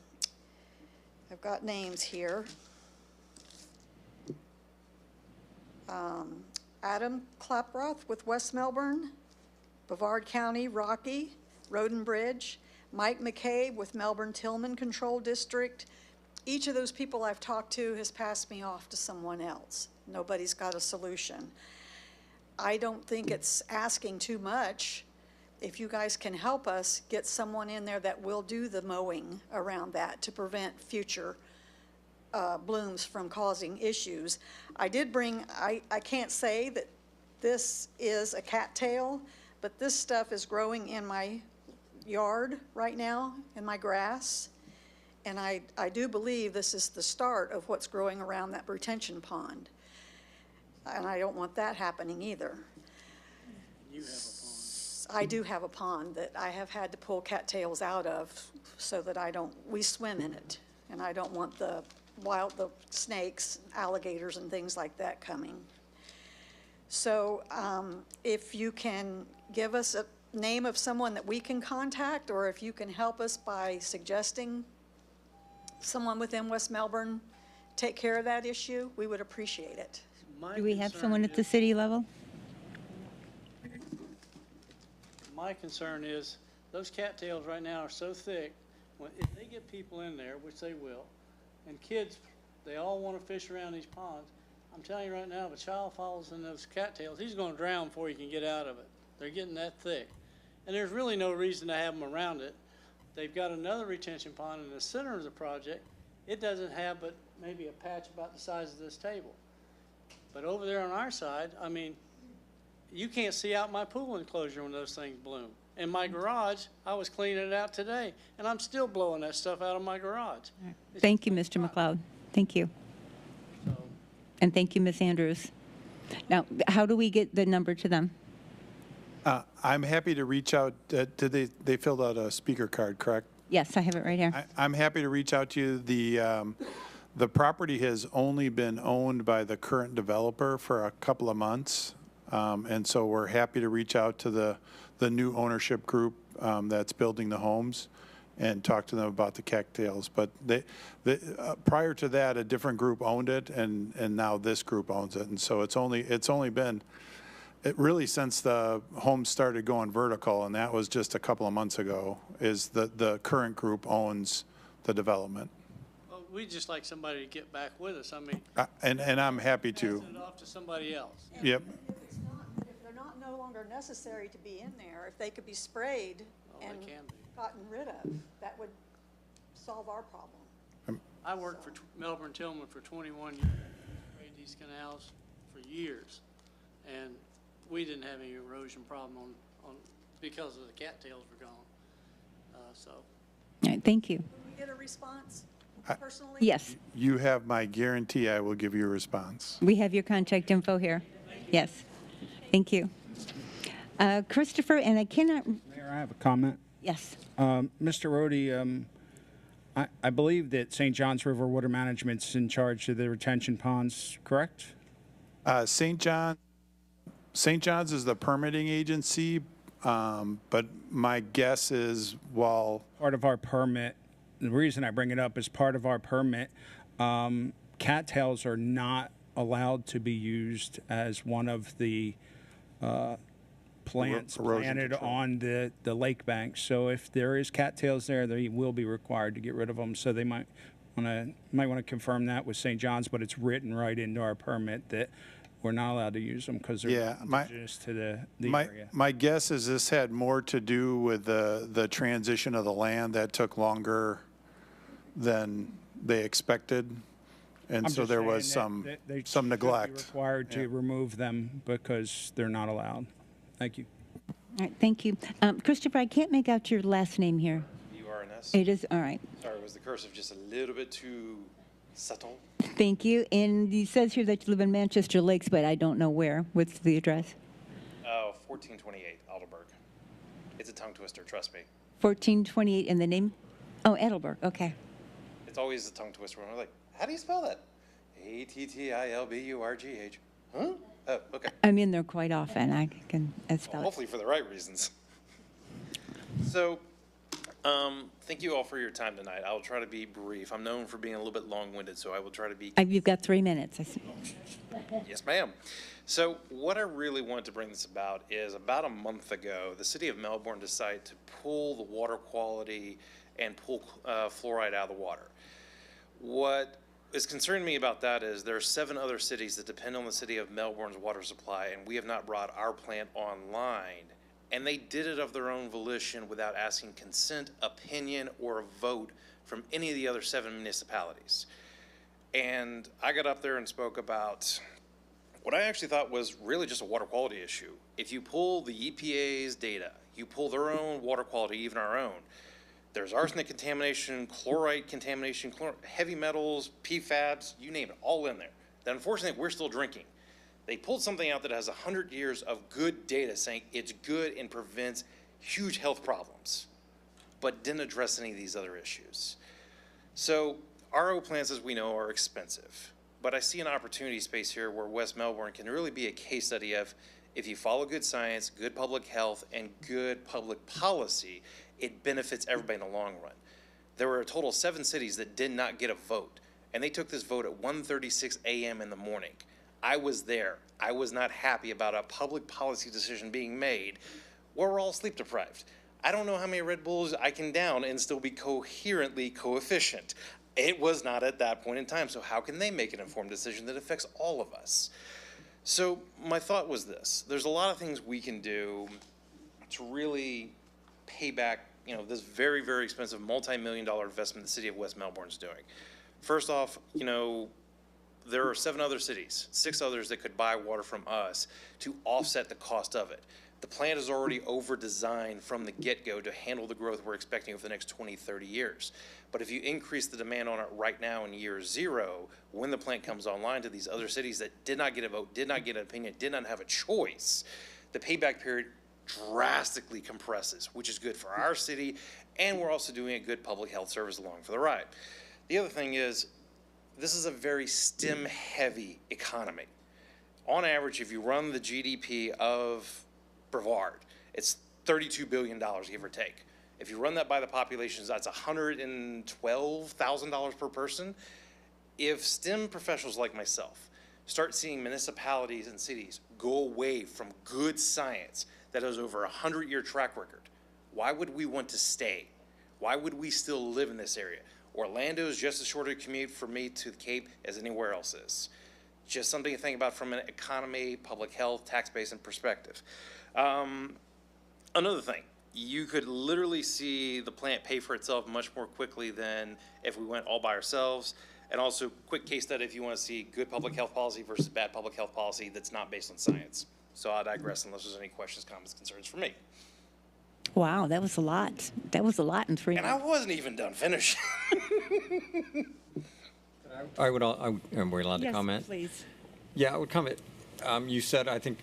got names here. Adam Klaproth with West Melbourne, Brevard County, Rocky, Road and Bridge, Mike McCabe with Melbourne Tillman Control District. Each of those people I've talked to has passed me off to someone else. Nobody's got a solution. I don't think it's asking too much. If you guys can help us get someone in there that will do the mowing around that to prevent future blooms from causing issues. I did bring, I can't say that this is a cattail, but this stuff is growing in my yard right now, in my grass. And I do believe this is the start of what's growing around that retention pond. And I don't want that happening either. You have a pond. I do have a pond that I have had to pull cattails out of so that we swim in it. And I don't want the snakes, alligators, and things like that coming. So if you can give us a name of someone that we can contact, or if you can help us by suggesting someone within West Melbourne take care of that issue, we would appreciate it. Do we have someone at the city level? My concern is those cattails right now are so thick, if they get people in there, which they will, and kids, they all want to fish around these ponds, I'm telling you right now, if a child falls in those cattails, he's gonna drown before he can get out of it. They're getting that thick. And there's really no reason to have them around it. They've got another retention pond in the center of the project. It doesn't have but maybe a patch about the size of this table. But over there on our side, I mean, you can't see out my pool enclosure when those things bloom. In my garage, I was cleaning it out today, and I'm still blowing that stuff out of my garage. Thank you, Mr. McLeod. Thank you. And thank you, Ms. Andrews. Now, how do we get the number to them? I'm happy to reach out. They filled out a speaker card, correct? Yes, I have it right here. I'm happy to reach out to you. The property has only been owned by the current developer for a couple of months. And so we're happy to reach out to the new ownership group that's building the homes and talk to them about the cattails. But prior to that, a different group owned it, and now this group owns it. And so it's only been really since the homes started going vertical, and that was just a couple of months ago, is the current group owns the development. Well, we'd just like somebody to get back with us. I mean, And I'm happy to. passing it off to somebody else. Yep. If they're not no longer necessary to be in there, if they could be sprayed and gotten rid of, that would solve our problem. I worked for Melbourne Tillman for 21 years, sprayed these canals for years, and we didn't have any erosion problem on because of the cattails were gone. So. All right, thank you. Can we get a response personally? Yes, You have my guarantee I will give you a response. we have your contact info here. Yes, thank you. Christopher, and I cannot, Mayor, I have a comment. yes. Mr. Rohde, I believe that St. John's River Water Management's in charge of the retention ponds, correct? St. John's is the permitting agency, but my guess is while Part of our permit, the reason I bring it up is part of our permit, cattails are not allowed to be used as one of the plants Erosion planted control. on the lake bank. So if there is cattails there, they will be required to get rid of them. So they might want to confirm that with St. John's, but it's written right into our permit that we're not allowed to use them because they're indigenous to the area. My guess is this had more to do with the transition of the land that took longer than they expected. And I'm so just there was saying that they some should be neglect. required to remove them because they're not allowed. Thank you. All right, thank you. Christopher, I can't make out your last name here. URNS. It is, all right. Sorry, was the cursive just a little bit too subtle? Thank you. And it says here that you live in Manchester Lakes, but I don't know where. What's the address? 1428 Alderburg. It's a tongue twister, trust me. 1428 and the name? Oh, Edelberg, okay. It's always a tongue twister when we're like, how do you spell that? Attilburgh. Huh? Oh, okay. I'm in there quite often. I can spell it. Hopefully for the right reasons. So, thank you all for your time tonight. I will try to be brief. I'm known for being a little bit long-winded, so I will try to be. You've got 3 minutes. I see. Yes, ma'am. So what I really wanted to bring this about is about a month ago, the city of Melbourne decided to pull the water quality and pull fluoride out of the water. What is concerning me about that is there are 7 other cities that depend on the city of Melbourne's water supply, and we have not brought our plant online. And they did it of their own volition without asking consent, opinion, or a vote from any of the other 7 municipalities. And I got up there and spoke about what I actually thought was really just a water quality issue. If you pull the EPA's data, you pull their own water quality, even our own, there's arsenic contamination, chloride contamination, heavy metals, PFAS, you name it, all in there. That unfortunately we're still drinking. They pulled something out that has 100 years of good data saying it's good and prevents huge health problems, but didn't address any of these other issues. So RO plants, as we know, are expensive, but I see an opportunity space here where West Melbourne can really be a case study of if you follow good science, good public health, and good public policy, it benefits everybody in the long run. There were a total of 7 cities that did not get a vote, and they took this vote at 1:36 a.m. in the morning. I was there. I was not happy about a public policy decision being made where we're all sleep deprived. I don't know how many Red Bulls I can down and still be coherently coefficient. It was not at that point in time. So how can they make an informed decision that affects all of us? So my thought was this: there's a lot of things we can do to really pay back, this very, very expensive multi-million-dollar investment the city of West Melbourne is doing. First off, there are 7 other cities, 6 others that could buy water from us to offset the cost of it. The plant is already over-designed from the get-go to handle the growth we're expecting over the next 20, 30 years. But if you increase the demand on it right now in year 0, when the plant comes online to these other cities that did not get a vote, did not get an opinion, did not have a choice, the payback period drastically compresses, which is good for our city, and we're also doing a good public health service along for the ride. The other thing is, this is a very STEM-heavy economy. On average, if you run the GDP of Brevard, it's $32 billion, give or take. If you run that by the populations, that's $112,000 per person. If STEM professionals like myself start seeing municipalities and cities go away from good science that has over a 100-year track record, why would we want to stay? Why would we still live in this area? Orlando is just as short a commute for me to the Cape as anywhere else is. Just something to think about from an economy, public health, tax base, and perspective. Another thing, you could literally see the plant pay for itself much more quickly than if we went all by ourselves. And also, quick case study if you want to see good public health policy versus bad public health policy that's not based on science. So I digress unless there's any questions, comments, concerns for me. Wow, that was a lot. That was a lot in 3 And minutes. I wasn't even done finishing. Am we allowed to comment? Yes, please. Yeah, I would comment. You said, I think,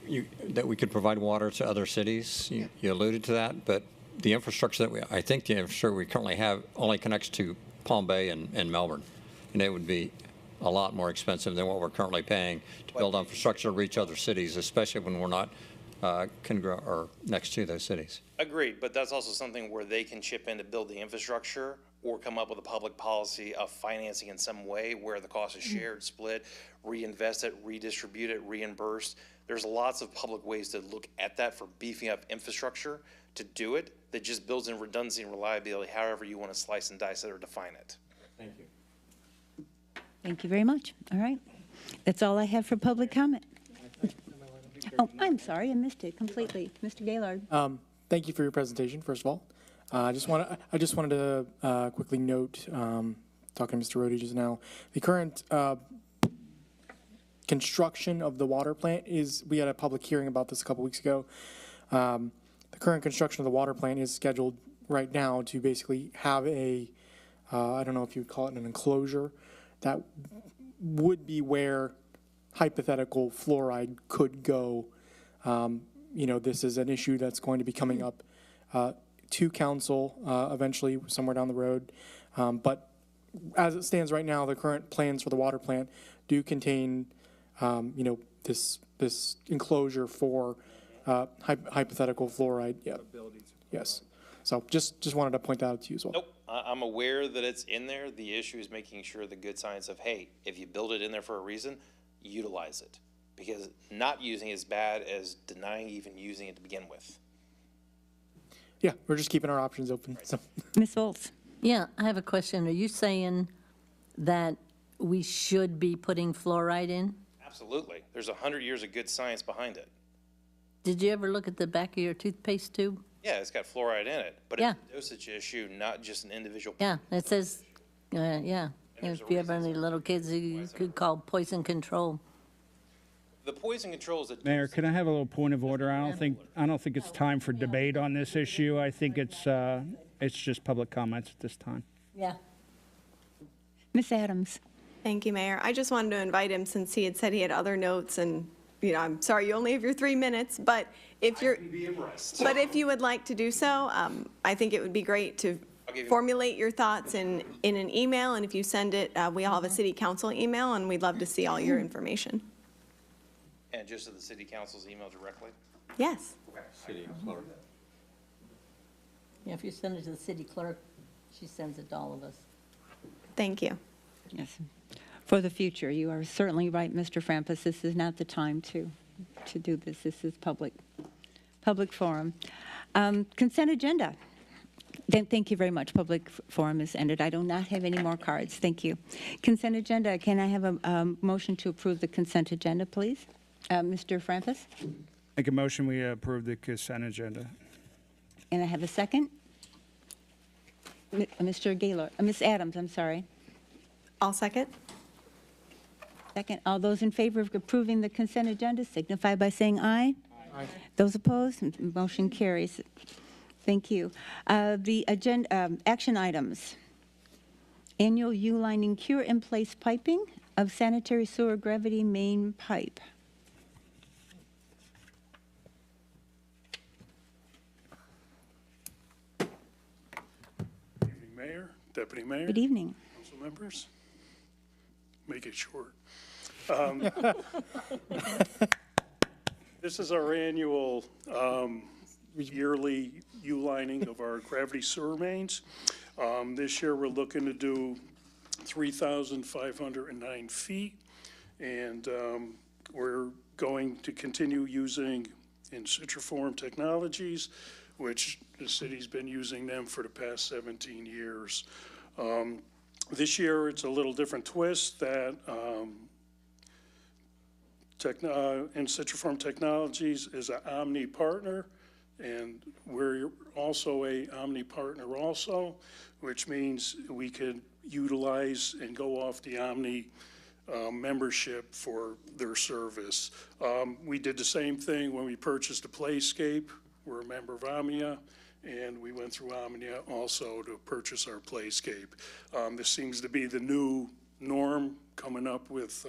that we could provide water to other cities. You alluded to that, but the infrastructure the infrastructure we currently have only connects to Palm Bay and Melbourne. And it would be a lot more expensive than what we're currently paying to build infrastructure to reach other cities, especially when we're not next to those cities. Agreed, but that's also something where they can chip in to build the infrastructure or come up with a public policy of financing in some way where the cost is shared, split, reinvest it, redistribute it, reimbursed. There's lots of public ways to look at that for beefing up infrastructure to do it that just builds in redundancy and reliability, however you want to slice and dice it or define it. Thank you. Thank you very much. All right. That's all I have for public comment. Oh, I'm sorry, I missed it completely. Mr. Gaylord. Thank you for your presentation, first of all. I just wanted to quickly note, talking to Mr. Rohde just now, the current construction of the water plant we had a public hearing about this a couple weeks ago. The current construction of the water plant is scheduled right now to basically have I don't know if you would call it an enclosure, that would be where hypothetical fluoride could go. This is an issue that's going to be coming up to council eventually somewhere down the road. But as it stands right now, the current plans for the water plant do contain, this enclosure for hypothetical fluoride. Yeah. Yes. So just wanted to point that out to you as well. Nope, I'm aware that it's in there. The issue is making sure the good science of, hey, if you build it in there for a reason, utilize it. Because not using it is bad as denying even using it to begin with. Yeah, we're just keeping our options open. Right. So. Ms. Volz. Yeah, I have a question. Are you saying that we should be putting fluoride in? Absolutely. There's 100 years of good science behind it. Did you ever look at the back of your toothpaste tube? Yeah, it's got fluoride in it, but Yeah. it's a dosage issue, not just an individual. Yeah, it says, yeah. there's If a you have reason any little kids, you could call poison control. The poison control is a Mayor, can I have a little point of order? I don't think it's time for debate on this issue. I think it's just public comments at this time. Yeah. Ms. Adams. Thank you, Mayor. I just wanted to invite him since he had said he had other notes and, I'm sorry you only have your 3 minutes, but if you would like to do so, I think it would be great to formulate your thoughts in an email, and if you send it, we all have a city council email, and we'd love to see all your information. And just to the city council's email directly? Yes. City clerk. Yeah, if you send it to the city clerk, she sends it to all of us. Thank you. Yes. For the future, you are certainly right, Mr. Frampus. This is not the time to do this. This is public forum. Consent agenda. Then thank you very much. Public forum is ended. I do not have any more cards. Thank you. Consent agenda. Can I have a motion to approve the consent agenda, please? Mr. Francis? Make a motion, we approve the consent agenda. And I have a second? Mr. Gaylor, Ms. Adams, I'm sorry. I'll second. Second. All those in favor of approving the consent agenda signify by saying aye. Aye. Those opposed, motion carries. Thank you. The agenda, action items. Annual U-lining cure in place piping of sanitary sewer gravity main pipe. Evening, Mayor, Deputy Mayor. Good evening. Council members. Make it short. This is our annual yearly U-lining of our gravity sewer mains. This year, we're looking to do 3,509 feet, and we're going to continue using in Citriform Technologies, which the city's been using them for the past 17 years. This year, it's a little different twist that in Citriform Technologies is an Omni partner, and we're also a Omni partner also, which means we could utilize and go off the Omni membership for their service. We did the same thing when we purchased the Playscape. We're a member of Omnia, and we went through Omnia also to purchase our Playscape. This seems to be the new norm, coming up with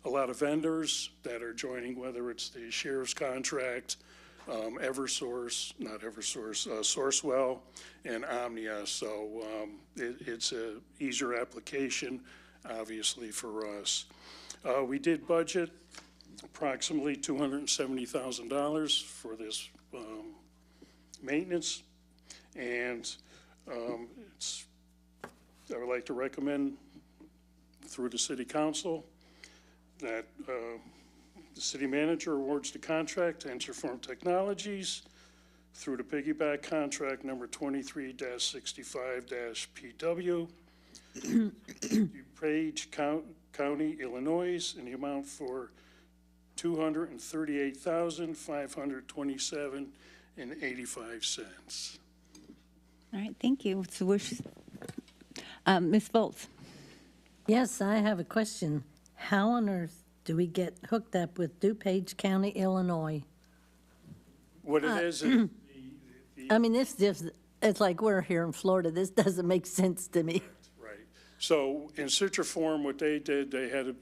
a lot of vendors that are joining, whether it's the sheriff's contract, Eversource, not Eversource, Sourcewell, and Omnia. So it's a easier application, obviously, for us. We did budget approximately $270,000 for this maintenance, and I would like to recommend through the city council that the city manager awards the contract to Citriform Technologies through the piggyback contract number 23-65-PW, DuPage County, Illinois, in the amount for $238,527.85. All right, thank you. What's the wish? Ms. Volz? Yes, I have a question. How on earth do we get hooked up with DuPage County, Illinois? What it is I mean, this just, it's like we're here in Florida. This doesn't make sense to me. right. So in Citriform, what they did, they had to,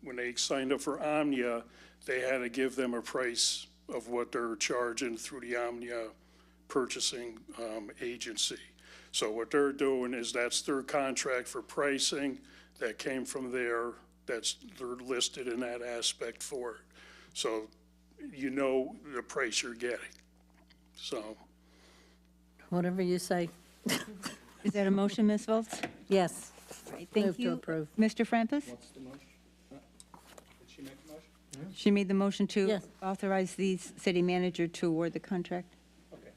when they signed up for Omnia, they had to give them a price of what they're charging through the Omnia purchasing agency. So what they're doing is that's their contract for pricing that came from there. They're listed in that aspect for it. So you know the price you're getting. So. Whatever you say. Is that a motion, Ms. Volz? Yes. All right, thank Move you. to approve. Mr. Francis? What's the motion? Did she make the motion? She made the motion to Yes. authorize the city manager to award the contract. Okay.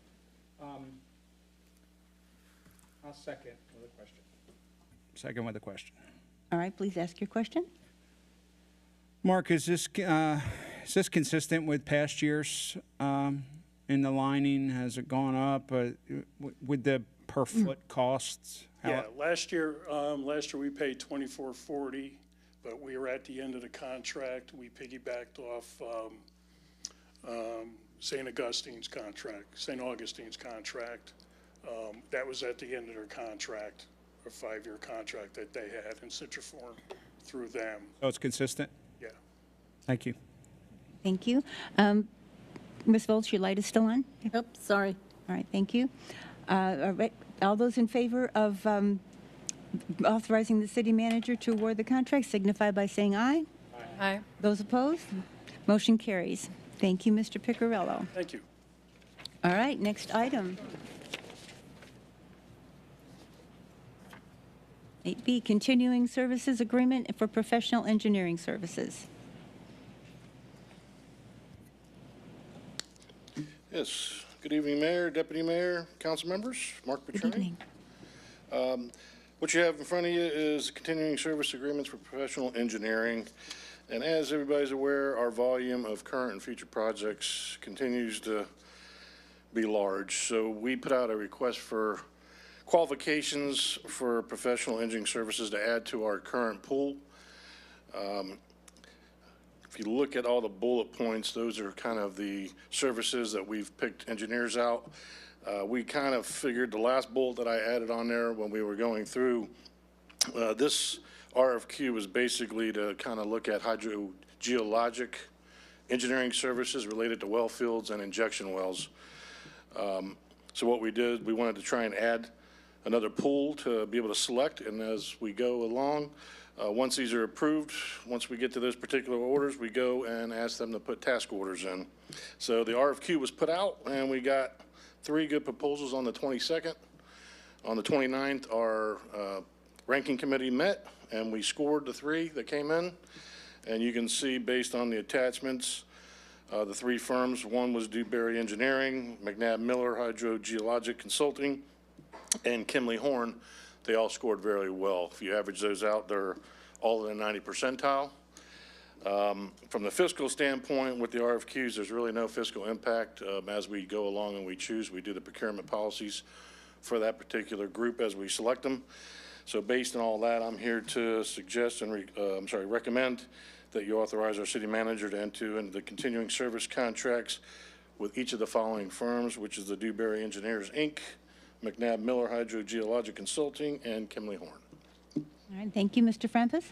I'll second with a question. Second with a question. All right, please ask your question. Mark, is this consistent with past years in the lining? Has it gone up with the per foot costs? Yeah, last year we paid $24.40, but we were at the end of the contract. We piggybacked off St. Augustine's contract. That was at the end of their contract, a 5-year contract that they had in Citriform through them. Oh, it's consistent? Yeah. Thank you. Thank you. Ms. Volz, your light is still on? Oops, sorry. All right, thank you. All right, all those in favor of authorizing the city manager to award the contract signify by saying aye. Aye. Those opposed? Motion carries. Thank you, Mr. Piccirillo. Thank you. All right, next item. 8B, continuing services agreement for professional engineering services. Yes, Good evening, Mayor, Deputy Mayor, council members. Mark Petroni. Good evening. What you have in front of you is continuing service agreements for professional engineering. And as everybody's aware, our volume of current and future projects continues to be large. So we put out a request for qualifications for professional engineering services to add to our current pool. If you look at all the bullet points, those are kind of the services that we've picked engineers out. We kind of figured the last bullet that I added on there when we were going through, this RFQ was basically to kind of look at hydrogeologic engineering services related to well fields and injection wells. So what we did, we wanted to try and add another pool to be able to select, and as we go along, once these are approved, once we get to those particular orders, we go and ask them to put task orders in. So the RFQ was put out, and we got 3 good proposals on the 22nd. On the 29th, our ranking committee met, and we scored the 3 that came in. And you can see, based on the attachments, the 3 firms. One was Dewberry Engineering, McNabb Miller Hydrogeologic Consulting, and Kimley Horn. They all scored very well. If you average those out, they're all in the 90 percentile. From the fiscal standpoint, with the RFQs, there's really no fiscal impact. As we go along and we choose, we do the procurement policies for that particular group as we select them. So based on all that, I'm here to suggest and recommend that you authorize our city manager to enter into the continuing service contracts with each of the following firms, which is the Dewberry Engineers, Inc., McNabb Miller Hydrogeologic Consulting, and Kimley Horn. All right, thank you, Mr. Francis.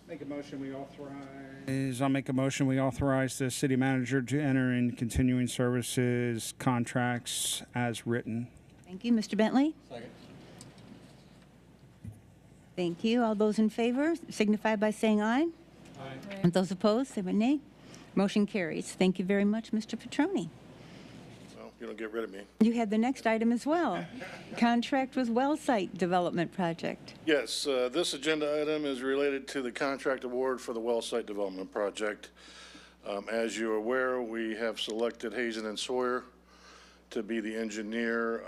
Make a motion we authorize. I'll make a motion we authorize the city manager to enter in continuing services contracts as written. Thank you, Mr. Bentley. Second. Thank you. All those in favor signify by saying aye. Aye. And those opposed, say by nay. Motion carries. Thank you very much, Mr. Petroni. Well, you don't get rid of me. You had the next item as well. Contract with Well Site Development Project. Yes, this agenda item is related to the contract award for the Well Site Development Project. As you're aware, we have selected Hazen and Sawyer to be the engineer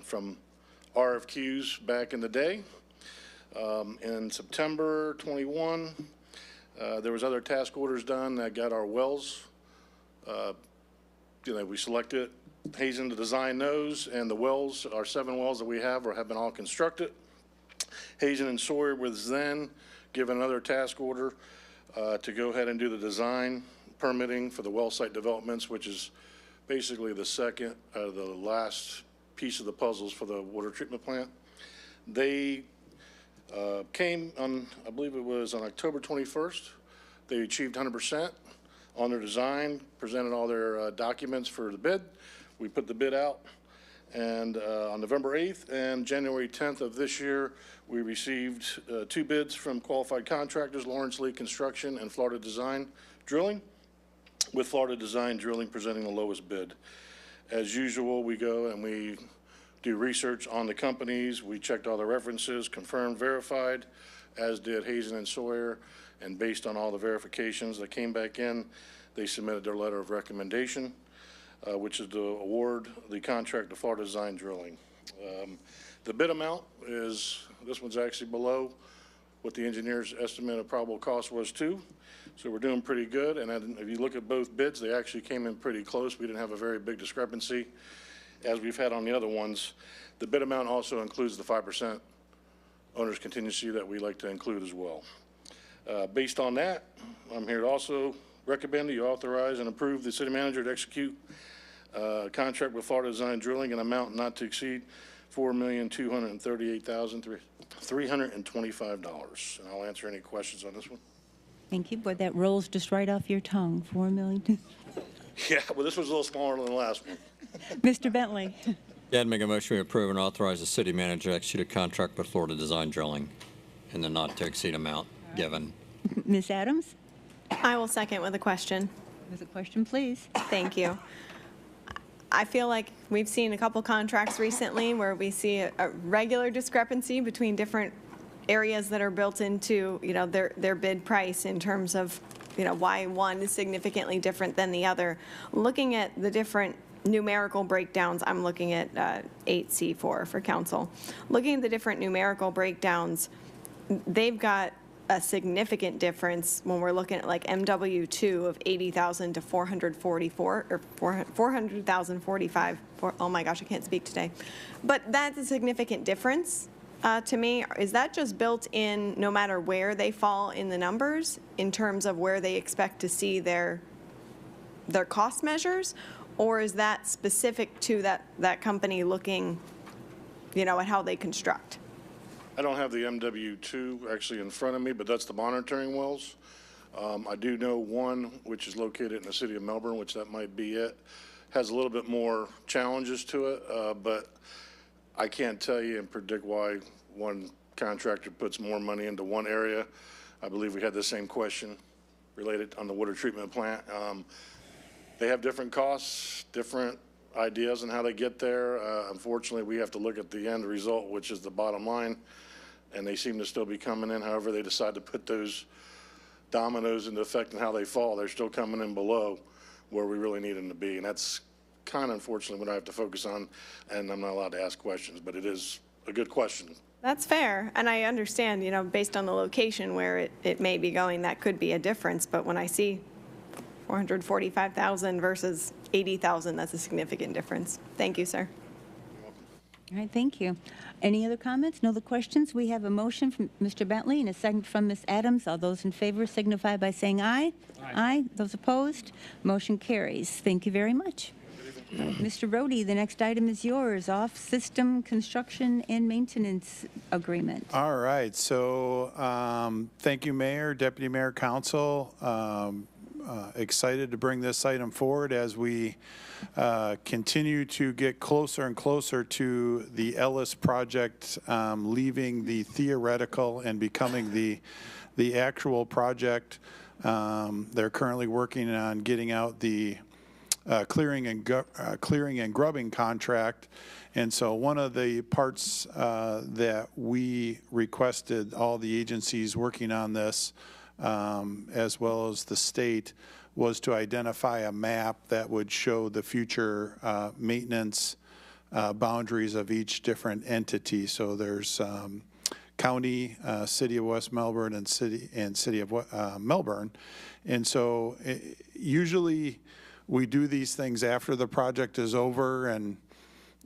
from RFQs back in the day. In September 21, there was other task orders done that got our wells. We selected Hazen to design those, and the wells, our 7 wells that we have been all constructed. Hazen and Sawyer was then given another task order to go ahead and do the design permitting for the well site developments, which is basically the second, the last piece of the puzzles for the water treatment plant. They came on, I believe it was on October 21st. They achieved 100% on their design, presented all their documents for the bid. We put the bid out, and on November 8th and January 10th of this year, we received 2 bids from qualified contractors, Lawrence Lee Construction and Florida Design Drilling, with Florida Design Drilling presenting the lowest bid. As usual, we go and we do research on the companies. We checked all the references, confirmed, verified, as did Hazen and Sawyer. And based on all the verifications that came back in, they submitted their letter of recommendation, which is to award the contract to Florida Design Drilling. The bid amount is, this one's actually below what the engineer's estimate of probable cost was too. So we're doing pretty good. And then if you look at both bids, they actually came in pretty close. We didn't have a very big discrepancy as we've had on the other ones. The bid amount also includes the 5% owner's contingency that we like to include as well. Based on that, I'm here to also recommend that you authorize and approve the city manager to execute a contract with Florida Design Drilling, an amount not to exceed $4,238,325. And I'll answer any questions on this one. Thank you. Boy, that rolls just right off your tongue. $4 million. Yeah, well, this was a little smaller than the last one. Mr. Bentley. Yeah, I'd make a motion to approve and authorize the city manager to execute a contract with Florida Design Drilling in the not-to-exceed amount given. Ms. Adams? I will second with a question. With a question, please. Thank you. I feel like we've seen a couple contracts recently where we see a regular discrepancy between different areas that are built into, their bid price in terms of why one is significantly different than the other. Looking at the different numerical breakdowns, I'm looking at 8C4 for council. Looking at the different numerical breakdowns, they've got a significant difference when we're looking at like MW2 of 80,000 to 444 or 400,045. Oh my gosh, I can't speak today. But that's a significant difference to me. Is that just built in no matter where they fall in the numbers in terms of where they expect to see their cost measures? Or is that specific to that company looking, at how they construct? I don't have the MW2 actually in front of me, but that's the monitoring wells. I do know one, which is located in the city of Melbourne, which that might be it, has a little bit more challenges to it, but I can't tell you and predict why one contractor puts more money into one area. I believe we had the same question related on the water treatment plant. They have different costs, different ideas on how they get there. Unfortunately, we have to look at the end result, which is the bottom line, and they seem to still be coming in. However they decide to put those dominoes into effect and how they fall, they're still coming in below where we really need them to be, and that's kind of unfortunately what I have to focus on, and I'm not allowed to ask questions, but it is a good question. That's fair, and I understand, based on the location where it may be going, that could be a difference, but when I see 445,000 versus 80,000, that's a significant difference. Thank you, sir. All right, thank you. Any other comments? No other questions? We have a motion from Mr. Bentley and a second from Ms. Adams. All those in favor signify by saying aye. Aye. Those opposed? Motion carries. Thank you very much. Mr. Rohde, the next item is yours, off-system construction and maintenance agreement. All right, so thank you, Mayor, Deputy Mayor, Council. Excited to bring this item forward as we continue to get closer and closer to the Ellis project, leaving the theoretical and becoming the actual project. They're currently working on getting out the clearing and grubbing contract. And so one of the parts that we requested all the agencies working on this, as well as the state, was to identify a map that would show the future maintenance boundaries of each different entity. So there's county, city of West Melbourne, and city of Melbourne. And so usually we do these things after the project is over, and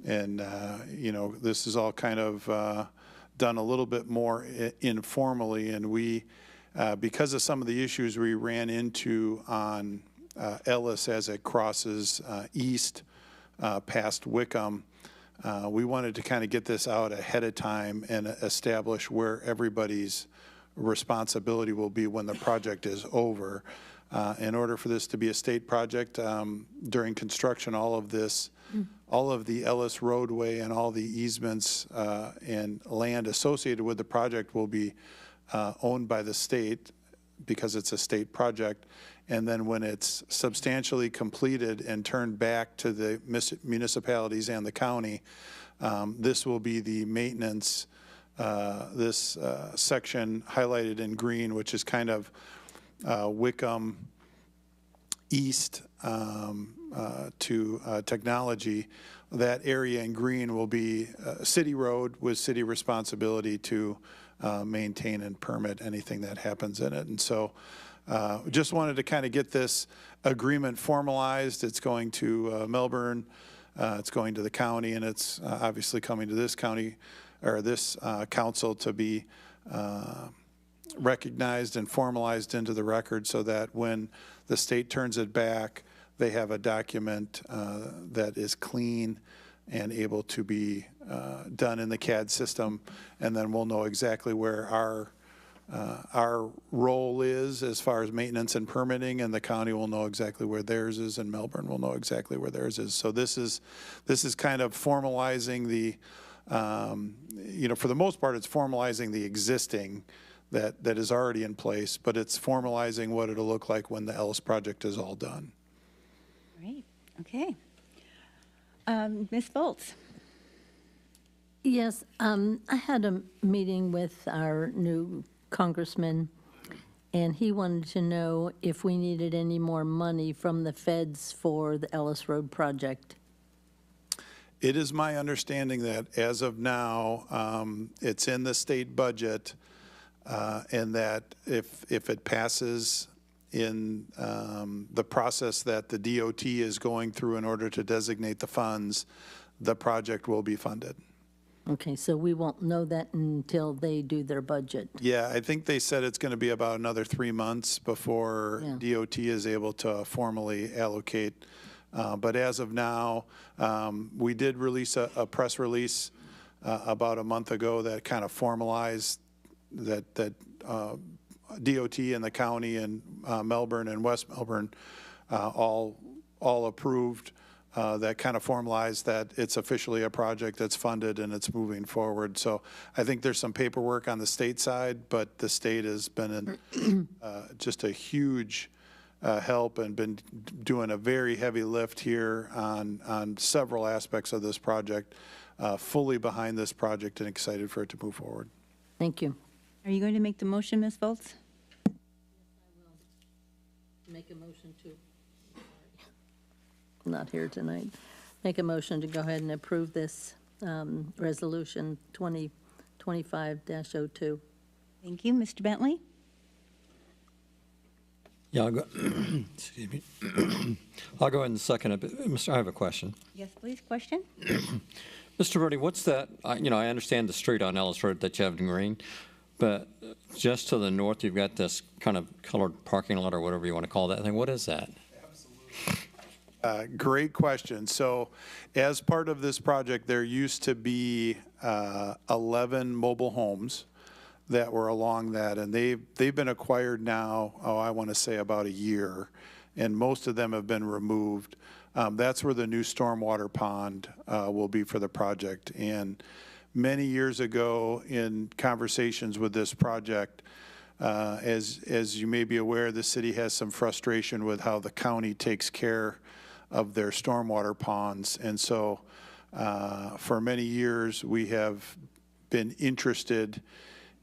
this is all kind of done a little bit more informally, and we. Because of some of the issues we ran into on Ellis as it crosses east past Wickham, we wanted to kind of get this out ahead of time and establish where everybody's responsibility will be when the project is over. In order for this to be a state project, during construction, all of the Ellis roadway and all the easements and land associated with the project will be owned by the state because it's a state project. And then when it's substantially completed and turned back to the municipalities and the county, this will be the maintenance, this section highlighted in green, which is kind of Wickham east to technology. That area in green will be a city road with city responsibility to maintain and permit anything that happens in it. And so just wanted to kind of get this agreement formalized. It's going to Melbourne, it's going to the county, and it's obviously coming to this county or this council to be recognized and formalized into the record so that when the state turns it back, they have a document that is clean and able to be done in the CAD system, and then we'll know exactly where our role is as far as maintenance and permitting, and the county will know exactly where theirs is, and Melbourne will know exactly where theirs is. So this is kind of formalizing the, for the most part, it's formalizing the existing that is already in place, but it's formalizing what it'll look like when the Ellis project is all done. Great. Okay. Ms. Foltz. Yes, I had a meeting with our new congressman, and he wanted to know if we needed any more money from the feds for the Ellis Road project. It is my understanding that as of now, it's in the state budget, and that if it passes in the process that the DOT is going through in order to designate the funds, the project will be funded. Okay, so we won't know that until they do their budget. Yeah, I think they said it's going to be about another 3 months before DOT is able to formally allocate. But as of now, we did release a press release about a month ago that kind of formalized that DOT and the county and Melbourne and West Melbourne all approved. That kind of formalized that it's officially a project that's funded and it's moving forward. So I think there's some paperwork on the state side, but the state has been in, just a huge help and been doing a very heavy lift here on several aspects of this project, fully behind this project and excited for it to move forward. Thank you. Are you going to make the motion, Ms. Volz? Make a motion to, not here tonight, make a motion to go ahead and approve this resolution 2025-02. Thank you. Mr. Bentley? Yeah, I'll go, excuse me. I'll go ahead and second it. Mr. I have a question. Yes, please. Question? Mr. Brody, what's that? I understand the street on Ellis Road that you have in green, but just to the north, you've got this kind of colored parking lot or whatever you want to call that thing. What is that? Great question. So as part of this project, there used to be 11 mobile homes that were along that, and they've been acquired now, I want to say about a year, and most of them have been removed. That's where the new stormwater pond will be for the project. And many years ago, in conversations with this project, as you may be aware, the city has some frustration with how the county takes care of their stormwater ponds. And so for many years, we have been interested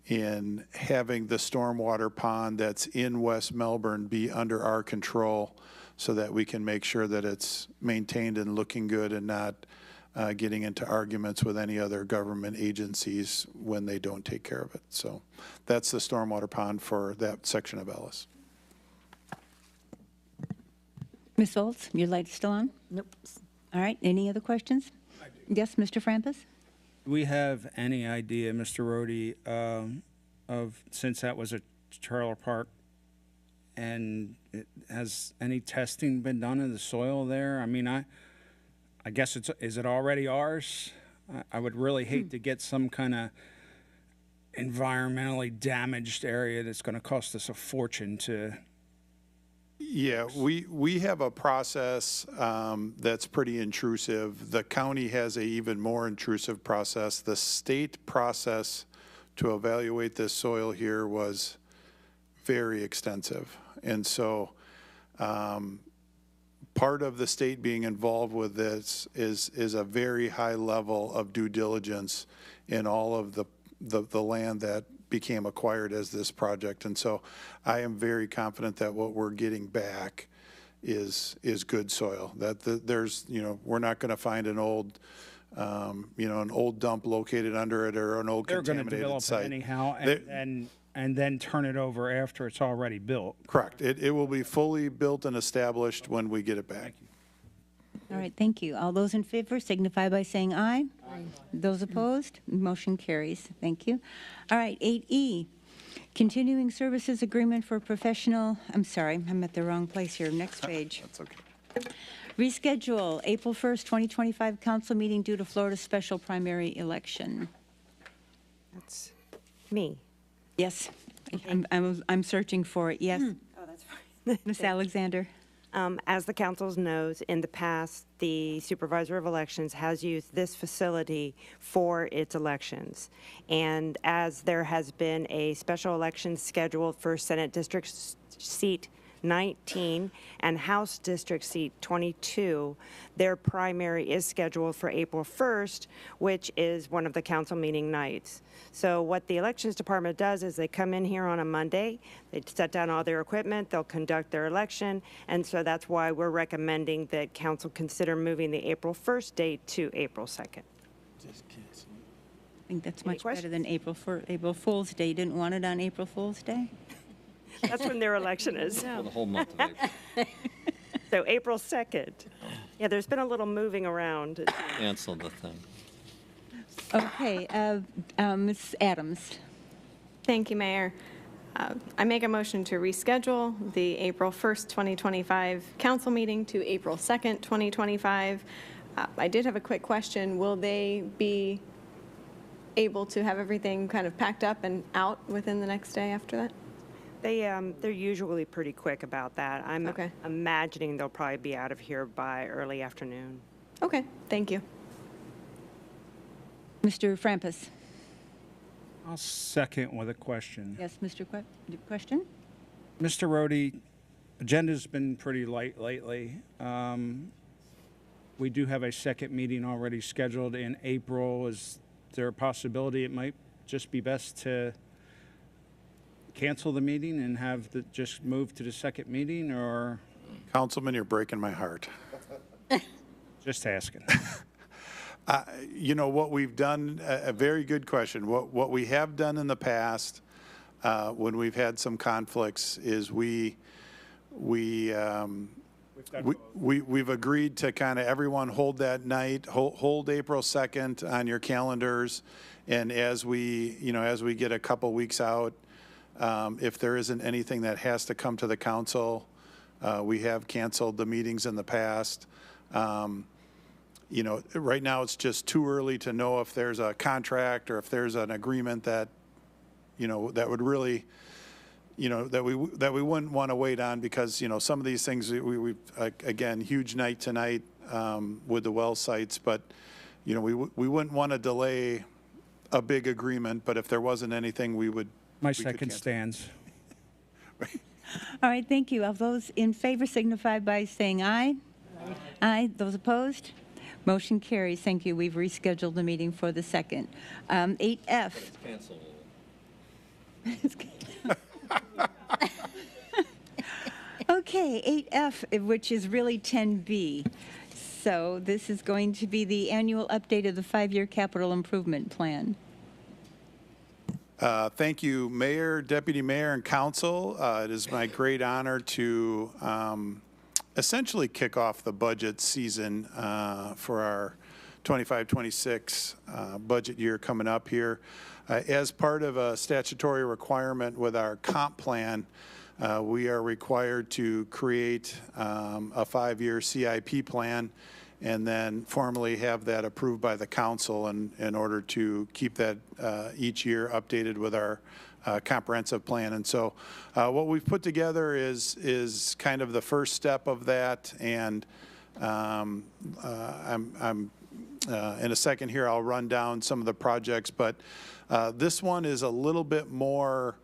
in having the stormwater pond that's in West Melbourne be under our control so that we can make sure that it's maintained and looking good and not getting into arguments with any other government agencies when they don't take care of it. So that's the stormwater pond for that section of Ellis. Ms. Volz, your light is still on? Nope. All right. Any other questions? Yes, Mr. Frampus? Do we have any idea, Mr. Rohde, of, since that was a trailer park, and has any testing been done of the soil there? I mean, I guess is it already ours? I would really hate to get some kind of environmentally damaged area that's going to cost us a fortune to. Yeah, we have a process that's pretty intrusive. The county has a even more intrusive process. The state process to evaluate this soil here was very extensive. And so part of the state being involved with this is a very high level of due diligence in all of the land that became acquired as this project. And so I am very confident that what we're getting back is good soil. That there's, we're not going to find an old, an old dump located under it or an old contaminated site. They're going to develop it anyhow and then turn it over after it's already built. Correct. It will be fully built and established when we get it back. All right, thank you. All those in favor signify by saying aye. Aye. Those opposed, motion carries. Thank you. All right, 8E, continuing services agreement for professional, I'm sorry, I'm at the wrong place here. Next page. That's okay. Reschedule April 1st, 2025 council meeting due to Florida special primary election. That's me. Yes, I'm searching for it. Yes. Oh, that's fine. Ms. Alexander. As the council knows, in the past, the supervisor of elections has used this facility for its elections. And as there has been a special election scheduled for Senate District seat 19, and House District Seat 22, their primary is scheduled for April 1st, which is one of the council meeting nights. So what the Elections Department does is they come in here on a Monday, they set down all their equipment, they'll conduct their election, and so that's why we're recommending that council consider moving the April 1st date to April 2nd. I think that's much better than April Fool's Day. Didn't want it on April Fool's Day? That's when their election is. For the whole month of April. So April 2nd. Yeah, there's been a little moving around. Cancel the thing. Okay, Ms. Adams. Thank you, Mayor. I make a motion to reschedule the April 1st, 2025 council meeting to April 2nd, 2025. I did have a quick question. Will they be able to have everything kind of packed up and out within the next day after that? They're usually pretty quick about that. I'm imagining they'll probably be out of here by early afternoon. Okay, thank you. Mr. Frampus. I'll second with a question. Yes, question? Mr. Rohde, agenda's been pretty light lately. We do have a second meeting already scheduled in April. Is there a possibility it might just be best to cancel the meeting and have just move to the second meeting, or? Councilman, you're breaking my heart. Just asking. You know, what we've done, a very good question. What we have done in the past, when we've had some conflicts, is we've agreed to kind of everyone hold that night, hold April 2nd on your calendars, and as we get a couple weeks out, if there isn't anything that has to come to the council, we have canceled the meetings in the past. You know, right now it's just too early to know if there's a contract or if there's an agreement that, you know, that would really, you know, that we wouldn't want to wait on, because, you know, some of these things we again, huge night tonight with the well sites, but, you know, we wouldn't want to delay a big agreement, but if there wasn't anything, My second stands. All right, thank you. All those in favor signify by saying aye. Aye. Aye. Those opposed? Motion carries. Thank you. We've rescheduled the meeting for the 2nd. 8F. Cancel. Okay, 8F, which is really 10B. So this is going to be the annual update of the 5-year capital improvement plan. Thank you, Mayor, Deputy Mayor, and Council. It is my great honor to essentially kick off the budget season for our 25-26 budget year coming up here. As part of a statutory requirement with our comp plan, we are required to create a 5-year CIP plan and then formally have that approved by the council in order to keep that each year updated with our comprehensive plan. And so what we've put together is kind of the first step of that, and I'm in a second here I'll run down some of the projects, but this one is a little bit more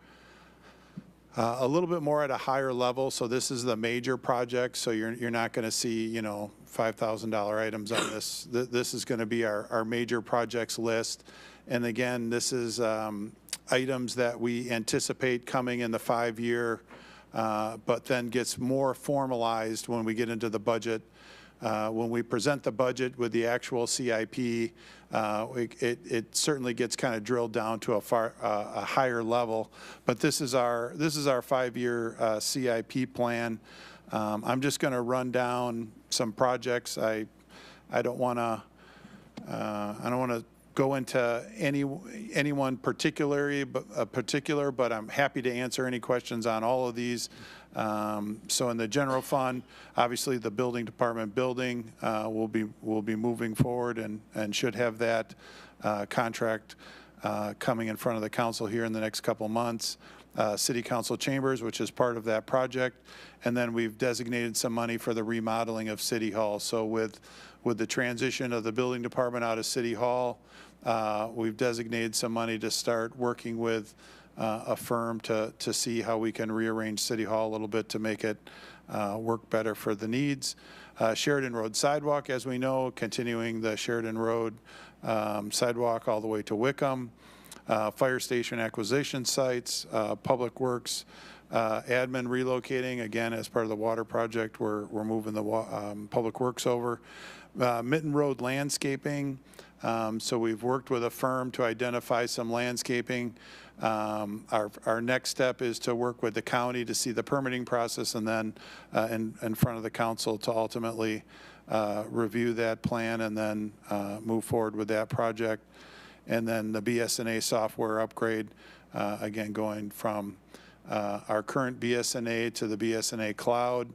at a higher level. So this is the major project. So you're not going to see, you know, $5,000 items on this. This is going to be our major projects list. And again, this is items that we anticipate coming in the 5-year, but then gets more formalized when we get into the budget. When we present the budget with the actual CIP, it certainly gets kind of drilled down to a higher level. But this is our 5-year CIP plan. I'm just going to run down some projects. I don't want to go into anyone particular, but I'm happy to answer any questions on all of these. So in the general fund, obviously the building department building will be moving forward and should have that contract coming in front of the council here in the next couple months. City Council chambers, which is part of that project, and then we've designated some money for the remodeling of City Hall. So with the transition of the building department out of City Hall, we've designated some money to start working with a firm to see how we can rearrange City Hall a little bit to make it work better for the needs. Sheridan Road sidewalk, as we know, continuing the Sheridan Road sidewalk all the way to Wickham. Fire station acquisition sites, Public Works, admin relocating, again, as part of the water project, we're moving the Public Works over. Mitten Road landscaping, so we've worked with a firm to identify some landscaping. Our next step is to work with the county to see the permitting process, and then in front of the council to ultimately review that plan and then move forward with that project. And then the BSNA software upgrade, again, going from our current BSNA to the BSNA cloud.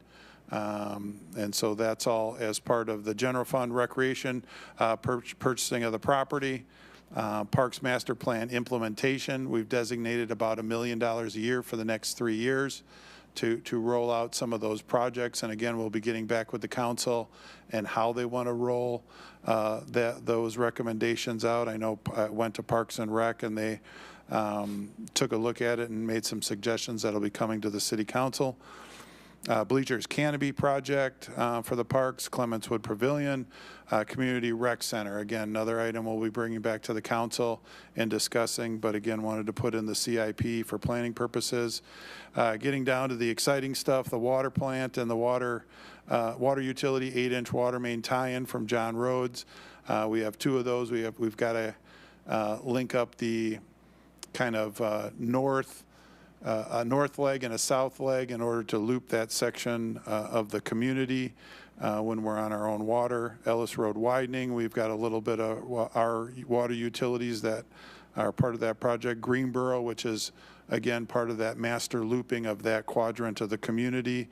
And so that's all as part of the general fund recreation, purchasing of the property, Parks Master Plan implementation. We've designated about $1 million a year for the next 3 years to roll out some of those projects. And again, we'll be getting back with the council and how they want to roll those recommendations out. I know I went to Parks and Rec, and they took a look at it and made some suggestions that'll be coming to the city council. Bleachers Canopy project for the parks, Clemenswood Pavilion, Community Rec Center. Again, another item we'll be bringing back to the council and discussing, but again, wanted to put in the CIP for planning purposes. Getting down to the exciting stuff, the water plant and the water utility 8-inch water main tie-in from John Rhodes. We have 2 of those. We've got to link up the kind of a north leg and a south leg in order to loop that section of the community when we're on our own water. Ellis Road widening, we've got a little bit of our water utilities that are part of that project. Greenboro, which is, again, part of that master looping of that quadrant of the community.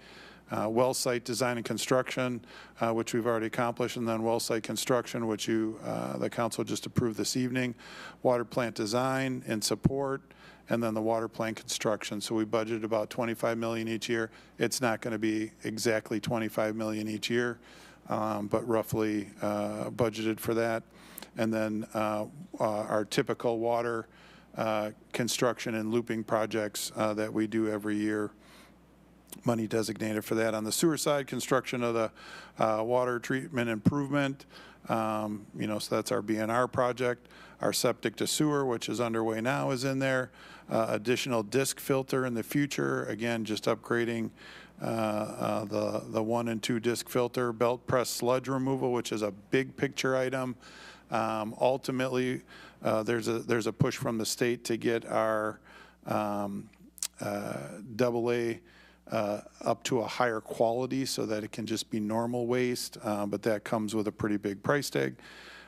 Well site design and construction, which we've already accomplished, and then well site construction, which the council just approved this evening. Water plant design and support, and then the water plant construction. So we budgeted about $25 million each year. It's not going to be exactly $25 million each year, but roughly budgeted for that. And then our typical water construction and looping projects that we do every year. Money designated for that. On the sewer side, construction of the water treatment improvement, so that's our BNR project. Our septic to sewer, which is underway now, is in there. Additional disc filter in the future, again, just upgrading the 1 and 2 disc filter. Belt press sludge removal, which is a big picture item. Ultimately, there's a push from the state to get our AA up to a higher quality so that it can just be normal waste, but that comes with a pretty big price tag.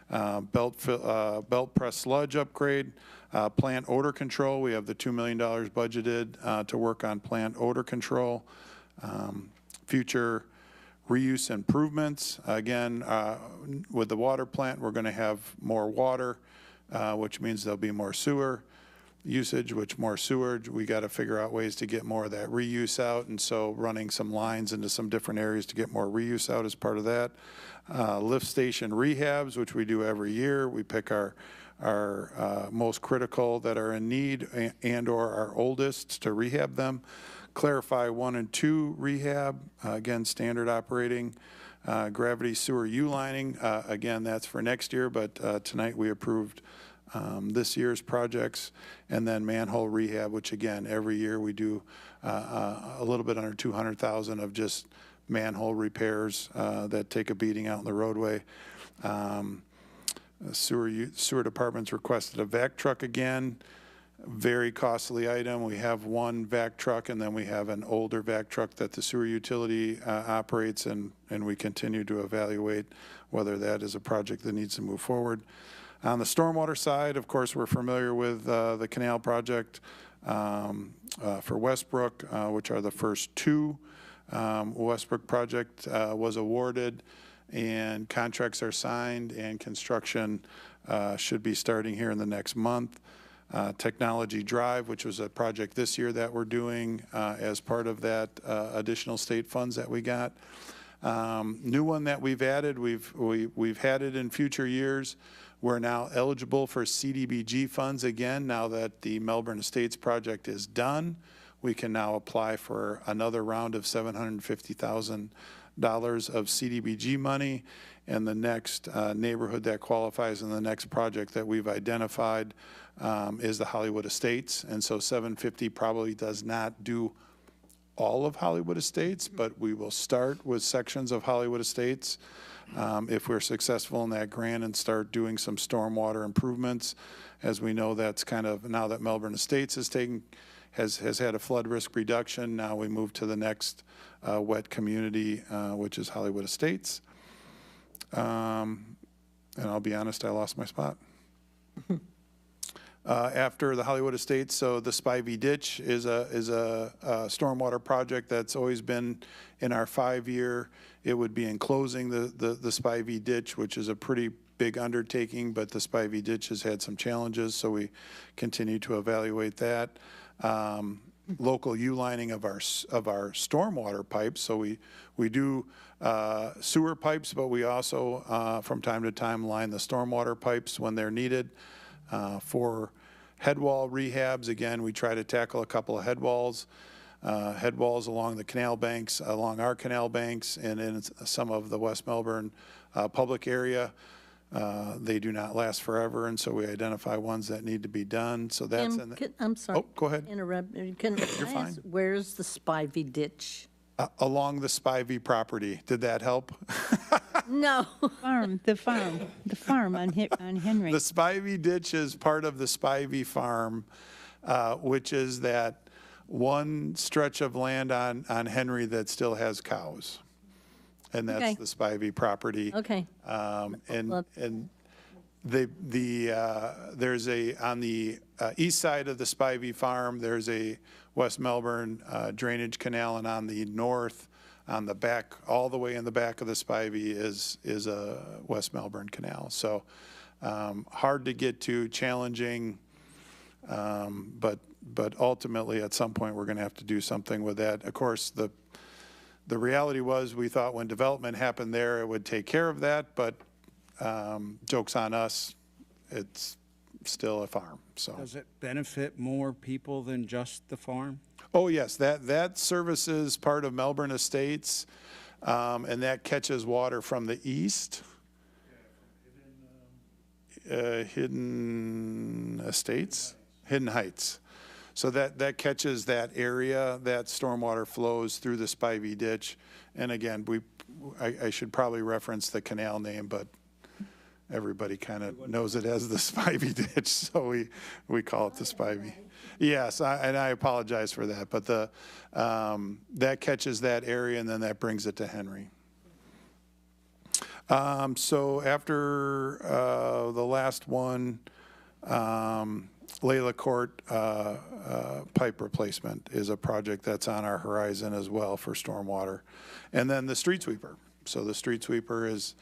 Belt press sludge upgrade, plant odor control. We have the $2 million budgeted to work on plant odor control. Future reuse improvements. Again, with the water plant, we're going to have more water, which means there'll be more sewer usage, which more sewage. We got to figure out ways to get more of that reuse out, and so running some lines into some different areas to get more reuse out as part of that. Lift station rehabs, which we do every year. We pick our most critical that are in need and or our oldest to rehab them. Clarify 1 and 2 rehab, again, standard operating. Gravity sewer U-lining, again, that's for next year, but tonight we approved this year's projects. And then manhole rehab, which again, every year we do a little bit under 200,000 of just manhole repairs that take a beating out in the roadway. Sewer department's requested a vac truck again. Very costly item. We have one vac truck, and then we have an older vac truck that the sewer utility operates, and we continue to evaluate whether that is a project that needs to move forward. On the stormwater side, of course, we're familiar with the canal project for Westbrook, which are the first 2. Westbrook project was awarded, and contracts are signed, and construction should be starting here in the next month. Technology Drive, which was a project this year that we're doing as part of that additional state funds that we got. New one that we've added, we've had it in future years. We're now eligible for CDBG funds again. Now that the Melbourne Estates project is done, we can now apply for another round of $750,000 of CDBG money. And the next neighborhood that qualifies in the next project that we've identified is the Hollywood Estates. And so 750 probably does not do all of Hollywood Estates, but we will start with sections of Hollywood Estates if we're successful in that grant and start doing some stormwater improvements. As we know, that's kind of, now that Melbourne Estates has had a flood risk reduction, now we move to the next wet community, which is Hollywood Estates. And I'll be honest, I lost my spot. After the Hollywood Estates, so the Spivey Ditch is a stormwater project that's always been in our 5-year. It would be enclosing the Spivey Ditch, which is a pretty big undertaking, but the Spivey Ditch has had some challenges, so we continue to evaluate that. Local U-lining of our stormwater pipes, so we do sewer pipes, but we also from time to time line the stormwater pipes when they're needed. For head wall rehabs, again, we try to tackle a couple of head walls along the canal banks, along our canal banks, and in some of the West Melbourne public area. They do not last forever, and so we identify ones that need to be done. So that's I'm sorry. Oh, go ahead. Interrupt. You're fine. Where's the Spivey Ditch? Along the Spivey property. Did that help? No. The farm on Henry. The Spivey Ditch is part of the Spivey Farm, which is that one stretch of land on Henry that still has cows. And that's Okay. the Spivey property. Okay. And there's on the east side of the Spivey Farm, there's a West Melbourne drainage canal, and on the north, on the back, all the way in the back of the Spivey is a West Melbourne canal. So hard to get to, challenging, but ultimately at some point we're going to have to do something with that. Of course, the reality was we thought when development happened there it would take care of that, but joke's on us, it's still a farm. So Does it benefit more people than just the farm? oh yes, that services part of Melbourne Estates, and that catches water from the east. Hidden Estates, Hidden Heights. So that catches that area, that stormwater flows through the Spivey Ditch. And again, I should probably reference the canal name, but everybody kind of knows it as the Spivey Ditch, so we call it the Spivey. Yes, and I apologize for that, but that catches that area, and then that brings it to Henry. So after the last one, Layla Court pipe replacement is a project that's on our horizon as well for stormwater. And then the street sweeper. So the street sweeper is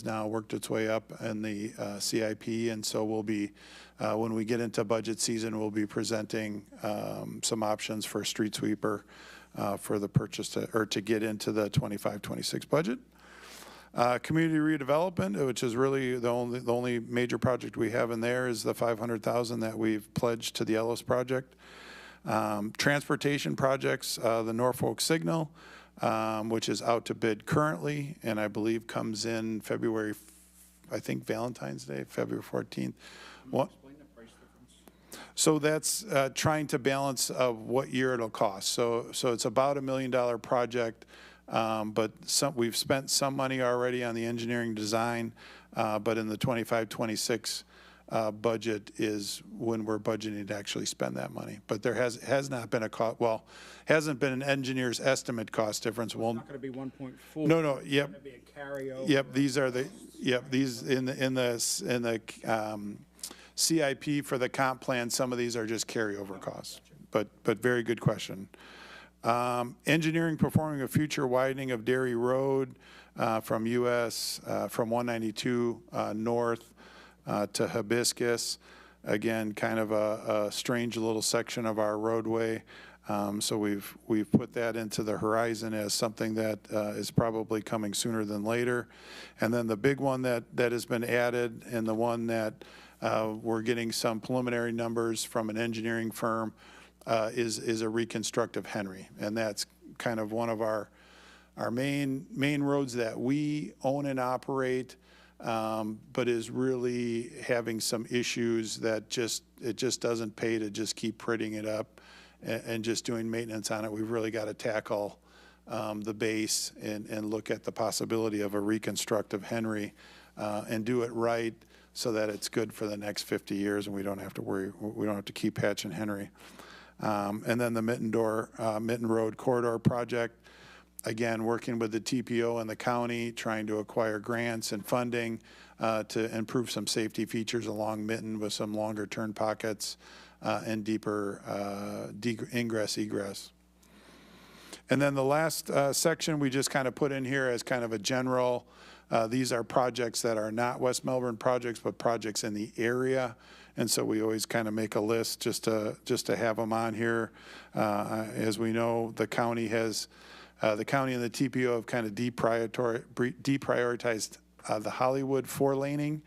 now worked its way up in the CIP, and so we'll be, when we get into budget season, we'll be presenting some options for a street sweeper for the purchase to get into the 25-26 budget. Community redevelopment, which is really the only major project we have in there, is the $500,000 that we've pledged to the Ellis project. Transportation projects, the Norfolk Signal, which is out to bid currently, and I believe comes in February, I think Valentine's Day, February 14th. What? So that's trying to balance what year it'll cost. So it's about $1 million project. But we've spent some money already on the engineering design, but in the 25-26 budget is when we're budgeting to actually spend that money. But there has not been hasn't been an engineer's estimate cost difference. Well, it's not going to be 1.4. No. Yep. It's going to be a carryover. Yep. These in the CIP for the comp plan. Some of these are just carryover costs. But very good question. Engineering performing a future widening of Dairy Road from US from 192 north to Hibiscus. Again, kind of a strange little section of our roadway. So we've put that into the horizon as something that is probably coming sooner than later. And then the big one that has been added, and the one that we're getting some preliminary numbers from an engineering firm, is a reconstructive Henry. And that's kind of one of our main roads that we own and operate, but is really having some issues that it just doesn't pay to just keep prettying it up and just doing maintenance on it. We've really got to tackle the base and look at the possibility of a reconstructive Henry and do it right so that it's good for the next 50 years and we don't have to worry, we don't have to keep patching Henry. And then the Mitten Road Corridor project, again, working with the TPO and the county, trying to acquire grants and funding to improve some safety features along Mitten with some longer turn pockets and deeper ingress, egress. And then the last section we just kind of put in here as kind of a general, these are projects that are not West Melbourne projects, but projects in the area. And so we always kind of make a list just to have them on here. As we know, the county has, the county and the TPO have kind of deprioritized the Hollywood 4-laning.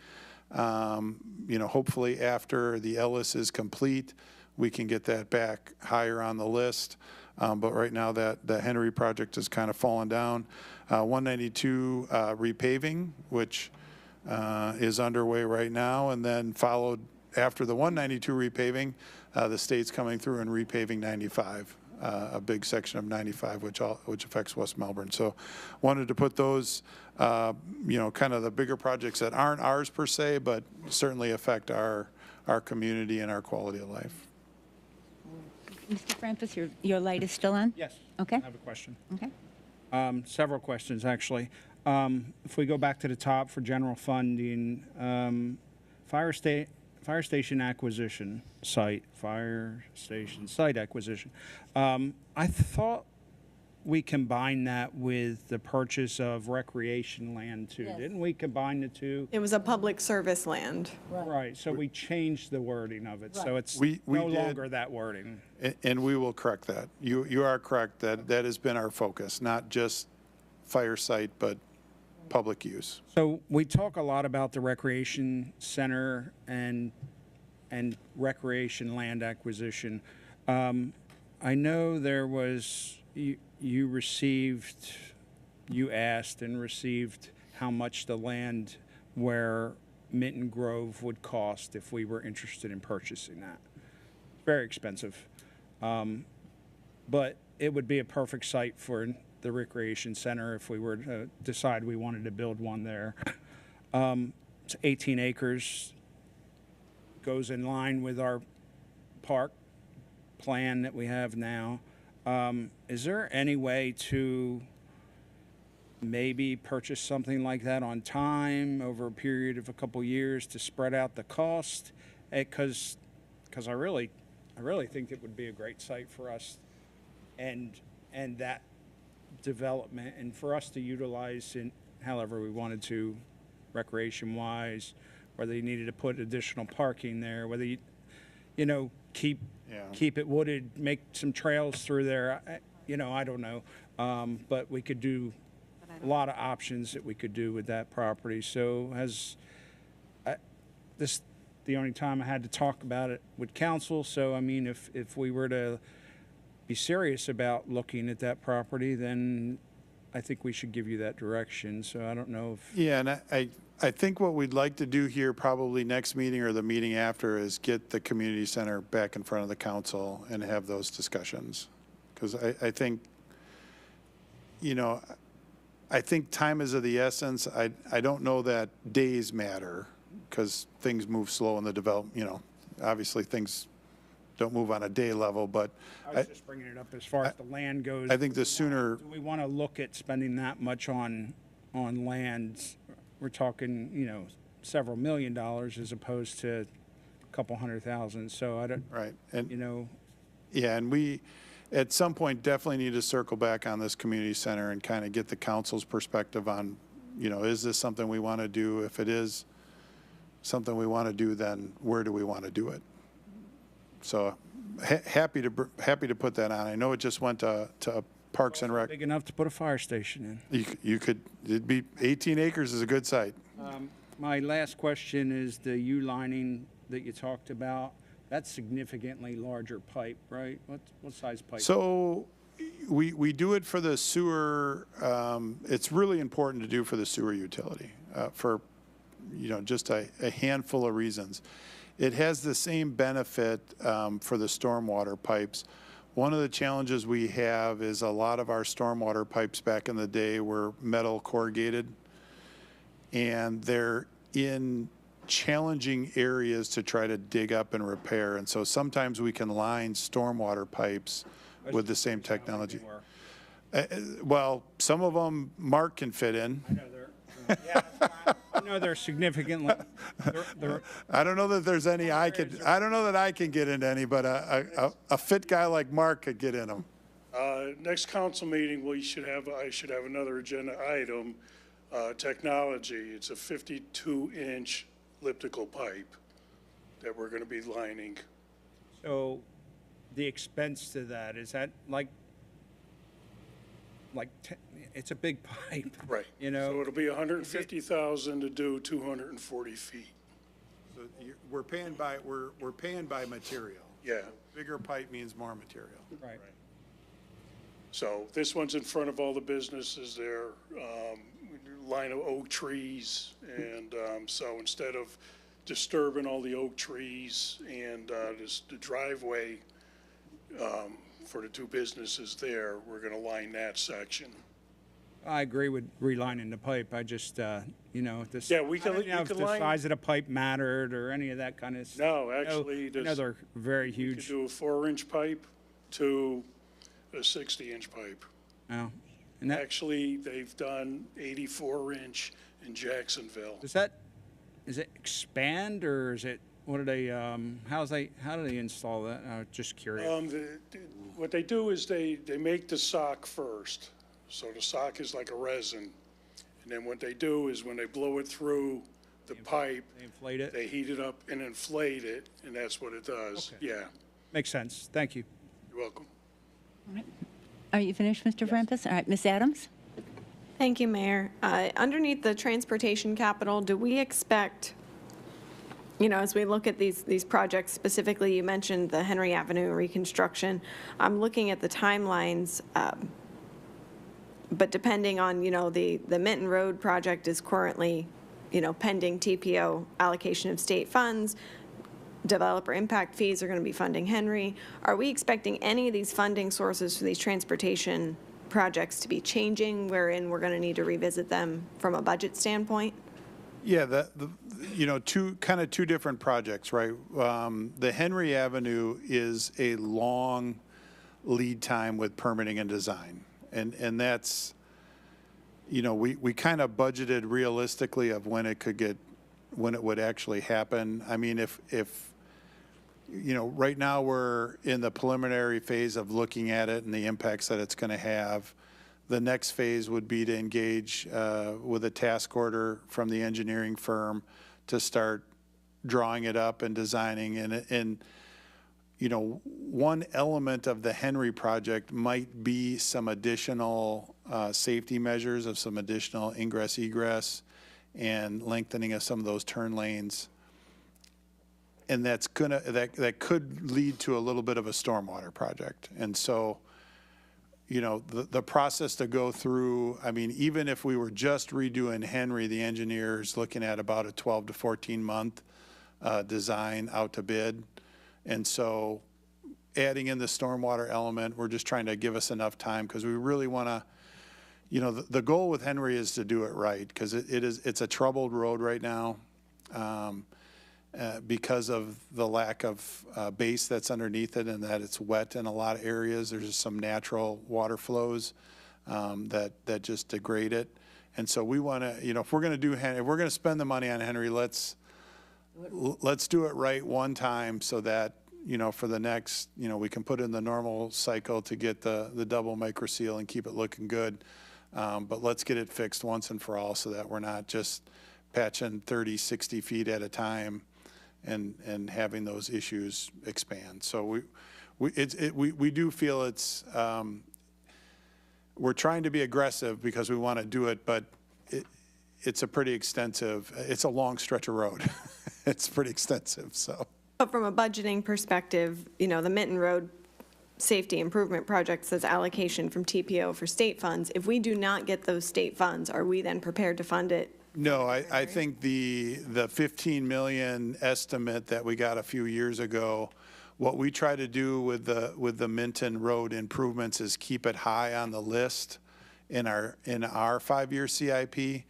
You know, hopefully after the Ellis is complete, we can get that back higher on the list. But right now that the Henry project has kind of fallen down. 192 repaving, which is underway right now, and then followed after the 192 repaving, the state's coming through and repaving 95, a big section of 95, which affects West Melbourne. So wanted to put those, you know, kind of the bigger projects that aren't ours per se, but certainly affect our community and our quality of life. Mr. Francis, your light is still on? Yes. Okay. I have a question. Okay. Several questions, actually. If we go back to the top for general funding, fire station acquisition site, fire station site acquisition. I thought we combined that with the purchase of recreation land too. Yes. Didn't we combine the two? It was a public service land. Right. So we changed the wording of it. Right. So it's we no longer that wording. And we will correct that. You are correct that has been our focus, not just fire site, but public use. So we talk a lot about the recreation center and recreation land acquisition. I know there was, you asked and received how much the land where Minton Grove would cost if we were interested in purchasing that. Very expensive. But it would be a perfect site for the recreation center if we were to decide we wanted to build one there. It's 18 acres, goes in line with our park plan that we have now. Is there any way to maybe purchase something like that on time over a period of a couple years to spread out the cost? Because I really think it would be a great site for us and that development, and for us to utilize in however we wanted to, recreation wise, whether you needed to put additional parking there, whether you know, keep it wooded, make some trails through there, you know, I don't know. But we could do a lot of options that we could do with that property. So this the only time I had to talk about it with council. So I mean, if we were to be serious about looking at that property, then I think we should give you that direction. So I don't know if... Yeah, and I think what we'd like to do here probably next meeting or the meeting after is get the community center back in front of the council and have those discussions. Because I think, you know, I think time is of the essence. I don't know that days matter because things move slow in the development, you know, obviously things don't move on a day level, but I was just bringing it up as far as the land goes. I think the sooner... Do we want to look at spending that much on land? We're talking, you know, several $1 million as opposed to a couple $100,000. So I don't... Right. And, you know... Yeah, and we, at some point, definitely need to circle back on this community center and kind of get the council's perspective on, you know, is this something we want to do? If it is something we want to do, then where do we want to do it? So, happy to put that on. I know it just went to Parks and Rec. Big enough to put a fire station in. You could, it'd be 18 acres is a good site. My last question is the U-lining that you talked about. That's significantly larger pipe, right? What size pipe? So we do it for the sewer. It's really important to do for the sewer utility for, just a handful of reasons. It has the same benefit for the stormwater pipes. One of the challenges we have is a lot of our stormwater pipes back in the day were metal corrugated, and they're in challenging areas to try to dig up and repair. And so sometimes we can line stormwater pipes with the same technology. Well, some of them Mark can fit in. I know they're significantly. I don't know that there's any I don't know that I can get into any, but a fit guy like Mark could get in them. Next council meeting, I should have another agenda item, technology. It's a 52-inch elliptical pipe that we're going to be lining. So the expense to that, is that like it's a big pipe, right? So it'll be $150,000 to do 240 feet. So we're paying by material. Yeah. Bigger pipe means more material. Right. So this one's in front of all the businesses there, line of oak trees, and so instead of disturbing all the oak trees and the driveway for the two businesses there, we're going to line that section. I agree with relining the pipe. I just, this. Yeah, we can. I don't know if the size of the pipe mattered or any of that kind of stuff. No, actually, I know they're very huge. You could do a 4-inch pipe to a 60-inch pipe. Oh, and actually, they've done 84-inch in Jacksonville. Is it expand or is it? What do they? How do they install that? I was just curious. What they do is they make the sock first. So the sock is like a resin. And then what they do is when they blow it through the pipe, they inflate it? They heat it up and inflate it, and that's what it does. Okay. Yeah. Makes sense. Thank you. You're welcome. All right. Are you finished, Mr. Frampus? All right, Ms. Adams? Thank you, Mayor. Underneath the transportation capital, do we expect, as we look at these projects, specifically you mentioned the Henry Avenue reconstruction, I'm looking at the timelines, but depending on, the Minton Road project is currently, pending TPO allocation of state funds. Developer impact fees are going to be funding Henry. Are we expecting any of these funding sources for these transportation projects to be changing, wherein we're going to need to revisit them from a budget standpoint? Yeah, two different projects, right? The Henry Avenue is a long lead time with permitting and design. And that's, we kind of budgeted realistically of when it would actually happen. I mean, if right now we're in the preliminary phase of looking at it and the impacts that it's going to have. The next phase would be to engage with a task order from the engineering firm to start drawing it up and designing. And one element of the Henry project might be some additional safety measures of some additional ingress, egress, and lengthening of some of those turn lanes. And that could lead to a little bit of a stormwater project. And so, the process to go through, I mean, even if we were just redoing Henry, the engineer's looking at about a 12 to 14 month design out to bid. And so adding in the stormwater element, we're just trying to give us enough time because we really want to, the goal with Henry is to do it right because it's a troubled road right now because of the lack of base that's underneath it and that it's wet in a lot of areas. There's just some natural water flows that just degrade it. And so we want to, if we're going to spend the money on Henry, let's do it right one time so that, for the next, we can put in the normal cycle to get the double micro seal and keep it looking good. But let's get it fixed once and for all so that we're not just patching 30, 60 feet at a time and having those issues expand. So we do feel it's, we're trying to be aggressive because we want to do it, but it's a pretty extensive, it's a long stretch of road. It's pretty extensive, so. But from a budgeting perspective, the Minton Road Safety Improvement Project says allocation from TPO for state funds. If we do not get those state funds, are we then prepared to fund it? No, I think the 15 million estimate that we got a few years ago, what we try to do with the Minton Road improvements is keep it high on the list in our 5-year CIP,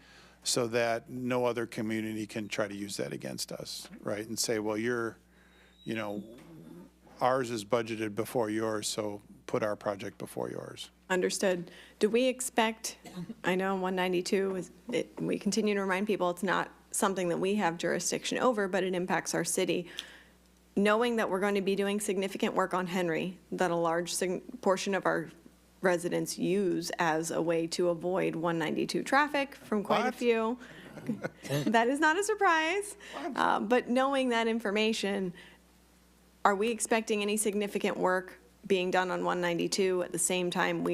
so that no other community can try to use that against us, right? And say, well, ours is budgeted before yours, so put our project before yours. Understood. Do we expect, I know 192, we continue to remind people it's not something that we have jurisdiction over, but it impacts our city. Knowing that we're going to be doing significant work on Henry, that a large portion of our residents use as a way to avoid 192 traffic from quite a few. That is not a surprise. But knowing that information, are we expecting any significant work being done on 192 at the same time?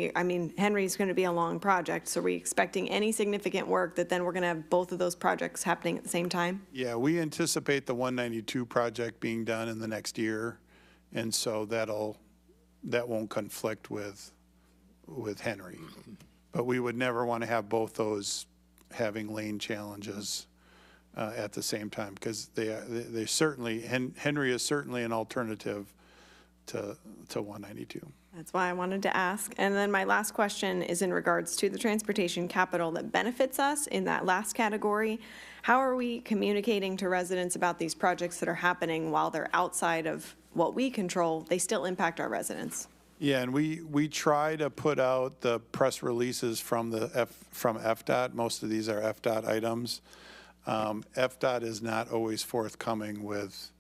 Henry's going to be a long project, so are we expecting any significant work that then we're going to have both of those projects happening at the same time? Yeah, we anticipate the 192 project being done in the next year, and so that won't conflict with Henry. But we would never want to have both those having lane challenges at the same time, because they certainly, Henry is certainly an alternative to 192. That's why I wanted to ask. And then my last question is in regards to the transportation capital that benefits us in that last category. How are we communicating to residents about these projects that are happening while they're outside of what we control? They still impact our residents. Yeah, and we try to put out the press releases from FDOT. Most of these are FDOT items. FDOT is not always forthcoming with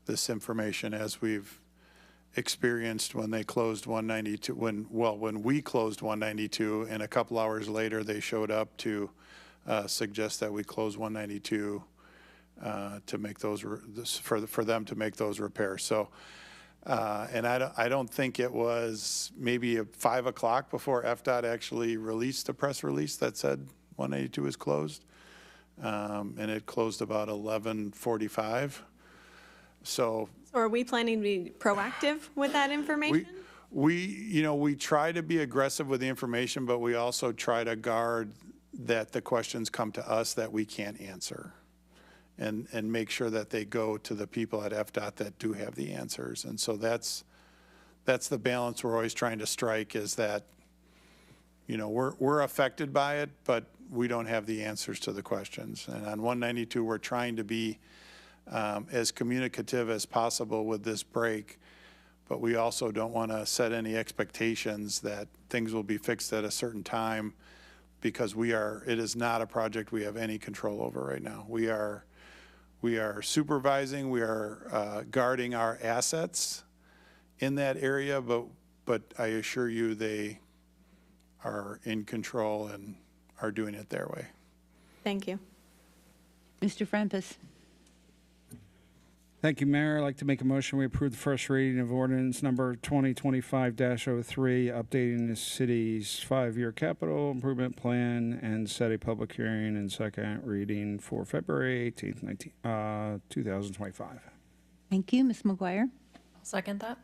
this information, as we've experienced when they closed 192, when we closed 192, and a couple hours later they showed up to suggest that we close 192 to make those, for them to make those repairs. So, and I don't think it was maybe 5 o'clock before FDOT actually released a press release that said 192 is closed. And it closed about 11:45. So are we planning to be proactive with that information? We try to be aggressive with the information, but we also try to guard that the questions come to us that we can't answer, and make sure that they go to the people at FDOT that do have the answers. And so that's the balance we're always trying to strike, is that, we're affected by it, but we don't have the answers to the questions. And on 192, we're trying to be as communicative as possible with this break, but we also don't want to set any expectations that things will be fixed at a certain time, because it is not a project we have any control over right now. We are supervising, we are guarding our assets in that area, but I assure you they are in control and are doing it their way. Thank you. Mr. Frampus. Thank you, Mayor. I'd like to make a motion we approve the first reading of ordinance number 2025-03, updating the city's 5-year capital improvement plan, and set a public hearing and second reading for February 18th, 2025. Thank you. Ms. McGuire. I'll second that.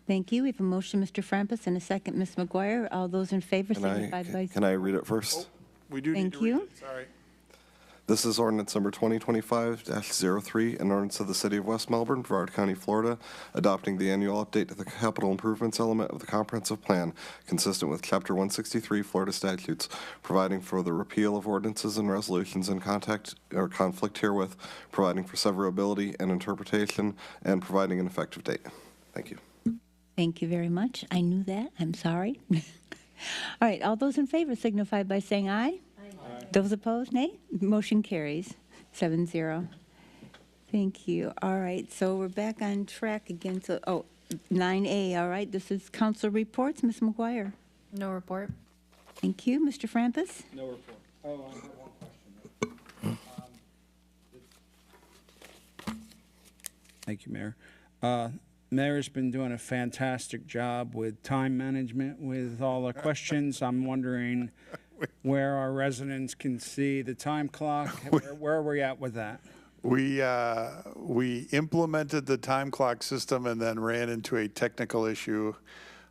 Thank you. We have a motion, Mr. Frampus, and a second, Ms. McGuire. All those in favor signify by... Can I read it first? We do need to read it. Sorry. This is ordinance number 2025-03, an ordinance of the City of West Melbourne, Brevard County, Florida, adopting the annual update to the capital improvements element of the comprehensive plan, consistent with Chapter 163 Florida statutes, providing for the repeal of ordinances and resolutions in conflict herewith, providing for severability and interpretation, and providing an effective date. Thank you. Thank you very much. I knew that. I'm sorry. All right. All those in favor signify by saying aye. Aye. Those opposed, nay. Motion carries 7-0. Thank you. All right. So we're back on track again. So, 9A. All right. This is council reports. Ms. McGuire. No report. Thank you. Mr. Frampus. No report. Oh, I have one question. Thank you, Mayor. Mayor's been doing a fantastic job with time management with all the questions. I'm wondering where our residents can see the time clock. Where are we at with that? We implemented the time clock system and then ran into a technical issue.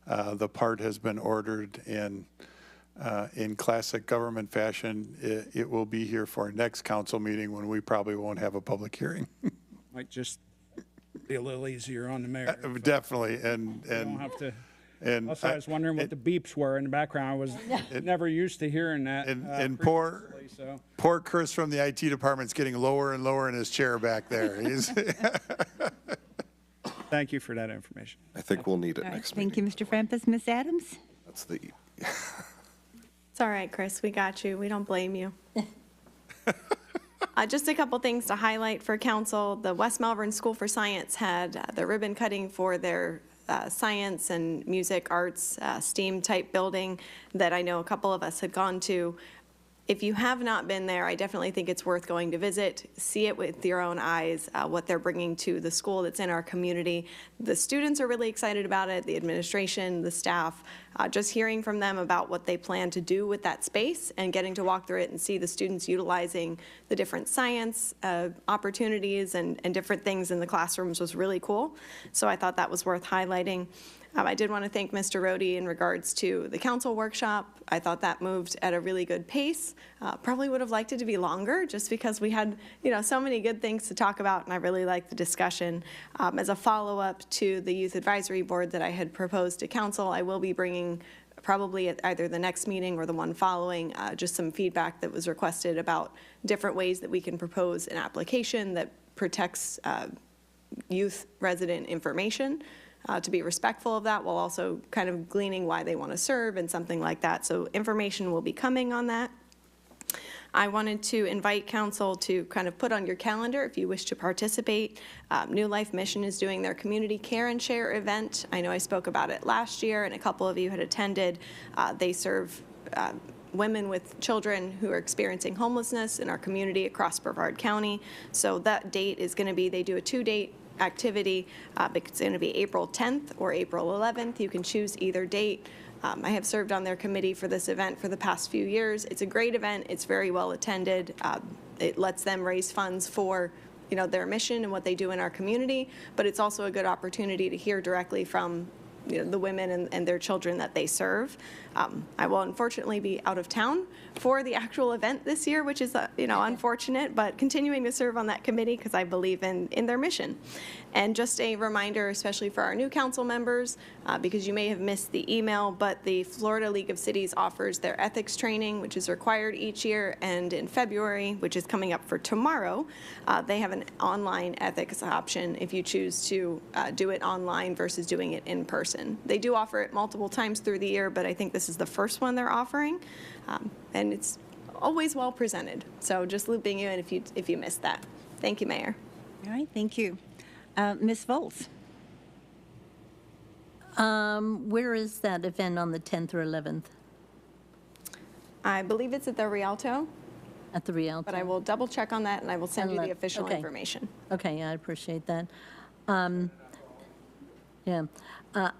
The part has been ordered in classic government fashion. It will be here for our next council meeting when we probably won't have a public hearing. Might just be a little easier on the mayor. Definitely, and don't have to. And Also, I was wondering what the beeps were in the background. I was never used to hearing that. And poor Chris from the IT department's getting lower and lower in his chair back there. Thank you for that information. I think we'll need it next Thank meeting. you, Mr. Frampus. Ms. Adams? That's the, It's all right, Chris, we got you. We don't blame you. Just a couple things to highlight for council. The West Melbourne School for Science had the ribbon cutting for their science and music, arts, STEAM-type building that I know a couple of us had gone to. If you have not been there, I definitely think it's worth going to visit, see it with your own eyes, what they're bringing to the school that's in our community. The students are really excited about it, the administration, the staff, just hearing from them about what they plan to do with that space and getting to walk through it and see the students utilizing the different science opportunities and different things in the classrooms was really cool. So I thought that was worth highlighting. I did want to thank Mr. Rohde in regards to the council workshop. I thought that moved at a really good pace. Probably would have liked it to be longer just because we had, so many good things to talk about, and I really liked the discussion. As a follow-up to the Youth Advisory Board that I had proposed to council, I will be bringing probably at either the next meeting or the one following, just some feedback that was requested about different ways that we can propose an application that protects youth resident information. To be respectful of that while also kind of gleaning why they want to serve and something like that. So information will be coming on that. I wanted to invite council to kind of put on your calendar if you wish to participate. New Life Mission is doing their Community Care and Share event. I know I spoke about it last year and a couple of you had attended. They serve women with children who are experiencing homelessness in our community across Brevard County. So that date is going to be, they do a 2-date activity. It's going to be April 10th or April 11th. You can choose either date. I have served on their committee for this event for the past few years. It's a great event. It's very well attended. It lets them raise funds for their mission and what they do in our community, but it's also a good opportunity to hear directly from the women and their children that they serve. I will unfortunately be out of town for the actual event this year, which is unfortunate, but continuing to serve on that committee because I believe in their mission. And just a reminder, especially for our new council members, because you may have missed the email, but the Florida League of Cities offers their ethics training, which is required each year, and in February, which is coming up for tomorrow, they have an online ethics option if you choose to do it online versus doing it in person. They do offer it multiple times through the year, but I think this is the first one they're offering, and it's always well presented. So just looping you in if you missed that. Thank you, Mayor. All right, thank you. Ms. Volz? Where is that event on the 10th or 11th? I believe it's at the Rialto. At the Rialto? But I will double check on that and I will send you the official information. Okay, I appreciate that.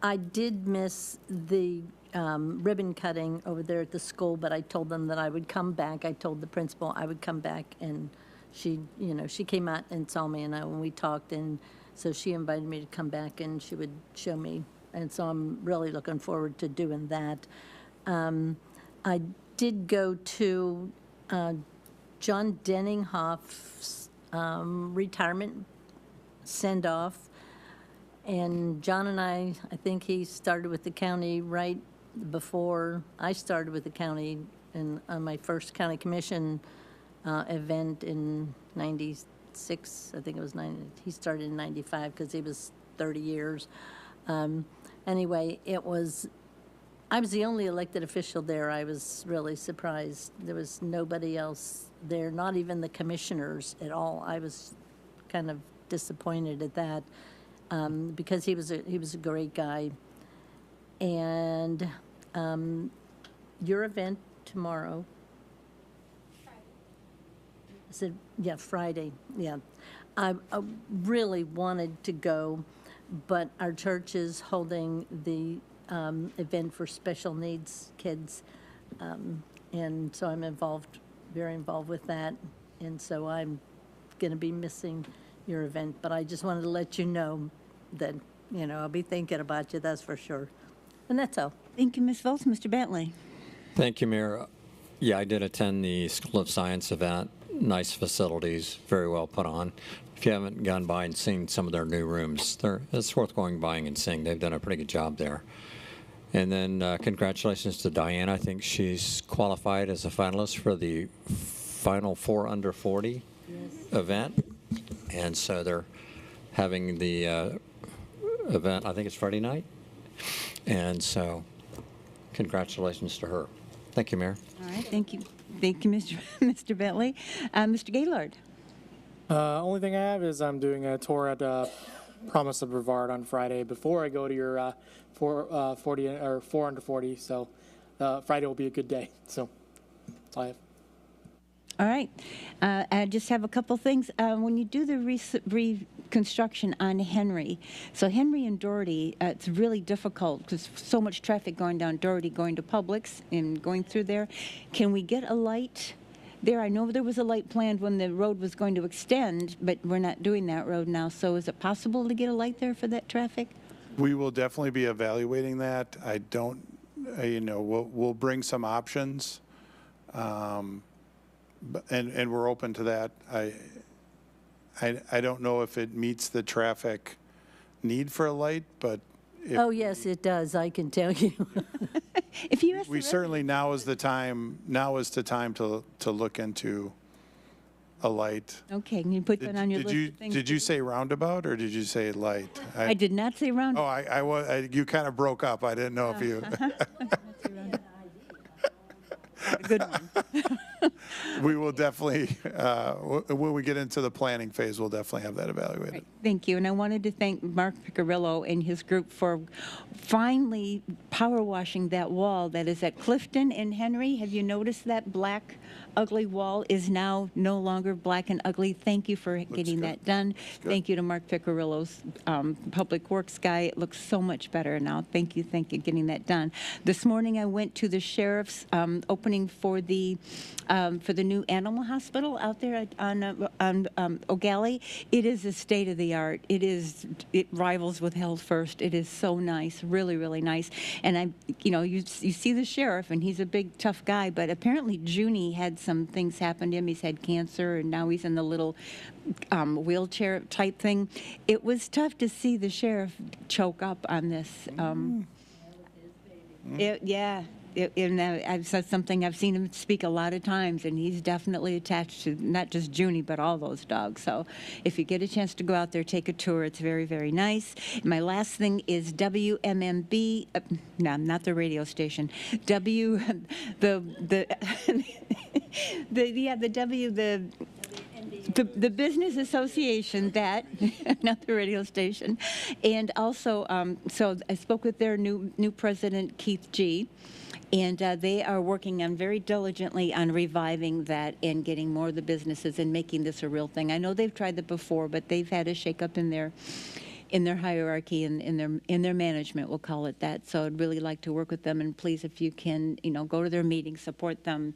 I did miss the ribbon cutting over there at the school, but I told them that I would come back. I told the principal I would come back, and she came out and saw me, and when we talked, and so she invited me to come back, and she would show me, and so I'm really looking forward to doing that. I did go to John Denninghoff's retirement send-off, and John and I think he started with the county right before I started with the county on my first county commission event in 96, I think it was 90. He started in 95 because he was 30 years. Anyway, I was the only elected official there. I was really surprised. There was nobody else there, not even the commissioners at all. I was kind of disappointed at that because he was a great guy. And your event tomorrow. Is it, yeah, Friday, yeah. I really wanted to go, but our church is holding the event for special needs kids. And so I'm very involved with that. And so I'm going to be missing your event. But I just wanted to let you know that, I'll be thinking about you, that's for sure. And that's all. Thank you, Ms. Volz. Mr. Bentley. Thank you, Mayor. Yeah, I did attend the School of Science event. Nice facilities, very well put on. If you haven't gone by and seen some of their new rooms, it's worth going by and seeing. They've done a pretty good job there. And then congratulations to Diane. I think she's qualified as a finalist for the final 4 under 40 event. And so they're having the event, I think it's Friday night. And so congratulations to her. Thank you, Mayor. All right, thank you. Thank you, Mr. Bentley. Mr. Gaylord. Only thing I have is I'm doing a tour at Promise of Brevard on Friday before I go to your 4 under 40. So Friday will be a good day. So that's all I have. All right. I just have a couple things. When you do the reconstruction on Henry, so Henry and Doherty, it's really difficult because so much traffic going down Doherty, going to Publix and going through there. Can we get a light there? I know there was a light planned when the road was going to extend, but we're not doing that road now. So is it possible to get a light there for that traffic? We will definitely be evaluating that. I don't, we'll bring some options. And we're open to that. I don't know if it meets the traffic need for a light, but Oh, yes, it does, I can tell you. If you ask we certainly now is the time to look into a light. Okay, can you put that on your list of things? Did you say roundabout or did you say light? I did not say roundabout. Oh, you kind of broke up. I didn't know if you. A good one. We will definitely, when we get into the planning phase, we'll definitely have that evaluated. Right. Thank you. And I wanted to thank Mark Picarillo and his group for finally power washing that wall that is at Clifton and Henry. Have you noticed that black, ugly wall is now no longer black and ugly? Thank you for getting that done. Thank you to Mark Picarillo's Public Works guy. It looks so much better now. Thank you getting that done. This morning I went to the sheriff's opening for the new animal hospital out there on O'Galley. It is a state of the art. It rivals with Held First. It is so nice, really, really nice. And you see the sheriff, and he's a big, tough guy. But apparently, Junie had some things happen to him. He's had cancer, and now he's in the little wheelchair type thing. It was tough to see the sheriff choke up on this. I've said something. I've seen him speak a lot of times, and he's definitely attached to not just Junie, but all those dogs. So if you get a chance to go out there, take a tour. It's very, very nice. My last thing is WMMB. No, not the radio station. The business association, that, not the radio station, and also, so I spoke with their new president, Keith G., and they are working on very diligently on reviving that and getting more of the businesses and making this a real thing. I know they've tried that before, but they've had a shake-up in their hierarchy and in their management, we'll call it that. So I'd really like to work with them, and please, if you can, go to their meetings, support them,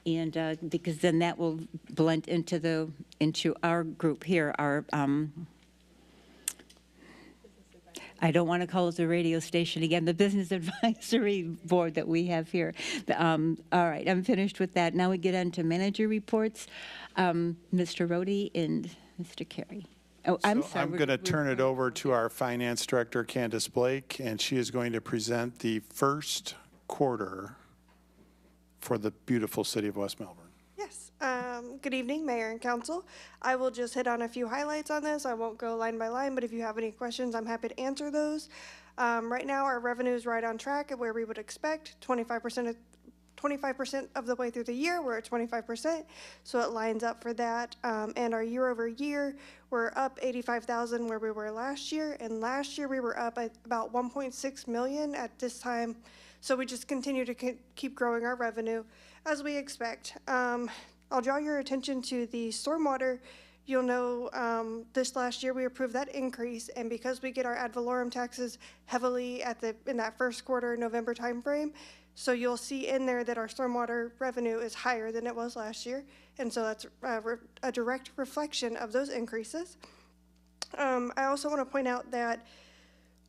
and because then that will blend into our group here, our. I don't want to call it the radio station again, the Business Advisory Board that we have here. All right, I'm finished with that. Now we get on to manager reports. Mr. Rohde and Mr. Carey. Oh, I'm sorry. I'm going to turn it over to our Finance Director, Candace Blake, and she is going to present the first quarter for the beautiful city of West Melbourne. Yes. Good evening, Mayor and Council. I will just hit on a few highlights on this. I won't go line by line, but if you have any questions, I'm happy to answer those. Right now, our revenue is right on track at where we would expect. 25% of the way through the year, we're at 25%, so it lines up for that. And our year over year, we're up 85,000 where we were last year, and last year we were up at about 1.6 million at this time. So we just continue to keep growing our revenue as we expect. I'll draw your attention to the stormwater You'll know this last year we approved that increase, and because we get our ad valorem taxes heavily in that first quarter November timeframe, so you'll see in there that our stormwater revenue is higher than it was last year, and so that's a direct reflection of those increases. I also want to point out that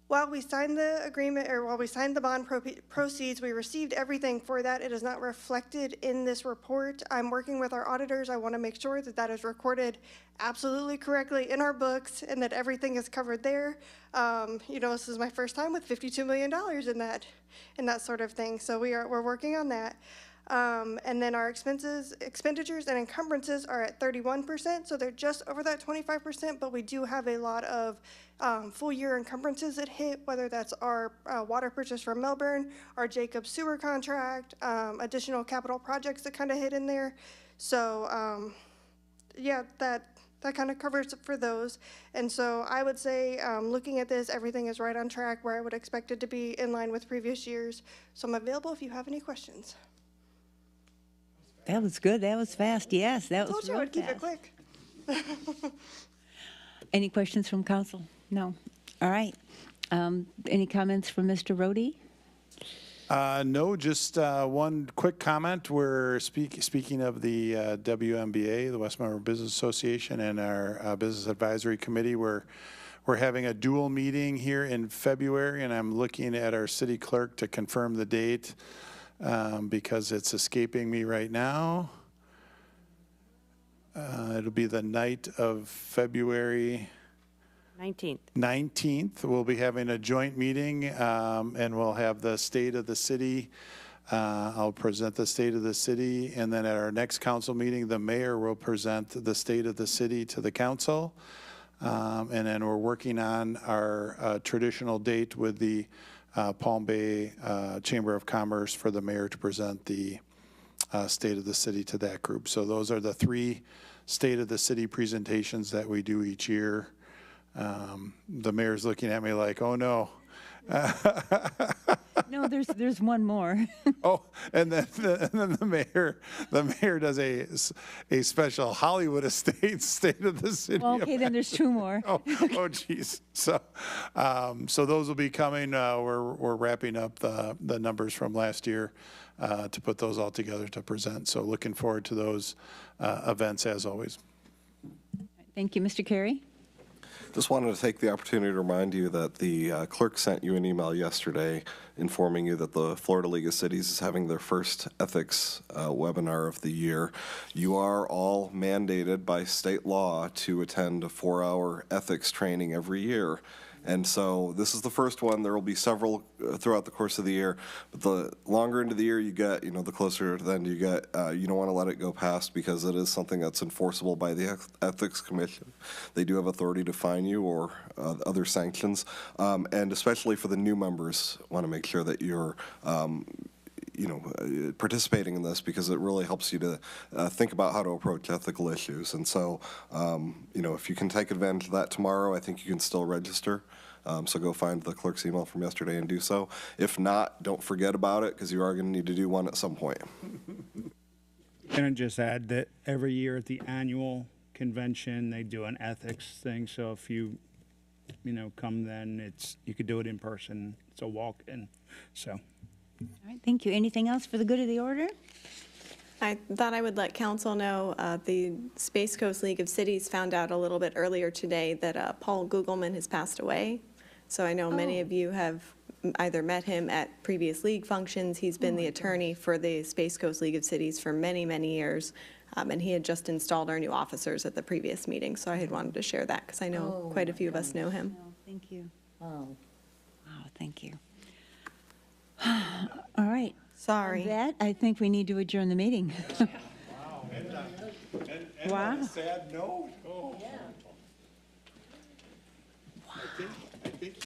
while we signed the agreement, or while we signed the bond proceeds, we received everything for that. It is not reflected in this report. I'm working with our auditors. I want to make sure that that is recorded absolutely correctly in our books and that everything is covered there. You know, this is my first time with $52 million in that sort of thing. So we're working on that. And then our expenditures and encumbrances are at 31%, so they're just over that 25%, but we do have a lot of full year encumbrances that hit, whether that's our water purchase from Melbourne, our Jacob sewer contract, additional capital projects that kind of hit in there. So yeah, that kind of covers for those. And so I would say, looking at this, everything is right on track where I would expect it to be in line with previous years. So I'm available if you have any questions. That was good. That was fast. Yes, that was real Keep it quick. Any questions from council? No. All right. Any comments from Mr. Rohde? No, just one quick comment. We're speaking of the WMBA, the West Melbourne Business Association, and our Business Advisory Committee. We're having a dual meeting here in February, and I'm looking at our city clerk to confirm the date because it's escaping me right now. It'll be the night of February 19th. We'll be having a joint meeting, and we'll have the state of the city. I'll present the state of the city, and then at our next council meeting, the mayor will present the state of the city to the council. And then we're working on our traditional date with the Palm Bay Chamber of Commerce for the mayor to present the state of the city to that group. So those are the three state of the city presentations that we do each year. The mayor's looking at me like, oh no. No, there's one more. Oh, and then the mayor does a special Hollywood Estates state of the city. Well, okay, then there's two more. Oh, geez. So those will be coming. We're wrapping up the numbers from last year to put those all together to present. So looking forward to those events as always. Thank you, Mr. Carey. Just wanted to take the opportunity to remind you that the clerk sent you an email yesterday informing you that the Florida League of Cities is having their first ethics webinar of the year. You are all mandated by state law to attend a 4-hour ethics training every year. And so this is the first one. There will be several throughout the course of the year. But the longer into the year you get, the closer then you get, you don't want to let it go past because it is something that's enforceable by the Ethics Commission. They do have authority to fine you or other sanctions. And especially for the new members, want to make sure that you're participating in this because it really helps you to think about how to approach ethical issues. And so, if you can take advantage of that tomorrow, I think you can still register. So go find the clerk's email from yesterday and do so. If not, don't forget about it because you are going to need to do one at some point. Can I just add that every year at the annual convention, they do an ethics thing. So if you come then, you could do it in person. It's a walk-in. So. All right, thank you. Anything else for the good of the order? I thought I would let council know the Space Coast League of Cities found out a little bit earlier today that Paul Gugelman has passed away. So I know many of you have either met him at previous league functions. He's been the attorney for the Space Coast League of Cities for many, many years. And he had just installed our new officers at the previous meeting. So I had wanted to share that because I know quite a few of us know him. Thank you. Wow, thank you. All right. Sorry. On that, I think we need to adjourn the meeting. Wow. On a sad note. Oh. Yeah. I think